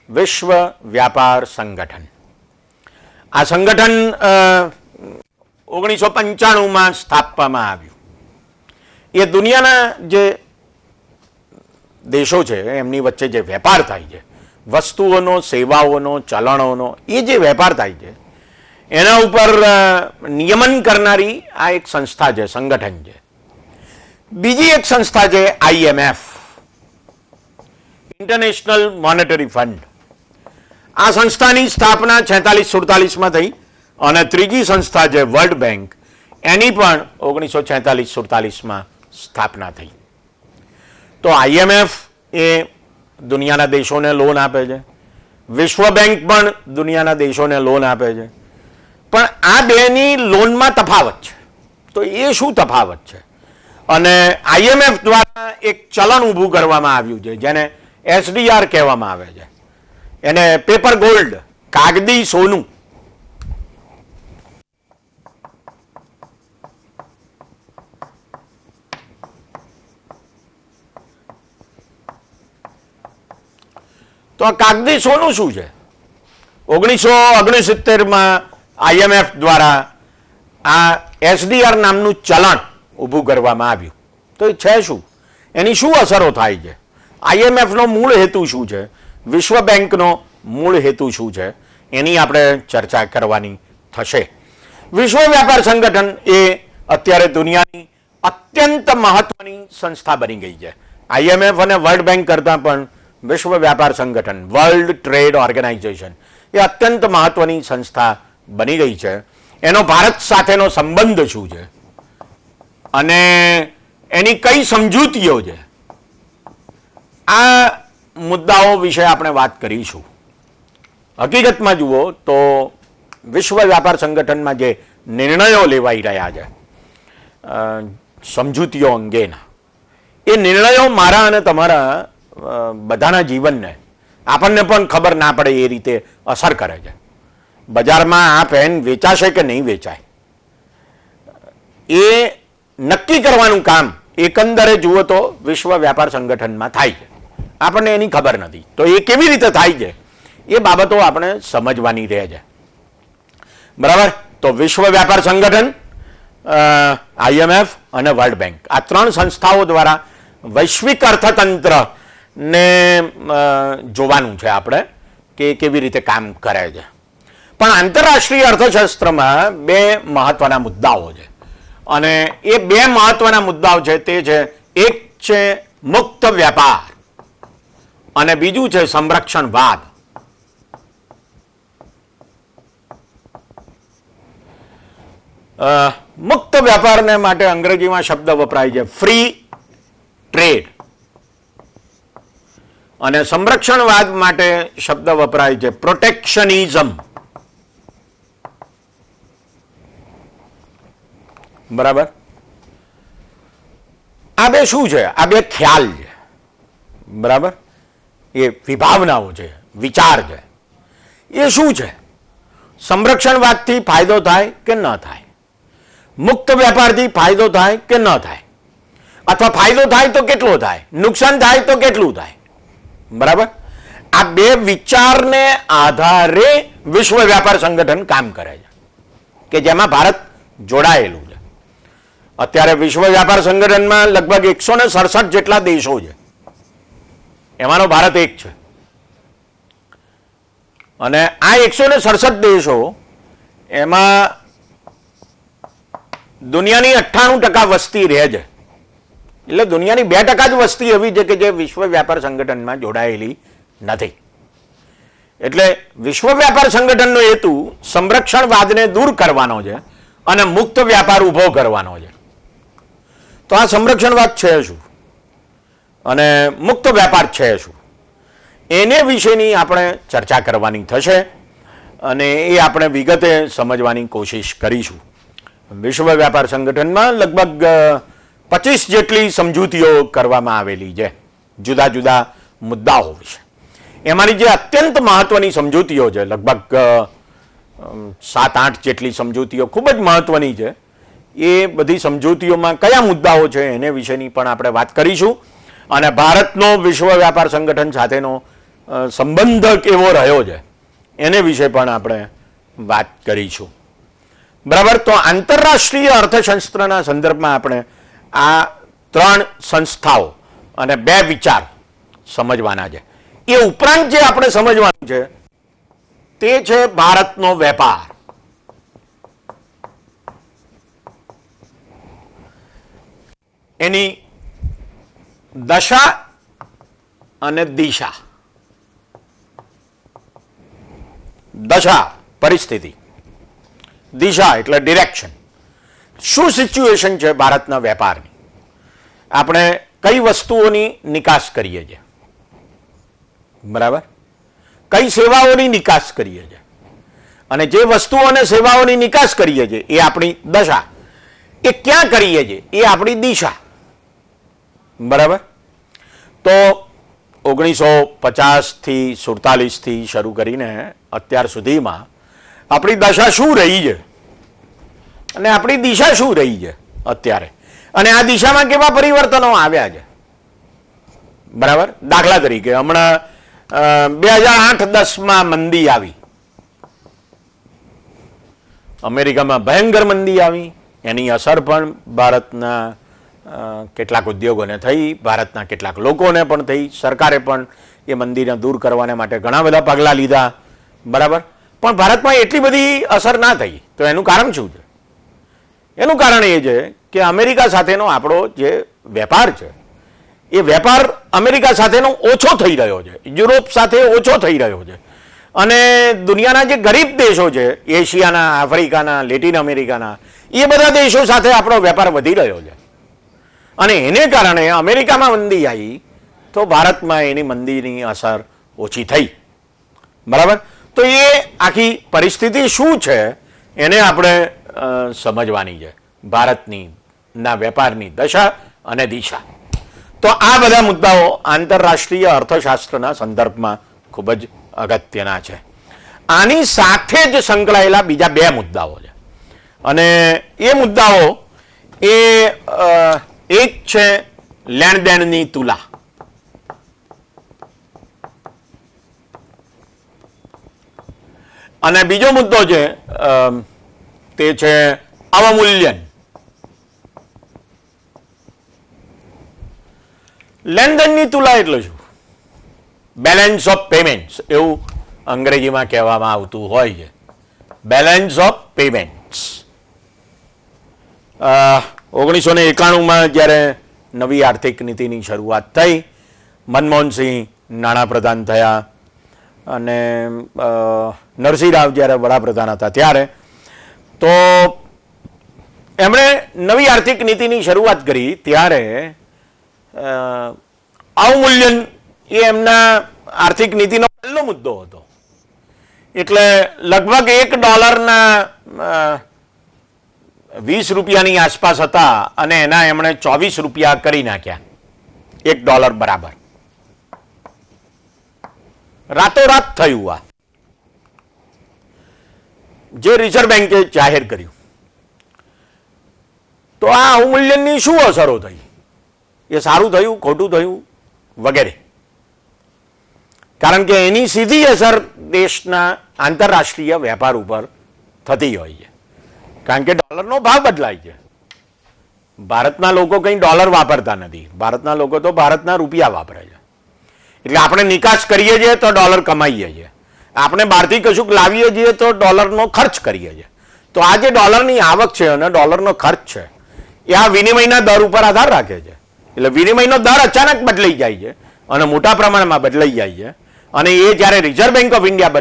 વિશ્વ વ્યાપાર સંગઠન. આ સંગઠન 1995માં સ્થાપવામાં આવ્યું. એ દુનિયાના જે દેશો છે એમની વચ્ચે જે વેપાર થાય છે, વસ્તુઓનો, સેવાઓનો, ચલણોનો, એ જે વેપાર થાય છે એના ઉપર નિયમન કરનારી આ એક સંસ્થા છે, સંગઠન છે. બીજી એક સંસ્થા છે IMF, ઇન્ટરનેશનલ મોનેટરી ફંડ. આ સંસ્થાની સ્થાપના 46-47માં થઈ, અને ત્રીજી સંસ્થા છે વર્લ્ડ બેંક, એની પણ 1946-47માં સ્થાપના થઈ. તો IMF એ દુનિયાના દેશોને લોન આપે છે, વિશ્વ બેંક પણ દુનિયાના દેશોને લોન આપે છે. પણ આ બેની લોનમાં તફાવત છે. તો એ શું તફાવત છે? અને IMF દ્વારા એક ચલણ ઊભું કરવામાં આવ્યું છે જેને SDR કહેવામાં આવે છે, એને પેપર ગોલ્ડ, કાગદી સોનું. તો આ કાગદી સોનું શું છે? 1969માં IMF દ્વારા આ SDR નામનું ચલણ ઊભું કરવામાં આવ્યું. તો એ છે શું? એની શું અસરો થાય છે? IMFનો મૂળ હેતુ શું છે? વિશ્વ બેંકનો મૂળ હેતુ શું છે? એની આપણે ચર્ચા કરવાની થશે. વિશ્વ વ્યાપાર સંગઠન એ અત્યારે દુનિયાની અત્યંત મહત્વની સંસ્થા બની ગઈ છે. IMF અને વર્લ્ડ બેંક કરતાં પણ વિશ્વ વ્યાપાર સંગઠન, વર્લ્ડ ટ્રેડ ઓર્ગેનાઇઝેશન, એ અત્યંત મહત્વની સંસ્થા બની ગઈ છે. એનો ભારત સાથેનો સંબંધ શું છે અને એની કઈ સમજૂતીઓ છે, આ મુદ્દાઓ વિશે આપણે વાત કરીશું. હકીકતમાં જુઓ તો વિશ્વ વ્યાપાર સંગઠનમાં જે નિર્ણયો લેવાઈ રહ્યા છે સમજૂતીઓ અંગેના, એ નિર્ણયો મારા અને તમારા બધાના જીવનને, આપણને પણ ખબર ના પડે એ રીતે અસર કરે છે. બજારમાં આ પેન વેચાશે કે નહીં વેચાય એ નક્કી કરવાનું કામ એકંદરે જુઓ તો વિશ્વ વ્યાપાર સંગઠનમાં થાય છે, આપણને એની ખબર નથી. તો એ કેવી રીતે થાય છે એ બાબતો આપણે સમજવાની રહે છે. બરાબર. તો વિશ્વ વ્યાપાર સંગઠન, IMF અને વર્લ્ડ બેંક, આ ત્રણ સંસ્થાઓ દ્વારા વૈશ્વિક અર્થતંત્રને જોવાનું છે આપણે કે કેવી રીતે કામ કરે છે. પણ આંતરરાષ્ટ્રીય અર્થશાસ્ત્રમાં બે મહત્વના મુદ્દાઓ છે અને એ બે મહત્વના મુદ્દાઓ છે તે છે, એક છે મુક્ત વ્યાપાર અને બીજું છે સંરક્ષણવાદ. મુક્ત વ્યાપારને માટે અંગ્રેજીમાં શબ્દ વપરાય છે ફ્રી ટ્રેડ અને સંરક્ષણવાદ માટે શબ્દ વપરાય છે પ્રોટેક્શનિઝમ. બરાબર. આ બે શું છે? આ બે ખ્યાલ છે. બરાબર. એ વિભાવનાઓ છે, વિચાર છે. એ શું છે? સંરક્ષણવાદથી ફાયદો થાય કે ન થાય, મુક્ત વ્યાપારથી ફાયદો થાય કે ન થાય, અથવા ફાયદો થાય તો કેટલો થાય, નુકસાન થાય તો કેટલું થાય. બરાબર. આ બે વિચારને આધારે વિશ્વ વ્યાપાર સંગઠન કામ કરે છે કે જેમાં ભારત જોડાયેલું છે. અત્યારે વિશ્વ વ્યાપાર સંગઠનમાં લગભગ 167 જેટલા દેશો છે, એમાંનો ભારત એક છે. અને આ 167 દેશો એમાં દુનિયાની 98% વસ્તી રહે છે. એટલે દુનિયાની 2% જ વસ્તી એવી છે કે જે વિશ્વ વ્યાપાર સંગઠનમાં જોડાયેલી નથી. એટલે વિશ્વ વ્યાપાર સંગઠનનો હેતુ સંરક્ષણવાદને દૂર કરવાનો છે અને મુક્ત વ્યાપાર ઊભો કરવાનો છે. તો આ સંરક્ષણવાદ છે શું અને મુક્ત વ્યાપાર છે શું, એને વિશેની આપણે ચર્ચા કરવાની થશે અને એ આપણે વિગતે સમજવાની કોશિશ કરીશું. વિશ્વ વ્યાપાર સંગઠનમાં લગભગ 25 જેટલી સમજૂતીઓ કરવામાં આવેલી છે જુદા જુદા મુદ્દાઓ વિશે. એમાંની જે અત્યંત મહત્વની સમજૂતીઓ છે, લગભગ 7-8 જેટલી સમજૂતીઓ ખૂબ જ મહત્વની છે. એ બધી સમજૂતીઓમાં કયા મુદ્દાઓ છે એને વિશેની પણ આપણે વાત કરીશું અને ભારતનો વિશ્વ વ્યાપાર સંગઠન સાથેનો સંબંધ કેવો રહ્યો છે એને વિશે પણ આપણે વાત કરીશું. બરાબર. તો આંતરરાષ્ટ્રીય અર્થશાસ્ત્રના સંદર્ભમાં આપણે આ ત્રણ સંસ્થાઓ અને બે વિચાર સમજવાના છે. એ ઉપરાંત જે આપણે સમજવાનું છે તે છે ભારતનો વેપાર. એની દશા અને દિશા. દશા પરિસ્થિતિ, દિશા એટલે ડિરેક્શન. શું સિચ્યુએશન છે ભારતના વેપારની, આપણે કઈ વસ્તુઓની નિકાસ કરીએ છીએ, બરાબર, કઈ સેવાઓની નિકાસ કરીએ છીએ, અને જે વસ્તુઓ અને સેવાઓની નિકાસ કરીએ છીએ એ આપણી દશા, એ ક્યાં કરીએ છીએ એ આપણી દિશા. બરાબર. તો 1950 થી 47 થી શરૂ કરીને અત્યાર સુધીમાં આપણી દશા શું રહી છે અને આપણી દિશા શું રહી છે અત્યારે, અને આ દિશામાં કેવા પરિવર્તનો આવ્યા છે. બરાબર. દાખલા તરીકે હમણાં 2008-10માં મંદી આવી, અમેરિકામાં ભયંકર મંદી આવી. એની અસર પણ ભારતના કેટલાક ઉદ્યોગોને થઈ, ભારતના કેટલાક લોકોને પણ થઈ. સરકારે પણ એ મંદીને દૂર કરવાને માટે ઘણા બધા પગલાં લીધા. બરાબર. પણ ભારતમાં એટલી બધી અસર ના થઈ. તો એનું કારણ શું છે? એનું કારણ એ છે કે અમેરિકા સાથેનો આપણો જે વેપાર છે એ વેપાર અમેરિકા સાથેનો ઓછો થઈ રહ્યો છે, યુરોપ સાથે ઓછો થઈ રહ્યો છે. અને દુનિયાના જે ગરીબ દેશો છે, એશિયાના, આફ્રિકાના, લેટિન અમેરિકાના, એ બધા દેશો સાથે આપણો વેપાર વધી રહ્યો છે. અને એને કારણે અમેરિકામાં મંદી આવી તો ભારતમાં એની મંદીની અસર ઓછી થઈ. બરાબર. તો એ આખી પરિસ્થિતિ શું છે એને આપણે સમજવાની છે, ભારતની ના વેપારની દશા અને દિશા. તો આ બધા મુદ્દાઓ આંતરરાષ્ટ્રીય અર્થશાસ્ત્રના સંદર્ભમાં ખૂબ જ અગત્યના છે. આની સાથે જ સંકળાયેલા બીજા બે મુદ્દાઓ છે અને એ મુદ્દાઓ એ એક છે લેણ દેણની તુલા, અને બીજો મુદ્દો છે તે છે અવમૂલ્યન. લેણદેણની તુલા એટલે શું? બેલેન્સ ઓફ પેમેન્ટ્સ એવું અંગ્રેજીમાં કહેવામાં આવતું હોય છે. Balance of payments. 1991માં જ્યારે નવી આર્થિક નીતિની શરૂઆત થઈ, મનમોહનસિંહ નાણાપ્રધાન થયા અને નરસિંહ રાવ જ્યારે વડાપ્રધાન હતા ત્યારે તો એમણે નવી આર્થિક નીતિની શરૂઆત કરી ત્યારે અવમૂલ્યન એ એમના આર્થિક નીતિનો પહેલો મુદ્દો હતો. એટલે લગભગ $1 ₹20 આસપાસ હતા અને એના એમણે ₹24 કરી નાખ્યા, $1 બરાબર. રાતોરાત થયું આ, જે રિઝર્વ બેન્કે જાહેર કર્યું. તો આ અવમૂલ્યનની શું અસરો થઈ? એ સારું થયું, ખોટું થયું વગેરે. કારણ કે એની સીધી અસર દેશના આંતરરાષ્ટ્રીય વેપાર ઉપર થતી હોય છે. કારણ કે ડોલરનો ભાવ બદલાય છે. ભારતના લોકો કંઈ ડોલર વાપરતા નથી, ભારતના લોકો તો ભારતના રૂપિયા વાપરે છે. એટલે આપણે નિકાસ કરીએ છીએ તો ડોલર કમાઈએ છીએ, આપણે બહારથી કશુંક લાવીએ છીએ તો ડોલરનો ખર્ચ કરીએ છીએ. તો આ જે ડોલરની આવક છે અને ડોલરનો ખર્ચ છે એ આ વિનિમયના દર ઉપર આધાર રાખે છે. એટલે વિનિમયનો દર અચાનક બદલાઈ જાય છે અને મોટા પ્રમાણમાં બદલાઈ જાય છે, અને એ જ્યારે રિઝર્વ બેન્ક ઓફ ઇન્ડિયા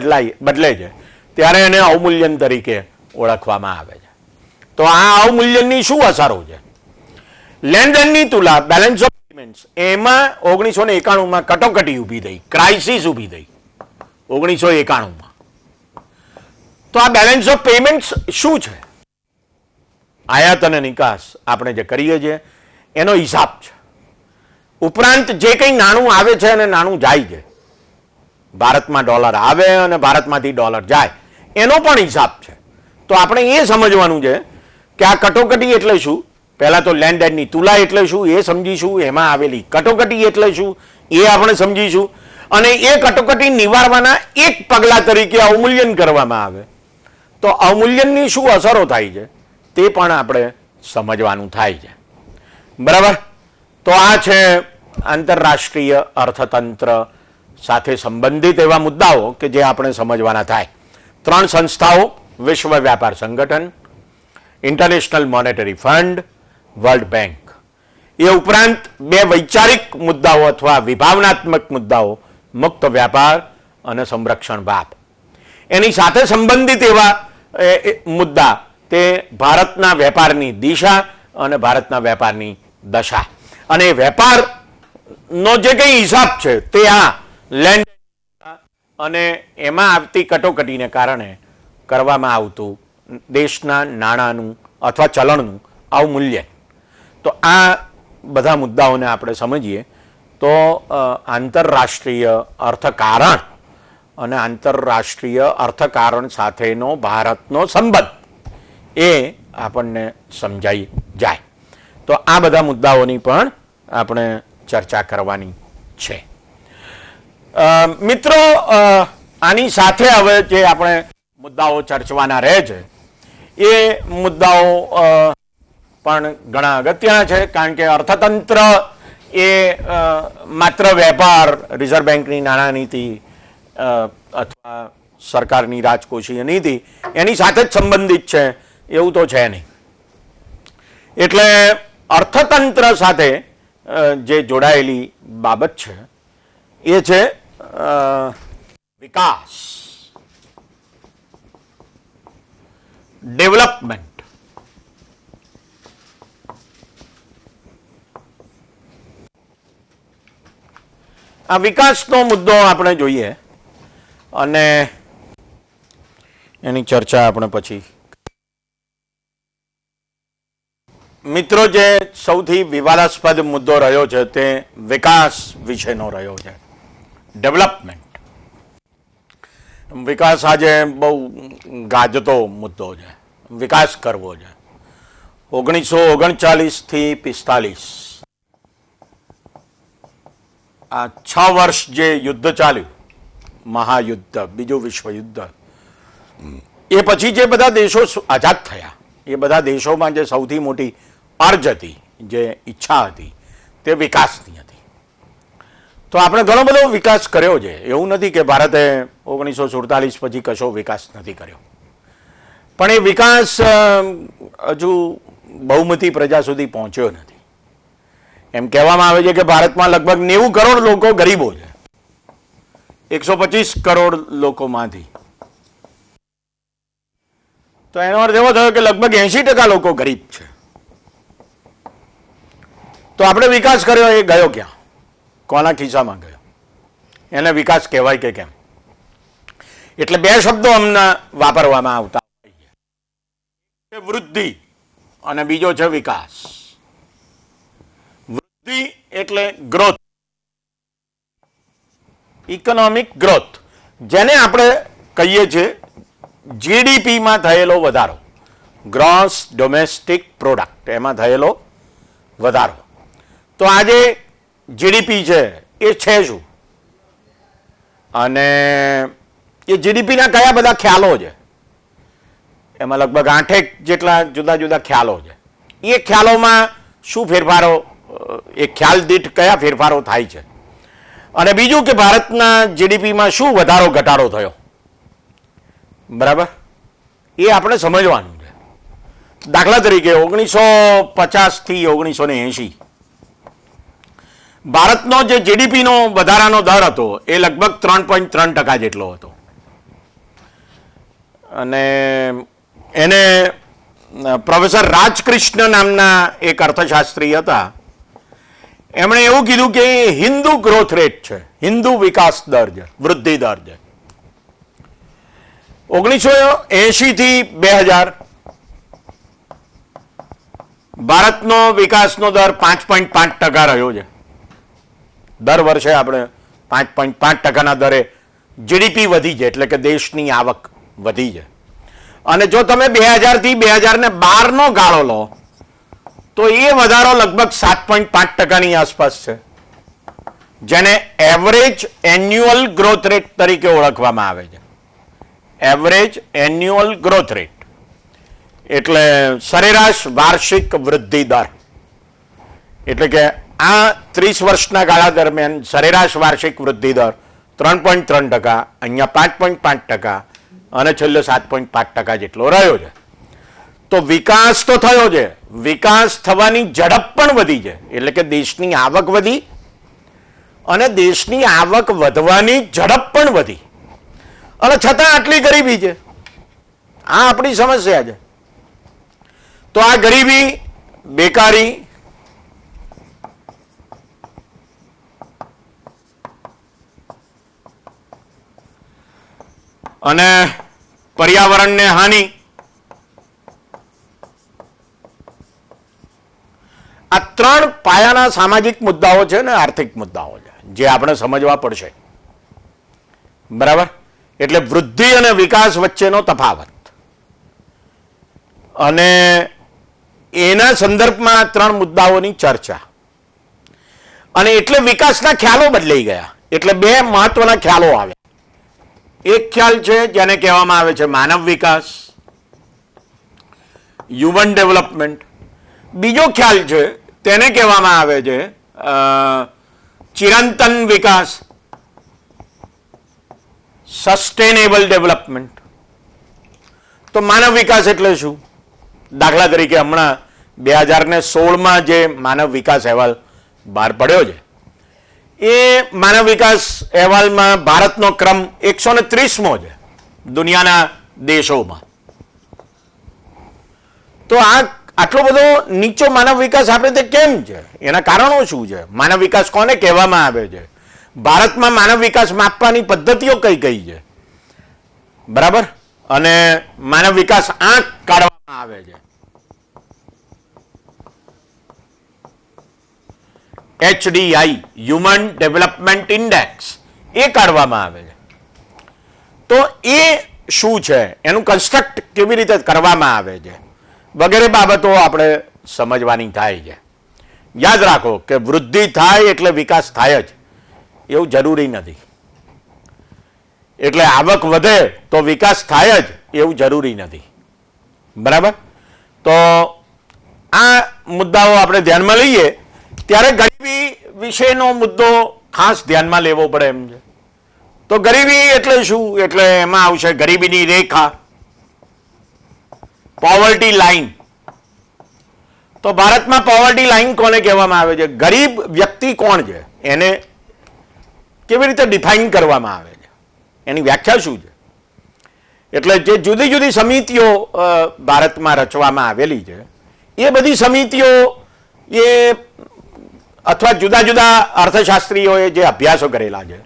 બદલે છે ત્યારે એને અવમૂલ્યન તરીકે ઓળખવામાં આવે છે. તો આ અવમૂલ્યનની શું અસરો છે? લેણદેણની તુલા, બેલેન્સ ઓફ પેમેન્ટ્સ, એમાં 1991માં કટોકટી ઊભી થઈ, ક્રાઇસિસ ઊભી થઈ 1991માં. તો આ બેલેન્સ ઓફ પેમેન્ટ્સ શું છે? આયાત અને નિકાસ આપણે જે કરીએ છીએ એનો હિસાબ છે. ઉપરાંત જે કંઈ નાણું આવે છે અને નાણું જાય છે, ભારતમાં ડોલર આવે અને ભારતમાંથી ડોલર જાય, એનો પણ હિસાબ છે. તો આપણે એ સમજવાનું છે કે આ કટોકટી એટલે શું. પહેલા તો લેણદેણની તુલા એટલે શું એ સમજીશું, એમાં આવેલી કટોકટી એટલે શું એ આપણે સમજીશું, અને એ કટોકટી નિવારવાના એક પગલા તરીકે અવમૂલ્યન કરવામાં આવે તો અવમૂલ્યનની શું અસરો થાય છે તે પણ આપણે સમજવાનું થાય છે. બરાબર? તો આ છે આંતરરાષ્ટ્રીય અર્થતંત્ર સાથે સંબંધિત એવા મુદ્દાઓ કે જે આપણે સમજવાના થાય. 3 સંસ્થાઓ, વિશ્વ વ્યાપાર સંગઠન, International Monetary Fund, World Bank. એ ઉપરાંત 2 વૈચારિક મુદ્દાઓ અથવા વિભાવનાત્મક મુદ્દાઓ, મુક્ત વ્યાપાર અને સંરક્ષણ ભાવ. એની સાથે સંબંધિત એવા મુદ્દા તે ભારતના વેપારની દિશા અને ભારતના વેપારની દશા. અને વેપારનો જે કંઈ હિસાબ છે તે આ લેન્ડ અને એમાં આવતી કટોકટીને કારણે કરવામાં આવતું દેશના નાણાંનું અથવા ચલણનું અવમૂલ્યન. તો આ બધા મુદ્દાઓને આપણે સમજીએ તો આંતરરાષ્ટ્રીય અર્થકારણ અને આંતરરાષ્ટ્રીય અર્થકારણ સાથેનો ભારતનો સંબંધ એ આપણને સમજાઈ જાય. તો આ બધા મુદ્દાઓની પણ આપણે ચર્ચા કરવાની છે. મિત્રો, આની સાથે હવે જે આપણે મુદ્દાઓ ચર્ચવાના રહે છે એ મુદ્દાઓ પણ ઘણા અગત્યના છે. કારણ કે અર્થતંત્ર એ માત્ર વેપાર, રિઝર્વ બેન્કની નાણાં નીતિ અથવા સરકારની રાજકોષીય નીતિ એની સાથે જ સંબંધિત છે એવું તો છે નહીં. એટલે અર્થતંત્ર સાથે જે જોડાયેલી બાબત છે એ છે વિકાસ, ડેવલપમેન્ટ. આ વિકાસનો મુદ્દો આપણે જોઈએ અને એની ચર્ચા આપણે પછી. મિત્રો, જે સૌથી વિવાદાસ્પદ મુદ્દો રહ્યો છે તે વિકાસ વિશેનો રહ્યો છે, ડેવલપમેન્ટ. વિકાસ આજે બહુ ગાજતો મુદ્દો છે, વિકાસ કરવો છે. 1939 થી 45 આ 6 વર્ષ જે યુદ્ધ ચાલ્યું, મહાયુદ્ધ, બીજું વિશ્વયુદ્ધ, એ પછી જે બધા દેશો આઝાદ થયા, એ બધા દેશોમાં જે સૌથી મોટી અર્જ હતી, જે ઈચ્છા હતી, તે વિકાસની હતી. તો આપણે ઘણો બધો વિકાસ કર્યો છે. એવું નથી કે ભારતે 1947 પછી કશો વિકાસ નથી કર્યો, પણ એ વિકાસ હજુ બહુમતી પ્રજા સુધી પહોંચ્યો નથી. એમ કહેવામાં આવે છે કે ભારતમાં લગભગ 90 કરોડ લોકો ગરીબો છે, 125 કરોડ લોકોમાંથી. તો એનો અર્થ એવો થયો કે લગભગ 80% લોકો ગરીબ છે. તો આપણે વિકાસ કર્યો, એ ગયો ક્યાં? કોના ખિસ્સામાં ગયો? એને વિકાસ કહેવાય કે કેમ? એટલે બે શબ્દો અમને વાપરવામાં આવતા હોય છે, વૃદ્ધિ અને બીજો છે વિકાસ. વૃદ્ધિ એટલે ગ્રોથ, ઇકોનોમિક ગ્રોથ, જેને આપણે કહીએ છીએ જીડીપીમાં થયેલો વધારો, ગ્રોસ ડોમેસ્ટિક પ્રોડક્ટ, એમાં થયેલો વધારો. તો આજે જીડીપી છે એ છે શું, અને એ જીડીપીના કયા બધા ખ્યાલો છે? એમાં લગભગ 8 જેટલા જુદા જુદા ખ્યાલો છે. એ ખ્યાલોમાં શું ફેરફારો, એ ખ્યાલ દીઠ કયા ફેરફારો થાય છે, અને બીજું કે ભારતના જીડીપીમાં શું વધારો ઘટાડો થયો, બરાબર, એ આપણે સમજવાનું છે. દાખલા તરીકે 1950 થી 1980 ભારતનો જે જીડીપીનો વધારાનો દર હતો એ લગભગ 3.3% જેટલો હતો. અને એને પ્રોફેસર રાજકૃષ્ણ નામના એક અર્થશાસ્ત્રી હતા, એમણે એવું કીધું કે હિન્દુ ગ્રોથ રેટ છે, હિન્દુ વિકાસ દર છે, વૃદ્ધિ દર છે. 1980 થી 2000 ભારતનો વિકાસનો દર 5.5% રહ્યો છે. દર વર્ષે આપણે 5.5%ના દરે જીડીપી વધી છે, એટલે કે દેશની આવક વધી છે. અને જો તમે 2000 થી 2012નો ગાળો લો તો એ વધારો લગભગ 7.5%ની આસપાસ છે, જેને એવરેજ એન્યુઅલ ગ્રોથ રેટ તરીકે ઓળખવામાં આવે છે. એવરેજ એન્યુઅલ ગ્રોથ રેટ એટલે સરેરાશ વાર્ષિક વૃદ્ધિ દર. એટલે કે આ 30 વર્ષના ગાળા દરમિયાન સરેરાશ વાર્ષિક વૃદ્ધિ દર 3.3%, અહીંયા 5.5% અને છેલ્લે 7.5% જેટલો રહ્યો છે. તો વિકાસ તો થયો છે, વિકાસ થવાની ઝડપ પણ વધી છે, એટલે કે દેશની આવક વધી અને દેશની આવક વધવાની ઝડપ પણ વધી, અને છતાં આટલી ગરીબી છે. આ આપણી સમસ્યા છે. તો આ ગરીબી, બેકારી, અને પર્યાવરણને હાનિ, આ 3 પાયાના સામાજિક મુદ્દાઓ છે ને આર્થિક મુદ્દાઓ છે, જે આપણે સમજવા પડશે, બરાબર. એટલે વૃદ્ધિ અને વિકાસ વચ્ચેનો તફાવત, અને એના સંદર્ભમાં 3 મુદ્દાઓની ચર્ચા. અને એટલે વિકાસના ખ્યાલો બદલાઈ ગયા. એટલે 2 મહત્વના ખ્યાલો આવ્યા. એક ખ્યાલ છે જેને કહેવામાં આવે છે માનવ વિકાસ, હ્યુમન ડેવલપમેન્ટ. બીજો ખ્યાલ છે તેને કહેવામાં આવે છે ચિરંતન વિકાસ, સસ્ટેનેબલ ડેવલપમેન્ટ. તો માનવ વિકાસ એટલે શું? દાખલા તરીકે હમણાં 2016માં જે માનવ વિકાસ અહેવાલ બહાર પડ્યો છે, એ માનવ વિકાસ અહેવાલમાં ભારતનો ક્રમ 130મો છે દુનિયાના દેશોમાં. તો આટલો બધો નીચો માનવ વિકાસ આપણે તે કેમ છે? એના કારણો શું છે? માનવ વિકાસ કોને કહેવામાં આવે છે? ભારતમાં માનવ વિકાસ માપવાની પદ્ધતિઓ કઈ કઈ છે, બરાબર. અને માનવ વિકાસ આંક કાઢવામાં આવે છે, HDI, હ્યુમન ડેવલપમેન્ટ ઇન્ડેક્સ, એ કાઢવામાં આવે છે. તો એ શું છે, એનું કન્સ્ટ્રક્ટ કેવી રીતે કરવામાં આવે છે, વગેરે બાબતો આપણે સમજવાની થાય છે. યાદ રાખો કે વૃદ્ધિ થાય એટલે વિકાસ થાય જ એવું જરૂરી નથી. એટલે આવક વધે તો વિકાસ થાય જ એવું જરૂરી નથી. બરાબર? તો આ મુદ્દાઓ આપણે ધ્યાનમાં લઈએ ત્યારે ગરીબી વિશેનો મુદ્દો ખાસ ધ્યાનમાં લેવો પડે એમ છે. તો ગરીબી એટલે શું? એટલે એમાં આવશે ગરીબીની રેખા, પોવર્ટી લાઈન. તો ભારતમાં પોવર્ટી લાઈન કોને કહેવામાં આવે છે? ગરીબ વ્યક્તિ કોણ છે એને કેવી રીતે ડિફાઇન કરવામાં આવે છે, એની વ્યાખ્યા શું છે? એટલે જે જુદી જુદી સમિતિઓ ભારતમાં રચવામાં આવેલી છે એ બધી સમિતિઓ એ અથવા જુદા જુદા અર્થશાસ્ત્રીઓએ જે અભ્યાસો કરેલા છે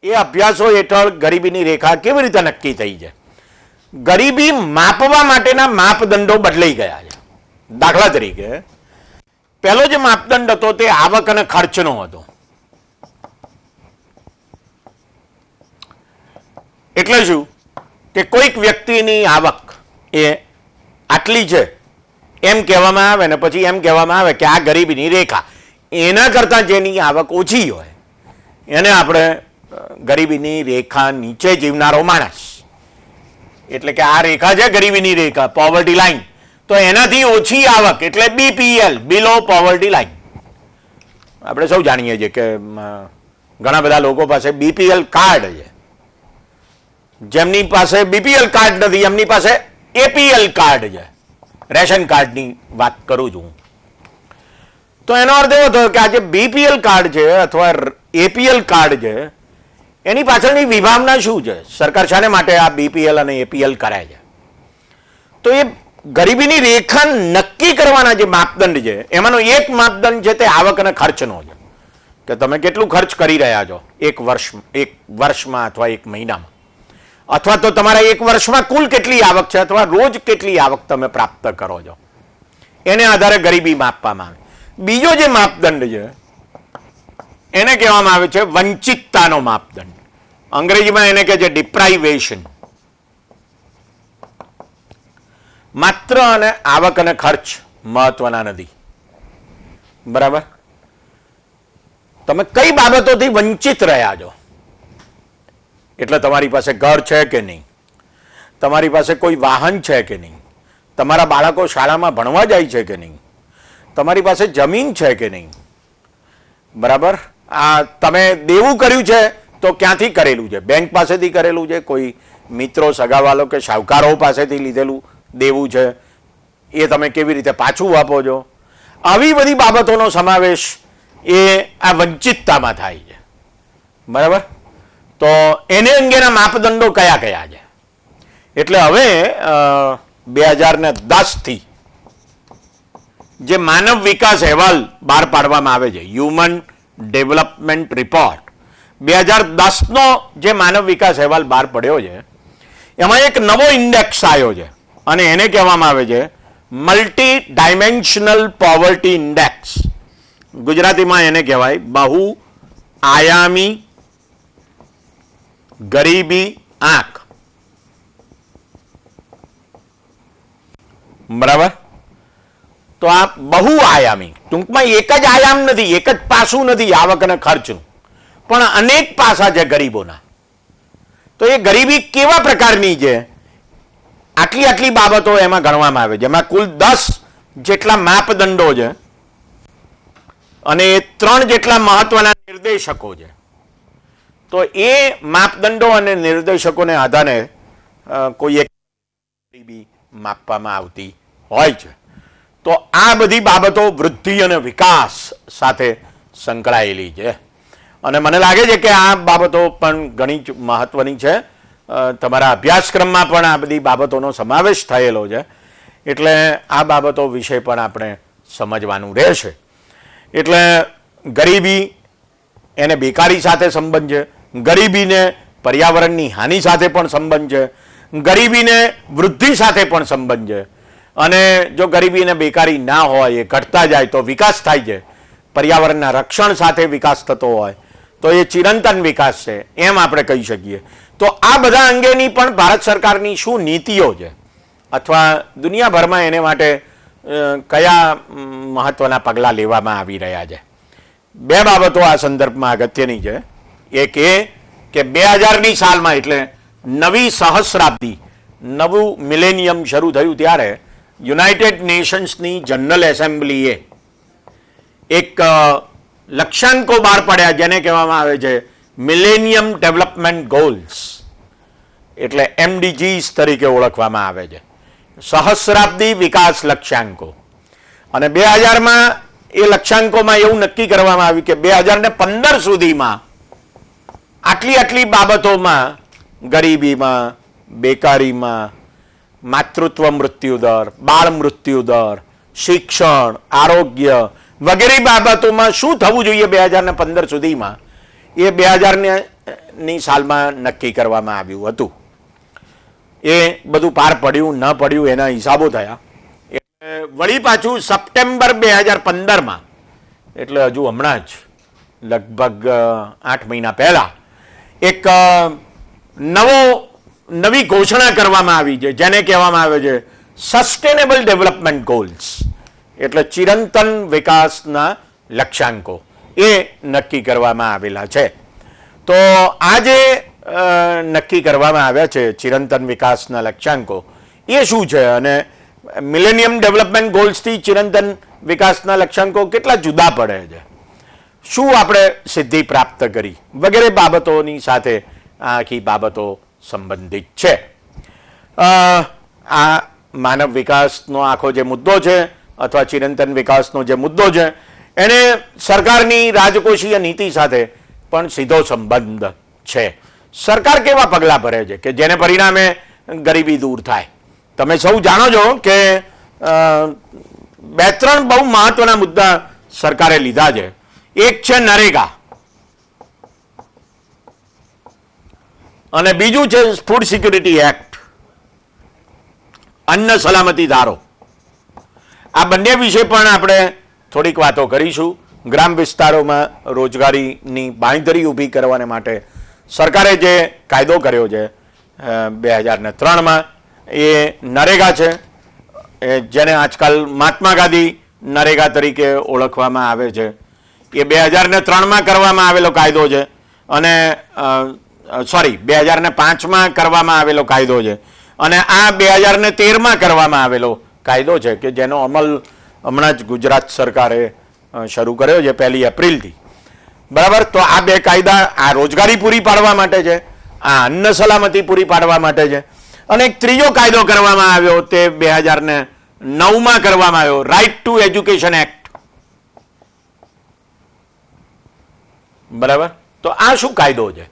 એ અભ્યાસો હેઠળ ગરીબીની રેખા કેવી રીતે નક્કી થઈ છે? ગરીબી માપવા માટેના માપદંડો બદલાઈ ગયા છે. દાખલા તરીકે પહેલો જે માપદંડ હતો તે આવક અને ખર્ચનો હતો. એટલે શું કે કોઈક વ્યક્તિની આવક એ આટલી છે એમ કહેવામાં આવે ને પછી એમ કહેવામાં આવે કે આ ગરીબીની રેખા. એના કરતાં જેની આવક ઓછી હોય એને આપણે ગરીબીની રેખા નીચે જીવનારો માણસ, એટલે કે આ રેખા છે ગરીબીની રેખા, પોવર્ટી લાઈન, તો એનાથી ઓછી આવક એટલે બીપીએલ, બિલો પોવર્ટી લાઈન. આપણે સૌ જાણીએ છીએ કે ઘણા બધા લોકો પાસે બીપીએલ કાર્ડ છે. જેમની પાસે બીપીએલ કાર્ડ નથી એમની પાસે એપીએલ કાર્ડ છે. રેશન કાર્ડની વાત કરું છું. તો એનો અર્થ એવો થયો કે આ જે બીપીએલ કાર્ડ છે અથવા એપીએલ કાર્ડ છે એની પાછળની વિભાવના શું છે? સરકાર શાને માટે આ બીપીએલ અને એપીએલ કરે છે? તો એ ગરીબીની રેખા નક્કી કરવાના જે માપદંડ છે એમાંનો એક માપદંડ છે તે આવક અને ખર્ચનો છે કે તમે કેટલું ખર્ચ કરી રહ્યા છો એક વર્ષમાં અથવા એક મહિનામાં, અથવા તો તમારા એક વર્ષમાં કુલ કેટલી આવક છે અથવા રોજ કેટલી આવક તમે પ્રાપ્ત કરો છો, એને આધારે ગરીબી માપવામાં આવે. બીજો જે માપદંડ છે એને કહેવામાં આવે છે વંચિતતાનો માપદંડ. અંગ્રેજીમાં એને કહે છે ડિપ્રાઇવેશન. માત્ર અને આવક અને ખર્ચ મહત્વના નથી. બરાબર? તમે કઈ બાબતોથી વંચિત રહ્યા છો? એટલે તમારી પાસે ઘર છે કે નહીં, તમારી પાસે કોઈ વાહન છે કે નહીં, તમારા બાળકો શાળામાં ભણવા જાય છે કે નહીં, તમારી પાસે જમીન છે કે નહીં. બરાબર? આ તમે દેવું કર્યું છે તો ક્યાંથી કરેલું છે? બેંક પાસેથી કરેલું છે, કોઈ મિત્રો સગાવાલો કે શાહુકારો પાસેથી લીધેલું દેવું છે, એ તમે કેવી રીતે પાછું આપો છો? આવી બધી બાબતોનો સમાવેશ એ આ વંચિતતામાં થાય છે. બરાબર? તો એને અંગેના માપદંડો કયા કયા છે? એટલે હવે 2010થી જે માનવ વિકાસ અહેવાલ બહાર પાડવામાં આવે છે, હ્યુમન ડેવલપમેન્ટ રિપોર્ટ 2010નો જે માનવ વિકાસ અહેવાલ બહાર પડ્યો છે એમાં એક નવો ઇન્ડેક્સ આવ્યો છે અને એને કહેવામાં આવે છે મલ્ટી ડાયમેન્શનલ પોવર્ટી ઇન્ડેક્સ. ગુજરાતીમાં એને કહેવાય બહુ આયામી ગરીબી આંક. બરાબર? તો આ બહુ આયામી, ટૂંકમાં એક જ આયામ નથી, એક જ પાસું નથી આવક અને ખર્ચનું, પણ અનેક પાસા છે ગરીબોના. તો એ ગરીબી કેવા પ્રકારની છે આટલી આટલી બાબતો એમાં ગણવામાં આવે છે. જેમાં કુલ 10 જેટલા માપદંડો છે અને 3 જેટલા મહત્વના નિર્દેશકો છે. તો એ માપદંડો અને નિર્દેશકોને આધારે કોઈ એક ગરીબી માપવામાં આવતી હોય છે. તો આ બધી બાબતો વૃદ્ધિ અને વિકાસ સાથે સંકળાયેલી છે અને મને લાગે છે કે આ બાબતો પણ ઘણી જ મહત્વની છે. તમારા અભ્યાસક્રમમાં પણ આ બધી બાબતોનો સમાવેશ થયેલો છે. એટલે આ બાબતો વિશે પણ આપણે સમજવાનું રહેશે. એટલે ગરીબી એને બેકારી સાથે સંબંધ છે, ગરીબીને પર્યાવરણની હાનિ સાથે પણ સંબંધ છે, ગરીબીને વૃદ્ધિ સાથે પણ સંબંધ છે. અને જો ગરીબી અને બેકારી ના હોય, એ ઘટતા જાય તો વિકાસ થાય છે. પર્યાવરણના રક્ષણ સાથે વિકાસ થતો હોય તો એ ચિરંતન વિકાસ છે એમ આપણે કહી શકીએ. તો આ બધા અંગેની પણ ભારત સરકારની શું નીતિઓ છે અથવા દુનિયાભરમાં એને માટે કયા મહત્વના પગલાં લેવામાં આવી રહ્યા છે. બે બાબતો આ સંદર્ભમાં અગત્યની છે. એક એ કે 2000ની સાલમાં એટલે નવી સહસ્રાબ્દી, નવું મિલેનિયમ શરૂ થયું ત્યારે યુનાઇટેડ નેશન્સની જનરલ એસેમ્બલીએ એક લક્ષ્યાંકો બહાર પાડ્યા જેને કહેવામાં આવે છે મિલેનિયમ ડેવલપમેન્ટ ગોલ્સ, એટલે MDGs તરીકે ઓળખવામાં આવે છે, સહસ્રાબ્દી વિકાસ લક્ષ્યાંકો. અને 2000માં એ લક્ષ્યાંકોમાં એવું નક્કી કરવામાં આવ્યું કે 2015 સુધીમાં આટલી બાબતોમાં, ગરીબીમાં, બેકારીમાં, માતૃત્વ મૃત્યુદર, બાળ મૃત્યુદર, શિક્ષણ, આરોગ્ય વગેરે બાબતોમાં શું થવું જોઈએ 2015 સુધીમાં, એ 2000ની સાલમાં નક્કી કરવામાં આવ્યું હતું. એ બધું પાર પડ્યું ન પડ્યું એના હિસાબો થયા. વળી પાછું સપ્ટેમ્બર 2015માં, એટલે હજુ હમણાં જ લગભગ 8 મહિના પહેલા એક નવી ઘોષણા કરવામાં આવી છે જેને કહેવામાં આવે છે સસ્ટેનેબલ ડેવલપમેન્ટ ગોલ્સ, એટલે ચિરંતન વિકાસના લક્ષ્યાંકો એ નક્કી કરવામાં આવેલા છે. તો આ જે નક્કી કરવામાં આવ્યા છે ચિરંતન વિકાસના લક્ષ્યાંકો એ શું છે અને મિલેનિયમ ડેવલપમેન્ટ ગોલ્સથી ચિરંતન વિકાસના લક્ષ્યાંકો કેટલા જુદા પડે છે, શું આપણે સિદ્ધિ પ્રાપ્ત કરી વગેરે બાબતોની સાથે આખી બાબતો સંબંધિત છે. આ માનવ વિકાસનો આખો જે મુદ્દો છે અથવા ચિરંતન વિકાસનો જે મુદ્દો છે એને સરકારની રાજકોષીય નીતિ સાથે પણ સીધો સંબંધ છે. સરકાર કેવા પગલાં ભરે છે કે જેને પરિણામે ગરીબી દૂર થાય. તમે સૌ જાણો છો કે 2-3 બહુ મહત્વના મુદ્દા સરકારે લીધા છે. એક છે નરેગા અને બીજું છે ફૂડ સિક્યુરિટી એક્ટ, અન્ન સલામતી ધારો. આ બંને વિશે પણ આપણે થોડીક વાતો કરીશું. ગ્રામ વિસ્તારોમાં રોજગારીની બાંયધરી ઊભી કરવાને માટે સરકારે જે કાયદો કર્યો છે 2003માં એ નરેગા છે, જેને આજકાલ મહાત્મા ગાંધી નરેગા તરીકે ઓળખવામાં આવે છે. એ 2003માં કરવામાં આવેલો કાયદો છે અને 2005માં કરવામાં આવેલો કાયદો છે અને આ 2013માં કરવામાં આવેલો કાયદો છે કે જેનો અમલ હમણાં જ ગુજરાત સરકારે શરૂ કર્યો છે 1 એપ્રિલથી. બરાબર. તો આ બે કાયદા આ રોજગારી પૂરી પાડવા માટે છે, આ અન્ન સલામતી પૂરી પાડવા માટે છે. અને એક ત્રીજો કાયદો કરવામાં આવ્યો તે 2009માં કરવામાં આવ્યો, રાઇટ ટુ એજ્યુકેશન એક્ટ. બરાબર. તો આ શું કાયદો છે?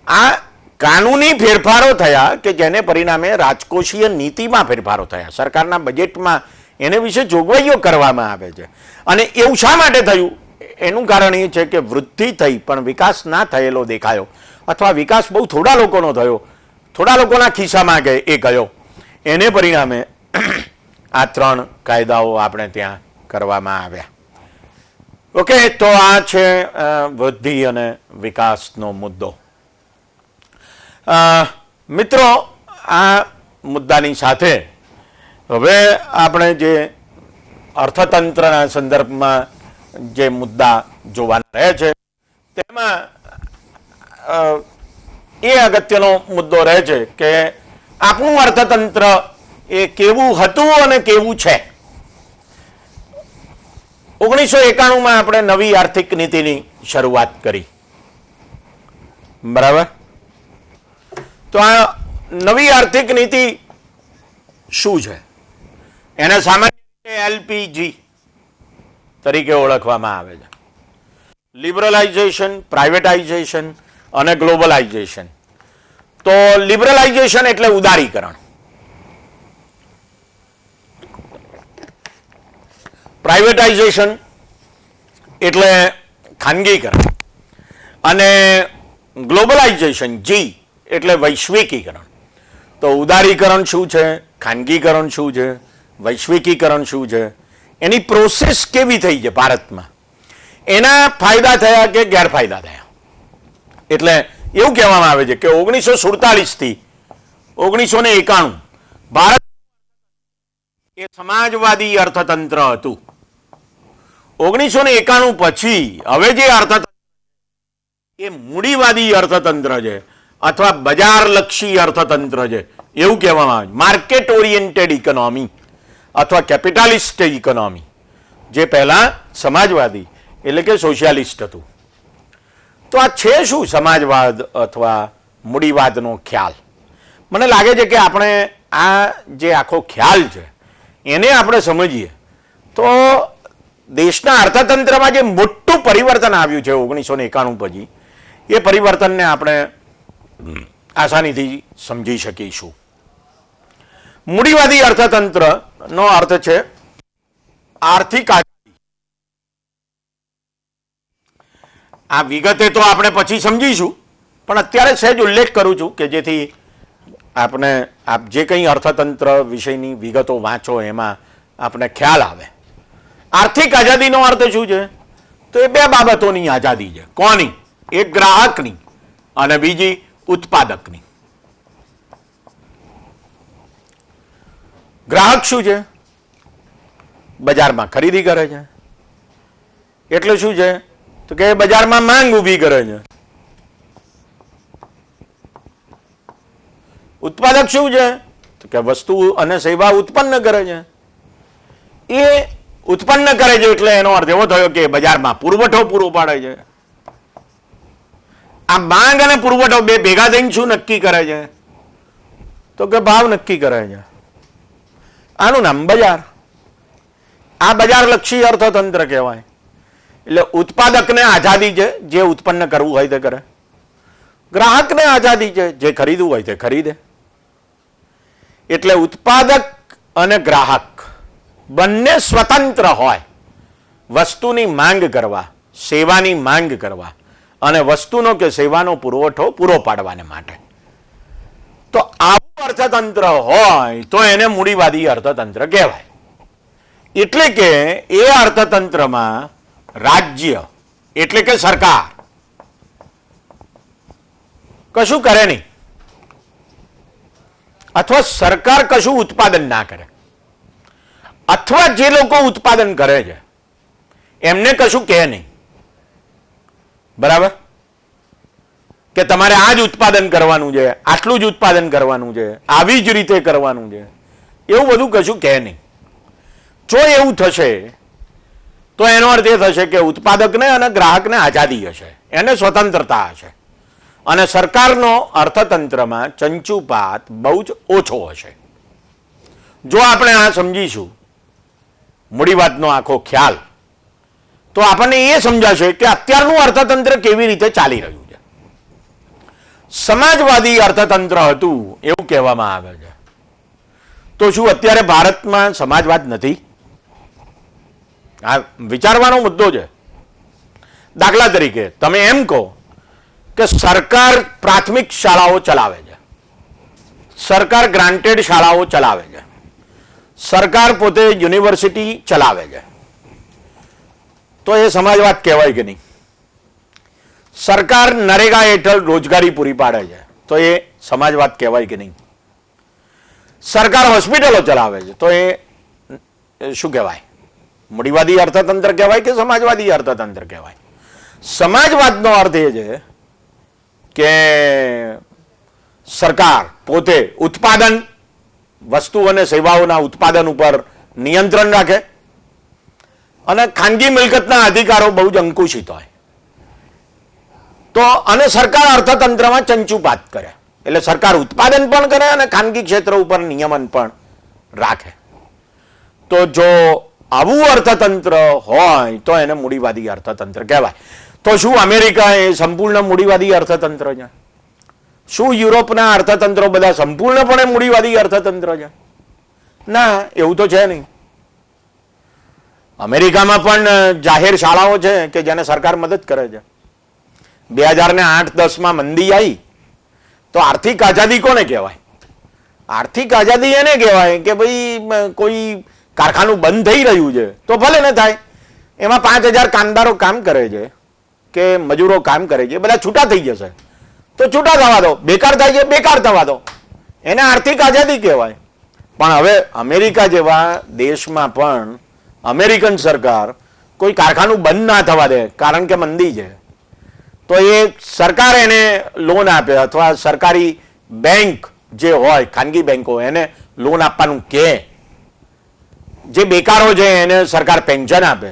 આ કાનૂની ફેરફારો થયા કે જેને પરિણામે રાજકોષીય નીતિમાં ફેરફારો થયા, સરકારના બજેટમાં એને વિશે જોગવાઈઓ કરવામાં આવે છે. અને એવું શા માટે થયું? એનું કારણ એ છે કે વૃદ્ધિ થઈ પણ વિકાસ ના થયેલો દેખાયો અથવા વિકાસ બહુ થોડા લોકોનો થયો, થોડા લોકોના ખિસ્સામાં એ ગયો. એને પરિણામે આ 3 કાયદાઓ આપણે ત્યાં કરવામાં આવ્યા. ઓકે. તો આ છે વૃદ્ધિ અને વિકાસનો મુદ્દો. મિત્રો, આ મુદ્દાની સાથે હવે આપણે જે અર્થતંત્રના સંદર્ભમાં જે મુદ્દા જોવાના રહે છે તેમાં એ અગત્યનો મુદ્દો રહે છે કે આપણું અર્થતંત્ર એ કેવું હતું અને કેવું છે. 1991માં આપણે નવી આર્થિક નીતિની શરૂઆત કરી. બરાબર. તો આ નવી આર્થિક નીતિ શું છે? એને સામાન્ય રીતે LPG તરીકે ઓળખવામાં આવે છે. લિબરલાઇઝેશન, પ્રાઇવેટાઇઝેશન અને ગ્લોબલાઇઝેશન. તો લિબરલાઇઝેશન એટલે ઉદારીકરણ, પ્રાઇવેટાઇઝેશન એટલે ખાનગીકરણ અને ગ્લોબલાઇઝેશન એટલે વૈશ્વિકીકરણ. તો ઉદારીકરણ શું છે, ખાનગીકરણ શું છે, વૈશ્વિકીકરણ શું છે, એની પ્રોસેસ કેવી થઈ છે ભારતમાં, એના ફાયદા થયા કે ગેરફાયદા થયા. એટલે એવું કહેવામાં આવે છે કે 1947 થી 1991 ભારત એ સમાજવાદી અર્થતંત્ર હતું. 1991 પછી હવે જે અર્થતંત્ર એ મૂડીવાદી અર્થતંત્ર છે અથવા બજારલક્ષી અર્થતંત્ર છે એવું કહેવામાં આવે. માર્કેટ ઓરિએન્ટેડ ઇકોનોમી અથવા કેપિટાલિસ્ટ ઇકોનોમી, જે પહેલા સમાજવાદી એટલે કે સોશિયાલિસ્ટ હતું. તો આ છે શું સમાજવાદ અથવા મૂડીવાદનો ખ્યાલ? મને લાગે છે કે આપણે આ જે આખો ખ્યાલ છે એને આપણે સમજીએ તો દેશના અર્થતંત્રમાં જે મોટું પરિવર્તન આવ્યું છે 1991 પછી, એ પરિવર્તનને આપણે આસાનીથી સમજી શકીશું. મૂડીવાદી અર્થતંત્રનો અર્થ છે આર્થિક આઝાદી. આ વિગતે તો આપણે પછી સમજીશું, પણ અત્યારે સહેજ ઉલ્લેખ કરું છું કે જેથી આપણે આપ જે કંઈ અર્થતંત્ર વિષયની વિગતો વાંચો એમાં આપણે ખ્યાલ આવે. આર્થિક આઝાદીનો અર્થ શું છે? તો એ બે બાબતોની આઝાદી છે. કોની? એક ગ્રાહકની અને બીજી ઉત્પાદકની. ગ્રાહક શું છે? બજારમાં ખરીદી કરે છે એટલે શું છે? તો કે બજારમાં માંગ ઊભી કરે છે. ઉત્પાદક શું છે? તો કે વસ્તુ અને સેવા ઉત્પન્ન કરે છે. એ ઉત્પન્ન કરે છે એટલે એનો અર્થ એવો થયો કે બજારમાં પુરવઠો પૂરો પાડે છે. આ માંગ અને પુરવઠો બે ભેગા થઈને શું નક્કી કરે છે? તો કે ભાવ નક્કી કરે છે. આનું નામ બજાર. આ બજારલક્ષી અર્થતંત્ર કહેવાય. એટલે ઉત્પાદકને આઝાદી છે, જે ઉત્પન્ન કરવું હોય તે કરે. ગ્રાહકને આઝાદી છે, જે ખરીદવું હોય તે ખરીદે. એટલે ઉત્પાદક અને ગ્રાહક બંને સ્વતંત્ર હોય વસ્તુની માંગ કરવા, સેવાની માંગ કરવા અને વસ્તુનો કે સેવાનો પુરવઠો પૂરો પાડવાને માટે. તો આવું અર્થતંત્ર હોય તો એને મૂડીવાદી અર્થતંત્ર કહેવાય. એટલે કે એ અર્થતંત્રમાં રાજ્ય એટલે કે સરકાર કશું કરે નહીં, અથવા સરકાર કશું ઉત્પાદન ના કરે, અથવા જે લોકો ઉત્પાદન કરે છે એમને કશું કહે નહીં. બરાબર? કે તમારે આ જ ઉત્પાદન કરવાનું છે, આટલું જ ઉત્પાદન કરવાનું છે, આવી જ રીતે કરવાનું છે, એવું બધું કશું કહે નહીં. જો એવું થશે તો એનો અર્થ એ થશે કે ઉત્પાદકને અને ગ્રાહકને આઝાદી હશે, એને સ્વતંત્રતા હશે, અને સરકારનો અર્થતંત્રમાં ચંચુપાત બહુ જ ઓછો હશે. જો આપણે આ સમજીશું મૂડીવાદનો આખો ખ્યાલ, તો આપણને એ સમજાશે કે અત્યારનું અર્થતંત્ર કેવી રીતે ચાલી રહ્યું છે. સમાજવાદી અર્થતંત્ર હતું એવું કહેવામાં આવે છે. તો શું અત્યારે ભારતમાં સમાજવાદ નથી? આ વિચારવાનો મુદ્દો છે. દાખલા તરીકે તમે એમ કહો કે સરકાર પ્રાથમિક શાળાઓ ચલાવે છે, સરકાર ગ્રાન્ટેડ શાળાઓ ચલાવે છે, સરકાર પોતે યુનિવર્સિટી ચલાવે છે, તો એ સમાજવાદ કહેવાય કે નહીં? સરકાર નરેગા હેઠળ રોજગારી પૂરી પાડે છે, તો એ સમાજવાદ કહેવાય કે નહીં? સરકાર હોસ્પિટલો ચલાવે છે, તો એ શું કહેવાય? મૂડીવાદી અર્થતંત્ર કહેવાય કે સમાજવાદી અર્થતંત્ર કહેવાય? સમાજવાદનો અર્થ એ છે કે સરકાર પોતે ઉત્પાદન, વસ્તુ અને સેવાઓના ઉત્પાદન ઉપર નિયંત્રણ રાખે અને ખાનગી મિલકતના અધિકારો બહુ જ અંકુશિત હોય. તો અને સરકાર અર્થતંત્રમાં ચંચુપાત કરે, એટલે સરકાર ઉત્પાદન પણ કરે અને ખાનગી ક્ષેત્ર ઉપર નિયમન પણ રાખે. તો જો આવું અર્થતંત્ર હોય તો એને મૂડીવાદી અર્થતંત્ર કહેવાય. તો શું અમેરિકા એ સંપૂર્ણ મૂડીવાદી અર્થતંત્ર છે? શું યુરોપના અર્થતંત્રો બધા સંપૂર્ણપણે મૂડીવાદી અર્થતંત્ર છે? ના, એવું તો છે નહીં. અમેરિકામાં પણ જાહેર શાળાઓ છે કે જેને સરકાર મદદ કરે છે. 2008-10માં મંદી આવી તો આર્થિક આઝાદી કોને કહેવાય? આર્થિક આઝાદી એને કહેવાય કે ભાઈ કોઈ કારખાનું બંધ થઈ રહ્યું છે તો ભલે ને થાય, એમાં 5000 કામદારો કામ કરે છે કે મજૂરો કામ કરે છે, બધા છૂટા થઈ જશે તો છૂટા થવા દો, બેકાર થાય છે બેકાર થવા દો, એને આર્થિક આઝાદી કહેવાય. પણ હવે અમેરિકા જેવા દેશમાં પણ અમેરિકન સરકાર કોઈ કારખાનું બંધ ના થવા દે કારણ કે મંદી છે, તો એ સરકાર એને લોન આપે અથવા સરકારી બેંક જે હોય ખાનગી બેંકો એને લોન આપવાનું કે, જે બેકારો છે એને સરકાર પેન્શન આપે,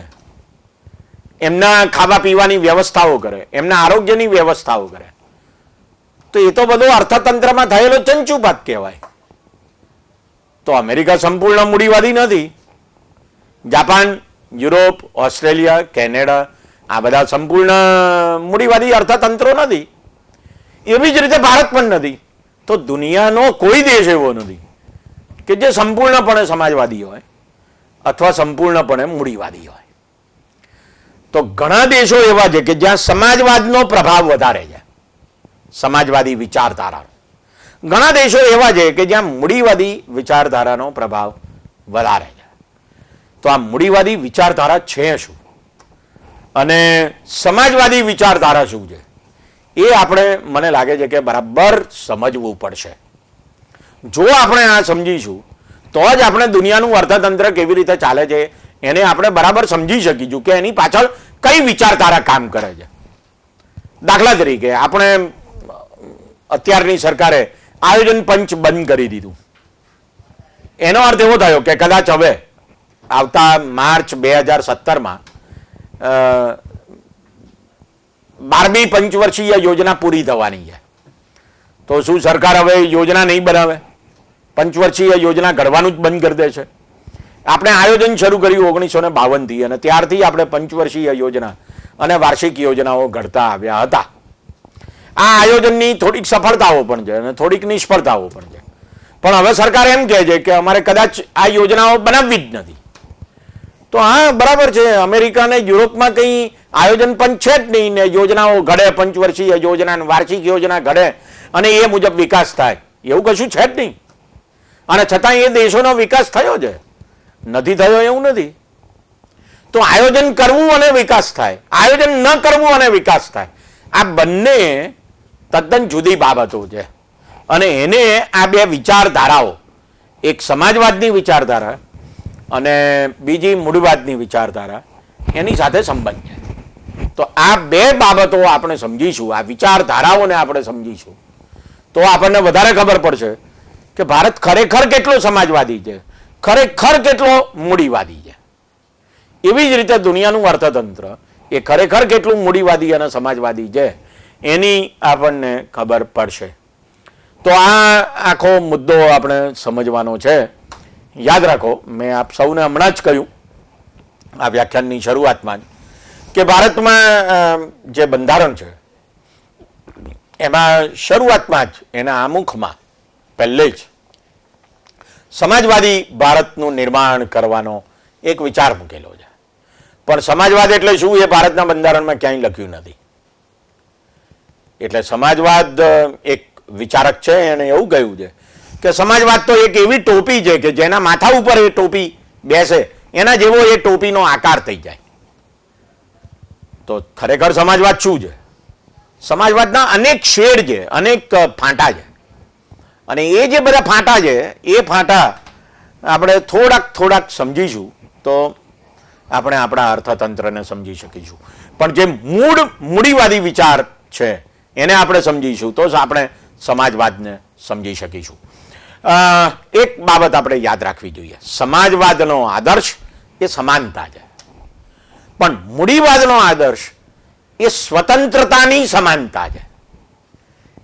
એમના ખાવા પીવાની વ્યવસ્થાઓ કરે, એમના આરોગ્યની વ્યવસ્થાઓ કરે, તો એ તો બધો અર્થતંત્રમાં થયેલો ચંચુપાત કહેવાય. તો અમેરિકા સંપૂર્ણ મૂડીવાદી નથી. જાપાન, યુરોપ, ઓસ્ટ્રેલિયા, કેનેડા આ બધા સંપૂર્ણ મૂડીવાદી અર્થતંત્રો નથી. એવી જ રીતે ભારત પણ નથી. તો દુનિયાનો કોઈ દેશ એવો નથી કે જે સંપૂર્ણપણે સમાજવાદી હોય અથવા સંપૂર્ણપણે મૂડીવાદી હોય. તો ઘણા દેશો એવા છે કે જ્યાં સમાજવાદનો પ્રભાવ વધારે છે, સમાજવાદી વિચારધારાનો. ઘણા દેશો એવા છે કે જ્યાં મૂડીવાદી વિચારધારાનો પ્રભાવ વધારે છે. તો આ મૂડીવાદી વિચારધારા છે શું અને સમાજવાદી વિચારધારા શું છે, એ આપણે મને લાગે છે કે બરાબર સમજવું પડશે. જો આપણે આ સમજીશું તો જ આપણે દુનિયાનું અર્થતંત્ર કેવી રીતે ચાલે છે એને આપણે બરાબર સમજી શકીશું કે એની પાછળ કઈ વિચારધારા કામ કરે છે. દાખલા તરીકે આપણે અત્યારની સરકારે આયોજન પંચ બંધ કરી દીધું. એનો અર્થ એવો થયો કે કદાચ હવે આવતા માર્ચ 2017માં 12મી પંચવર્ષીય યોજના પૂરી થવાની છે. તો શું સરકાર હવે યોજના નહીં બનાવે? પંચવર્ષીય યોજના ઘડવાનું જ બંધ કરી દે છે? આપણે આયોજન શરૂ કર્યું 1952થી અને ત્યારથી આપણે પંચવર્ષીય યોજના અને વાર્ષિક યોજનાઓ ઘડતા આવ્યા હતા. આ આયોજનની થોડીક સફળતાઓ પણ છે અને થોડીક નિષ્ફળતાઓ પણ છે. પણ હવે સરકાર એમ કહે છે કે અમારે કદાચ આ યોજનાઓ બનાવવી જ નથી. તો હા, બરાબર છે, અમેરિકા અને યુરોપમાં કંઈ આયોજન પંચ છે જ નહીં ને યોજનાઓ ઘડે, પંચવર્ષીય યોજના વાર્ષિક યોજના ઘડે અને એ મુજબ વિકાસ થાય એવું કશું છે જ નહીં. અને છતાં એ દેશોનો વિકાસ થયો છે, નથી થયો એવું નથી. તો આયોજન કરવું અને વિકાસ થાય, આયોજન ન કરવું અને વિકાસ થાય, આ બંને તદ્દન જુદી બાબતો છે. અને એને આ બે વિચારધારાઓ, એક સમાજવાદની વિચારધારા અને બીજી મૂડીવાદની વિચારધારા, એની સાથે સંબંધ છે. તો આ બે બાબતો આપણે સમજીશું, આ વિચારધારાઓને આપણે સમજીશું તો આપણને વધારે ખબર પડશે કે ભારત ખરેખર કેટલો સમાજવાદી છે, ખરેખર કેટલો મૂડીવાદી છે. એવી જ રીતે દુનિયાનું અર્થતંત્ર એ ખરેખર કેટલું મૂડીવાદી અને સમાજવાદી છે એની આપણને ખબર પડશે. તો આ આખો મુદ્દો આપણે સમજવાનો છે. યાદ રાખો, મેં આપ સૌને હમણાં જ કહ્યું આ વ્યાખ્યાનની શરૂઆતમાં જ કે ભારતમાં જે બંધારણ છે એમાં શરૂઆતમાં જ એના આમુખમાં પહેલે જ સમાજવાદી ભારતનું નિર્માણ કરવાનો એક વિચાર મૂકેલો છે. પણ સમાજવાદ એટલે શું એ ભારતના બંધારણમાં ક્યાંય લખ્યું નથી. એટલે સમાજવાદ એક વિચારક છે એને એવું કહ્યું છે કે સમાજવાદ તો એક એવી ટોપી છે કે જેના માથા ઉપર એ ટોપી બેસે એના જેવો એ ટોપીનો આકાર થઈ જાય. તો ખરેખર સમાજવાદ શું છે? સમાજવાદના અનેક શેડ છે, અનેક ફાંટા છે. અને એ જે બધા ફાંટા છે એ ફાંટા આપણે થોડાક સમજીશું તો આપણે આપણા અર્થતંત્રને સમજી શકીશું. પણ જે મૂડીવાદી વિચાર છે એને આપણે સમજીશું તો જ આપણે સમાજવાદને સમજી શકીશું. એક બાબત આપણે યાદ રાખવી જોઈએ, સમાજવાદનો આદર્શ એ સમાનતા છે, પણ મૂડીવાદનો આદર્શ એ સ્વતંત્રતાની સમાનતા છે.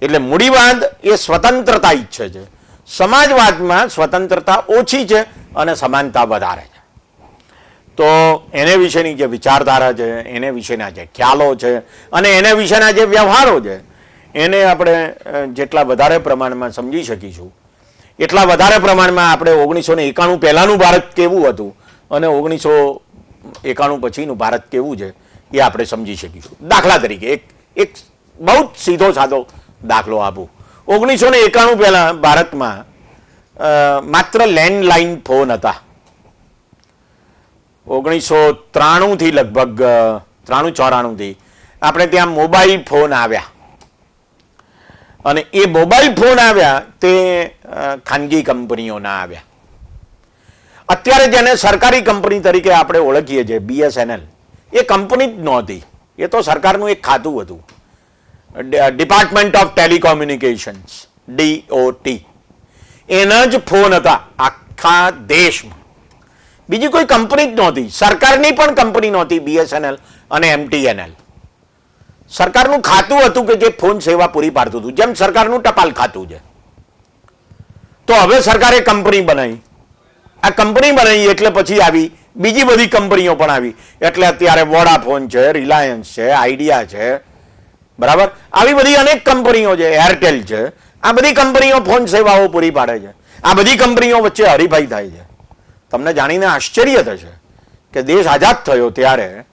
એટલે મૂડીવાદ એ સ્વતંત્રતા ઈચ્છે છે, સમાજવાદમાં સ્વતંત્રતા ઓછી છે અને સમાનતા વધારે છે. તો એને વિશેની જે વિચારધારા છે, એને વિશેના જે ખ્યાલો છે અને એને વિશેના જે વ્યવહારો છે એને આપણે જેટલા વધારે પ્રમાણમાં સમજી શકીશું એટલા વધારે પ્રમાણમાં આપણે 1991 પહેલાંનું ભારત કેવું હતું અને 1991 પછીનું ભારત કેવું છે એ આપણે સમજી શકીશું. દાખલા તરીકે એક બહુ જ સીધો સાદો દાખલો આપું. 1991 પહેલાં ભારતમાં માત્ર લેન્ડલાઇન ફોન હતા. 1993થી લગભગ 93-94થી આપણે ત્યાં મોબાઈલ ફોન આવ્યા અને એ મોબાઈલ ફોન આવ્યા તે ખાનગી કંપનીઓના આવ્યા. અત્યારે જેને સરકારી કંપની તરીકે આપણે ઓળખીએ છીએ BSNL, એ કંપની જ નહોતી, એ તો સરકારનું એક ખાતું હતું, ડિપાર્ટમેન્ટ ઓફ ટેલિકોમ્યુનિકેશન્સ, DOT. એના જ ફોન હતા આખા દેશમાં, બીજી કોઈ કંપની જ નહોતી, સરકારની પણ કંપની નહોતી BSNL અને MTNL. સરકારનું ખાતું હતું કે જે ફોન સેવા પૂરી પાડતું હતું, જેમ સરકારનું ટપાલ ખાતું છે. તો હવે સરકારે કંપની બનાવી, આ કંપની બનાવી એટલે પછી આવી બીજી બધી કંપનીઓ પણ આવી, એટલે અત્યારે વોડાફોન છે, રિલાયન્સ છે, આઈડિયા છે, બરાબર, આવી બધી અનેક કંપનીઓ છે, એરટેલ છે. આ બધી કંપનીઓ ફોન સેવાઓ પૂરી પાડે છે. આ બધી કંપનીઓ વચ્ચે હરીફાઈ થાય છે. તમને જાણીને આશ્ચર્ય થશે કે દેશ આઝાદ થયો ત્યારે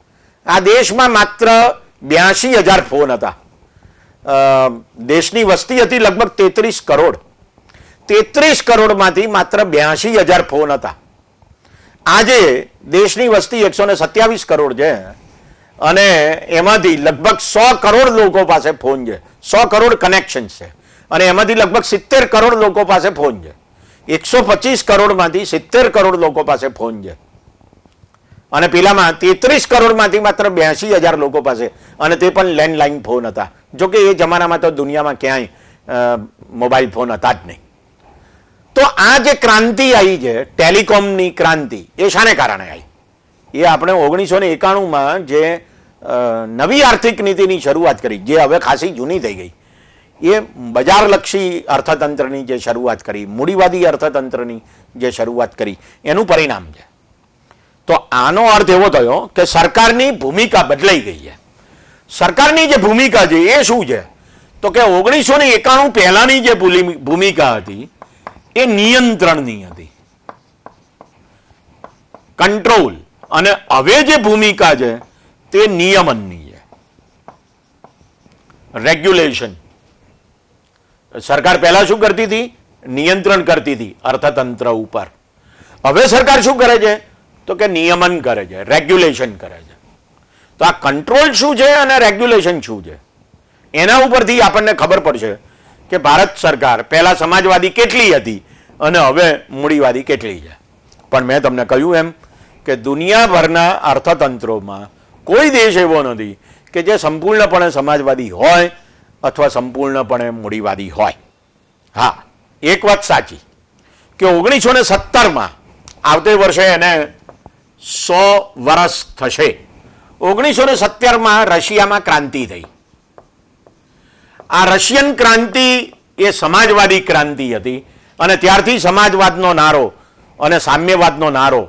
આ દેશમાં માત્ર 82,000 ફોન હતા. દેશની વસ્તી હતી લગભગ 33 કરોડ. 33 કરોડમાંથી માત્ર 82,000 ફોન હતા. આજે દેશની વસ્તી 127 કરોડ છે અને એમાંથી લગભગ 100 કરોડ લોકો પાસે ફોન છે, 100 કરોડ કનેક્શન છે, અને એમાંથી લગભગ 70 કરોડ લોકો પાસે ફોન છે. 125 કરોડમાંથી 70 કરોડ લોકો પાસે ફોન છે, અને પેલામાં 33 કરોડમાંથી માત્ર 82,000 લોકો પાસે, અને તે પણ લેન્ડલાઇન ફોન હતા. જોકે એ જમાનામાં તો દુનિયામાં ક્યાંય મોબાઈલ ફોન હતા જ નહીં. તો આ જે ક્રાંતિ આવી છે, ટેલિકોમની ક્રાંતિ, એ શાને કારણે આવી? એ આપણે 1991માં જે નવી આર્થિક નીતિની શરૂઆત કરી, જે હવે ખાસી જૂની થઈ ગઈ, એ બજારલક્ષી અર્થતંત્રની જે શરૂઆત કરી, મૂડીવાદી અર્થતંત્રની જે શરૂઆત કરી, એનું પરિણામ છે. તો આનો અર્થ એવો થયો કે સરકારની ભૂમિકા બદલાઈ ગઈ છે. સરકારની જે ભૂમિકા છે એ શું છે? તો કે 1991 પહેલાની જે ભૂમિકા હતી એ નિયંત્રણની હતી, કંટ્રોલ, અને હવે જે ભૂમિકા છે તે નિયમનની છે, રેગ્યુલેશન. સરકાર પહેલા શું કરતી હતી? નિયંત્રણ કરતી હતી અર્થતંત્ર ઉપર. હવે સરકાર શું કરે છે? તો કે નિયમન કરે છે, રેગ્યુલેશન કરે છે. તો આ કંટ્રોલ શું છે અને રેગ્યુલેશન શું છે, એના ઉપરથી આપણને ખબર પડશે કે ભારત સરકાર પહેલા સમાજવાદી કેટલી હતી અને હવે મૂડીવાદી કેટલી છે. પણ મેં તમને કહ્યું એમ કે દુનિયાભરના અર્થતંત્રોમાં કોઈ દેશ એવો નથી કે જે સંપૂર્ણપણે સમાજવાદી હોય અથવા સંપૂર્ણપણે મૂડીવાદી હોય. હા, એક વાત સાચી કે 1917માં, આવતે વર્ષે એને 100 વર્ષ થશે, 1917માં રશિયામાં ક્રાંતિ થઈ. આ રશિયન ક્રાંતિ એ સમાજવાદી ક્રાંતિ હતી, અને ત્યારથી સમાજવાદનો નારો અને સામ્યવાદનો નારો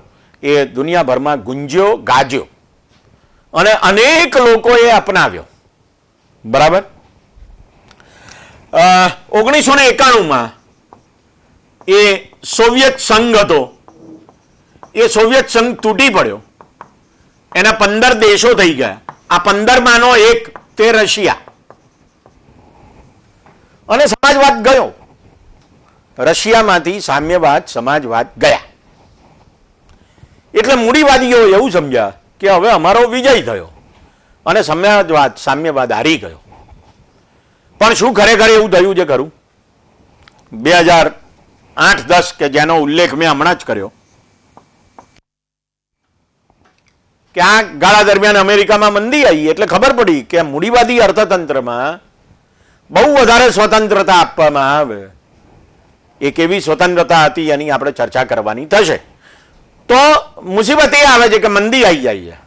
એ દુનિયાભરમાં ગુંજ્યો, ગાજ્યો, અને અનેક લોકોએ અપનાવ્યો. બરાબર. 1991માં એ સોવિયત સંઘ હતો, એ સોવિયત સંઘ તૂટી પડ્યો, એના 15 દેશો થઈ ગયા. આ 15માંનો એક તે રશિયા, અને સમાજવાદ ગયો. રશિયામાંથી સામ્યવાદ, સમાજવાદ ગયા. એટલે મૂડીવાદીઓ એવું સમજ્યા કે હવે અમારો વિજય થયો અને સામ્યવાદ હારી ગયો. પણ શું ખરેખર એવું થયું છે ખરું? 2008-10 કે જેનો ઉલ્લેખ મેં હમણાં જ કર્યો, કે આ ગાળા દરમિયાન અમેરિકામાં મંદી આવી એટલે ખબર પડી કે મૂડીવાદી અર્થતંત્રમાં બહુ વધારે સ્વતંત્રતા આપવામાં આવે. એક એવી સ્વતંત્રતા હતી, એની આપણે ચર્ચા કરવાની થશે. તો મુસીબત એ આવે છે કે મંદી આવી જાય છે,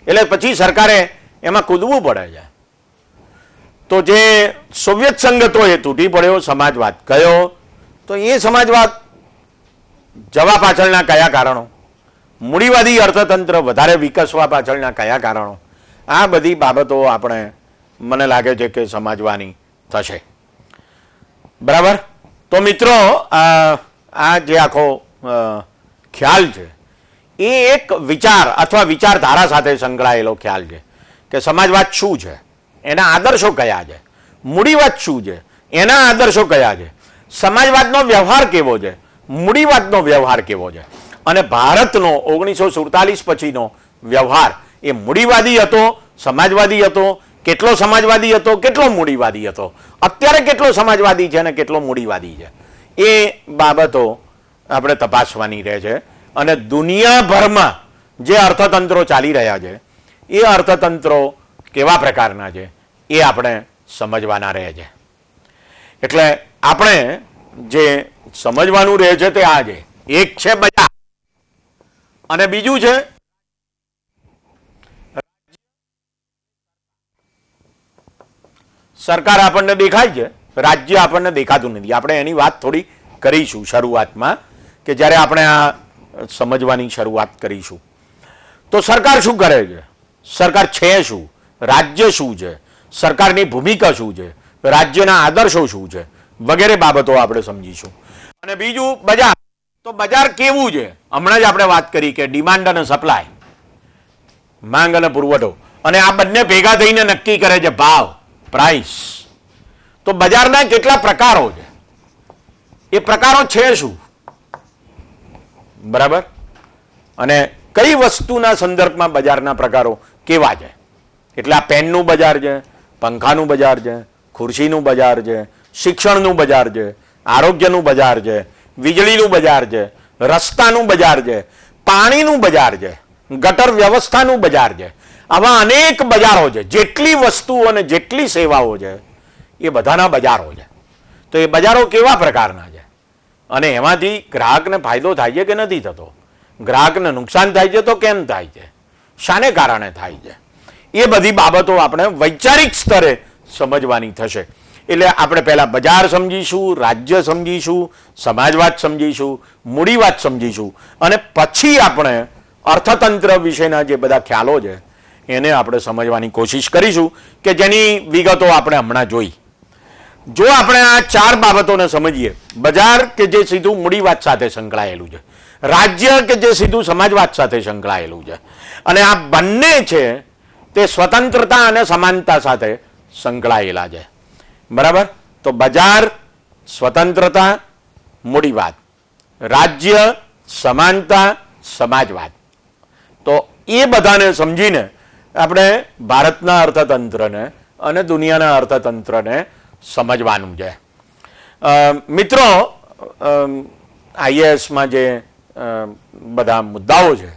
એટલે પછી સરકારે એમાં કૂદવું પડે છે. તો જે સોવિયત સંઘ હતો એ તૂટી પડ્યો, સમાજવાદ ગયો. તો એ સમાજવાદ જવા પાછળના કયા કારણો, મૂડીવાદી અર્થતંત્ર વધારે વિકસવા પાછળના કયા કારણો, આ બધી બાબતો આપણે, મને લાગે છે કે સમજવાની થશે. બરાબર. તો મિત્રો, આ જે આખો ખ્યાલ છે એ એક વિચાર અથવા વિચારધારા સાથે સંકળાયેલો ખ્યાલ છે કે સમાજવાદ શું છે, એના આદર્શો કયા છે, મૂડીવાદ શું છે, એના આદર્શો કયા છે, સમાજવાદનો વ્યવહાર કેવો છે, મૂડીવાદનો વ્યવહાર કેવો છે, અને ભારતનો 1947 પછીનો વ્યવહાર એ મૂડીવાદી હતો, સમાજવાદી હતો, કેટલો સમાજવાદી હતો, કેટલો મૂડીવાદી હતો, અત્યારે કેટલો સમાજવાદી છે અને કેટલો મૂડીવાદી છે, એ બાબતો આપણે તપાસવાની રહે છે. અને દુનિયાભરમાં જે અર્થતંત્રો ચાલી રહ્યા છે એ અર્થતંત્રો કેવા પ્રકારના છે એ આપણે સમજવાના રહે છે. એટલે આપણે જે સમજવાનું રહે છે તે આ છે, એક છે બજાર અને બીજું છે સરકાર. આપણને દેખાય છે, રાજ્ય આપણને દેખાતું નથી. આપણે એની વાત થોડી કરીશું શરૂઆતમાં, કે જ્યારે આપણે આ સમજવાની શરૂઆત કરીશું. તો સરકાર શું કરે છે, સરકાર છે શું, રાજ્ય શું છે, સરકારની ભૂમિકા શું છે, રાજ્યના આદર્શો શું છે, વગેરે બાબતો આપણે સમજીશું. અને બીજું બજાર. તો બજાર કેવું છે, હમણાં જ આપણે વાત કરી કે ડિમાન્ડ અને સપ્લાય, માંગ અને પુરવઠો, અને આ બંને ભેગા થઈને નક્કી કરે છે ભાવ, પ્રાઇસ. તો બજારના કેટલા પ્રકારો છે, એ પ્રકારો છે શું, બરાબર, અને કઈ વસ્તુના સંદર્ભમાં બજારના પ્રકારો કેવા છે. એટલે આ પેનનું બજાર છે, પંખાનું બજાર છે, ખુરશીનું બજાર છે, શિક્ષણનું બજાર છે, આરોગ્યનું બજાર છે, વીજળીનું બજાર છે, રસ્તાનું બજાર છે, પાણીનું બજાર છે, ગટર વ્યવસ્થાનું બજાર છે. આવા અનેક બજારો છે. જેટલી વસ્તુઓ અને જેટલી સેવાઓ છે એ બધાના બજારો છે. તો એ બજારો કેવા પ્રકારના છે અને એમાંથી ગ્રાહકને ફાયદો થાય છે કે નથી થતો, ગ્રાહકને નુકસાન થાય છે તો કેમ થાય છે, શાને કારણે થાય છે, એ બધી બાબતો આપણે વૈચારિક સ્તરે સમજવાની થશે. એટલે આપણે પહેલા બજાર સમજીશું, રાજ્ય સમજીશું, સમાજવાદ સમજીશું, મૂડીવાદ સમજીશું, અને પછી આપણે અર્થતંત્ર વિશેના જે બધા ખ્યાલો છે એને આપણે સમજવાની કોશિશ કરીશું, કે જેની વિગતો આપણે હમણાં જોઈ. જો આપણે આ ચાર બાબતોને સમજીએ, બજાર કે જે સીધું મૂડીવાદ સાથે સંકળાયેલું છે, રાજ્ય કે જે સીધું સમાજવાદ સાથે સંકળાયેલું છે, અને આ બંને છે તે સ્વતંત્રતા અને સમાનતા સાથે સંકળાયેલા છે, બરાબર. તો બજાર, સ્વતંત્રતા, મૂડીવાદ, રાજ્ય, સમાનતા, સમાજવાદ. તો એ બધાને સમજીને આપણે ભારતના અર્થતંત્રને અને દુનિયાના અર્થતંત્રને સમજવાનું છે. મિત્રો, આઈએએસમાં જે બધા મુદ્દાઓ છે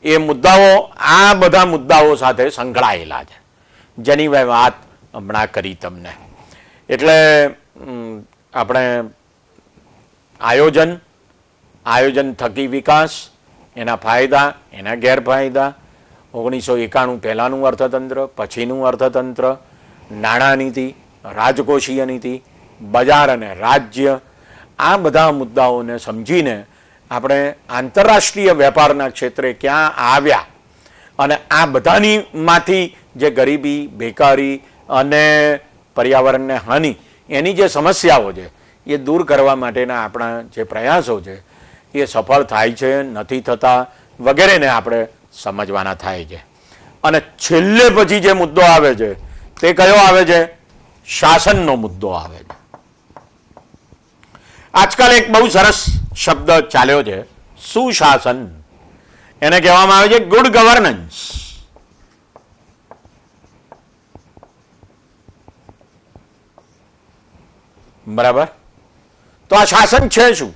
એ મુદ્દાઓ આ બધા મુદ્દાઓ સાથે સંકળાયેલા છે, જેની મેં વાત હમણાં કરી તમને. એટલે આપણે આયોજન થકી વિકાસ, એના ફાયદા, એના ગેરફાયદા, 1991 પહેલાંનું અર્થતંત્ર, પછીનું અર્થતંત્ર, નાણાં નીતિ, રાજકોષીય નીતિ, બજાર અને રાજ્ય, આ બધા મુદ્દાઓને સમજીને આપણે આંતરરાષ્ટ્રીય વેપારના ક્ષેત્રે ક્યાં આવ્યા અને આ બધાની માંથી જે ગરીબી, બેકારી અને પર્યાવરણને હાનિ, એની જે સમસ્યાઓ છે એ દૂર કરવા માટેના આપણા જે પ્રયાસો છે એ સફળ થાય છે, નથી થતા, વગેરેને આપણે સમજવાના થાય છે. અને છેલ્લે પછી જે મુદ્દો આવે છે તે કયો આવે છે? શાસનનો મુદ્દો આવે છે. આજકાલ એક બહુ સરસ શબ્દ ચાલ્યો છે, સુશાસન. એને કહેવામાં આવે છે ગુડ ગવર્નન્સ. બરાબર. તો આ શાસન છે શું?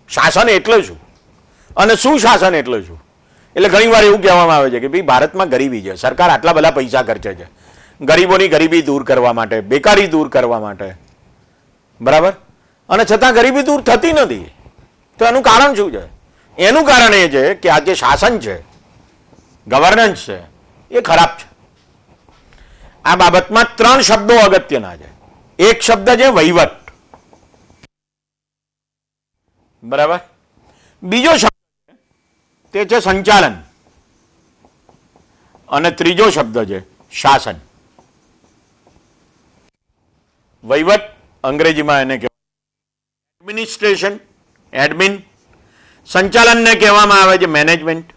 શાસન એટલે શું અને સુશાસન એટલે શું? એટલે ઘણી વાર એવું કહેવામાં આવે છે કે ભાઈ ભારતમાં ગરીબી છે, સરકાર આટલા બધા પૈસા ખર્ચે છે ગરીબોની ગરીબી દૂર કરવા માટે, બેકારી દૂર કરવા માટે, બરાબર, અને છતાં ગરીબી દૂર થતી નથી. તો એનું કારણ શું છે? એનું કારણ એ છે કે આ જે શાસન છે, ગવર્નન્સ છે, એ ખરાબ છે. આ બાબતમાં ત્રણ શબ્દો અગત્યના છે. એક શબ્દ છે વહીવટ, બરાબર. બીજો શબ્દ તે છે સંચાલન, અને ત્રીજો શબ્દ છે શાસન. વહીવટ અંગ્રેજીમાં એને કહેવાય એડમિનિસ્ટ્રેશન, એડમિન. સંચાલનને કહેવામાં આવે છે મેનેજમેન્ટ,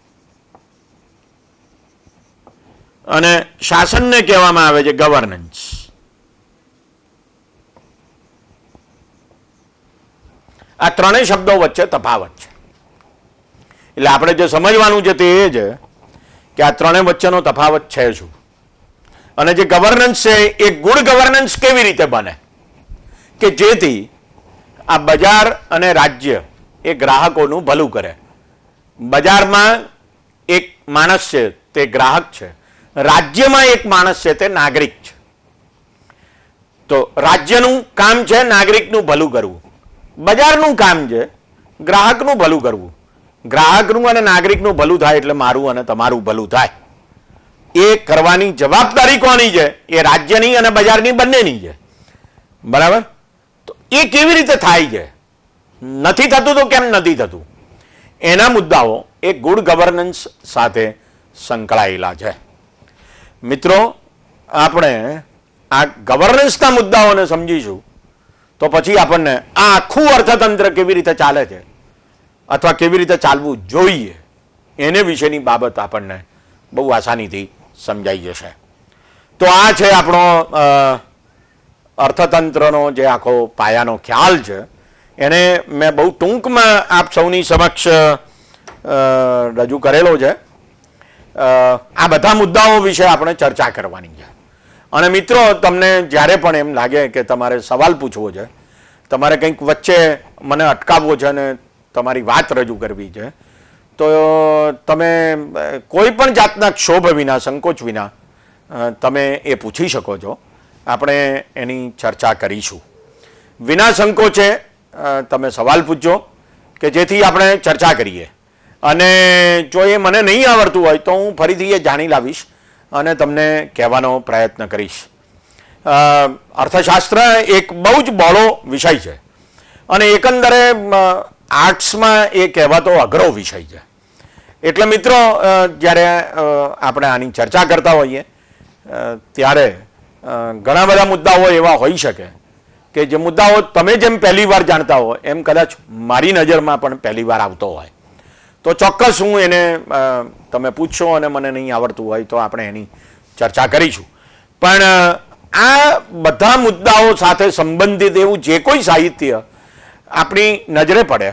અને શાસનને કહેવામાં આવે છે ગવર્નન્સ. આ ત્રણેય શબ્દો વચ્ચે તફાવત છે. એટલે આપણે જે સમજવાનું છે તે એ છે કે આ ત્રણેય વચ્ચેનો તફાવત છે શું, અને જે ગવર્નન્સ છે એ ગુડ ગવર્નન્સ કેવી રીતે બને કે જેથી આ બજાર અને રાજ્ય એ ગ્રાહકોનું ભલું કરે, બજારમાં એક માણસ છે તે ગ્રાહક છે, રાજ્યમાં એક માણસ છે તે નાગરિક છે. તો રાજ્યનું કામ છે નાગરિકનું ભલું કરવું, બજારનું કામ છે ગ્રાહકનું ભલું કરવું. ગ્રાહકનું અને નાગરિકનું ભલું થાય એટલે મારું અને તમારું ભલું થાય. એ કરવાની જવાબદારી કોની છે? એ રાજ્યની અને બજારની બંનેની છે. બરાબર? તો એ કેવી રીતે થાય છે? નથી થતું તો કેમ નથી થતું? એના મુદ્દાઓ એ ગુડ ગવર્નન્સ સાથે સંકળાયેલા છે. મિત્રો, આપણે આ ગવર્નન્સના મુદ્દાઓને સમજીશું તો પછી આપણને આ આખું અર્થતંત્ર કેવી રીતે ચાલે છે અથવા કેવી રીતે ચાલવું જોઈએ એને વિશેની બાબત આપણને બહુ આસાનીથી સમજાઈ જશે. તો આ છે આપણો અર્થતંત્રનો જે આખો પાયાનો ખ્યાલ છે. એને મેં બહુ ટૂંકમાં આપ સૌની સમક્ષ રજૂ કરેલો છે. આ બધા મુદ્દાઓ વિશે આપણે ચર્ચા કરવાની છે. અને મિત્રો, તમને જ્યારે પણ એમ લાગે કે તમારે સવાલ પૂછવો છે, તમારે કંઈક વચ્ચે મને અટકાવવો છે અને તમારી વાત રજૂ કરવી છે, તો તમે કોઈ પણ જાતના ક્ષોભ વિના, સંકોચ વિના તમે એ પૂછી શકો છો. આપણે એની ચર્ચા કરીશું. વિના સંકોચે તમે સવાલ પૂછજો કે જેથી આપણે ચર્ચા કરીએ. અને જો એ મને નહીં આવડતું હોય તો હું ફરીથી એ જાણી લાવીશ અને તમને કહેવાનો પ્રયત્ન કરીશ. અર્થશાસ્ત્ર એક બહુ જ બહોળો વિષય છે અને એકંદરે આર્ટ્સમાં એ કહેવાતો અઘરો વિષય છે. એટલે મિત્રો, જ્યારે આપણે આની ચર્ચા કરતા હોઈએ ત્યારે ઘણા બધા મુદ્દાઓ એવા હોઈ શકે કે જે મુદ્દાઓ તમે જેમ પહેલી વાર જાણતા હો એમ કદાચ મારી નજરમાં પણ પહેલી વાર આવતો હોય. તો ચોક્કસ હું એને તમે પૂછશો અને મને નહીં આવડતું હોય તો આપણે એની ચર્ચા કરીશું. પણ આ બધા મુદ્દાઓ સાથે સંબંધિત એવું જે કોઈ સાહિત્ય આપણી નજરે પડે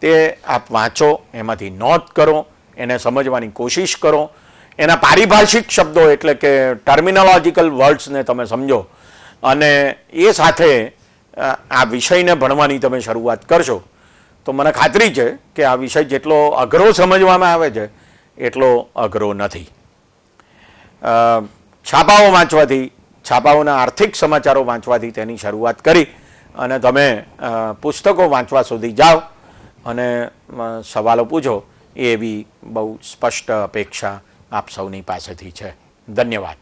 તે આપ વાંચો, એમાંથી નોંધ કરો, એને સમજવાની કોશિશ કરો, એના પારિભાષિક શબ્દો એટલે કે ટર્મિનોલોજીકલ વર્ડ્સને તમે સમજો અને એ સાથે આ વિષયને ભણવાની તમે શરૂઆત કરશો તો મને ખાતરી છે કે આ વિષય જેટલો અઘરો સમજવામાં આવે છે એટલો અઘરો નથી. છાપાઓ વાંચવાથી, છાપાઓના આર્થિક સમાચારો વાંચવાથી તેની શરૂઆત કરી અને તમે પુસ્તકો વાંચવા સુધી જાઓ અને સવાલો પૂછો એવી બહુ સ્પષ્ટ અપેક્ષા આપ સૌની પાસેથી છે. ધન્યવાદ.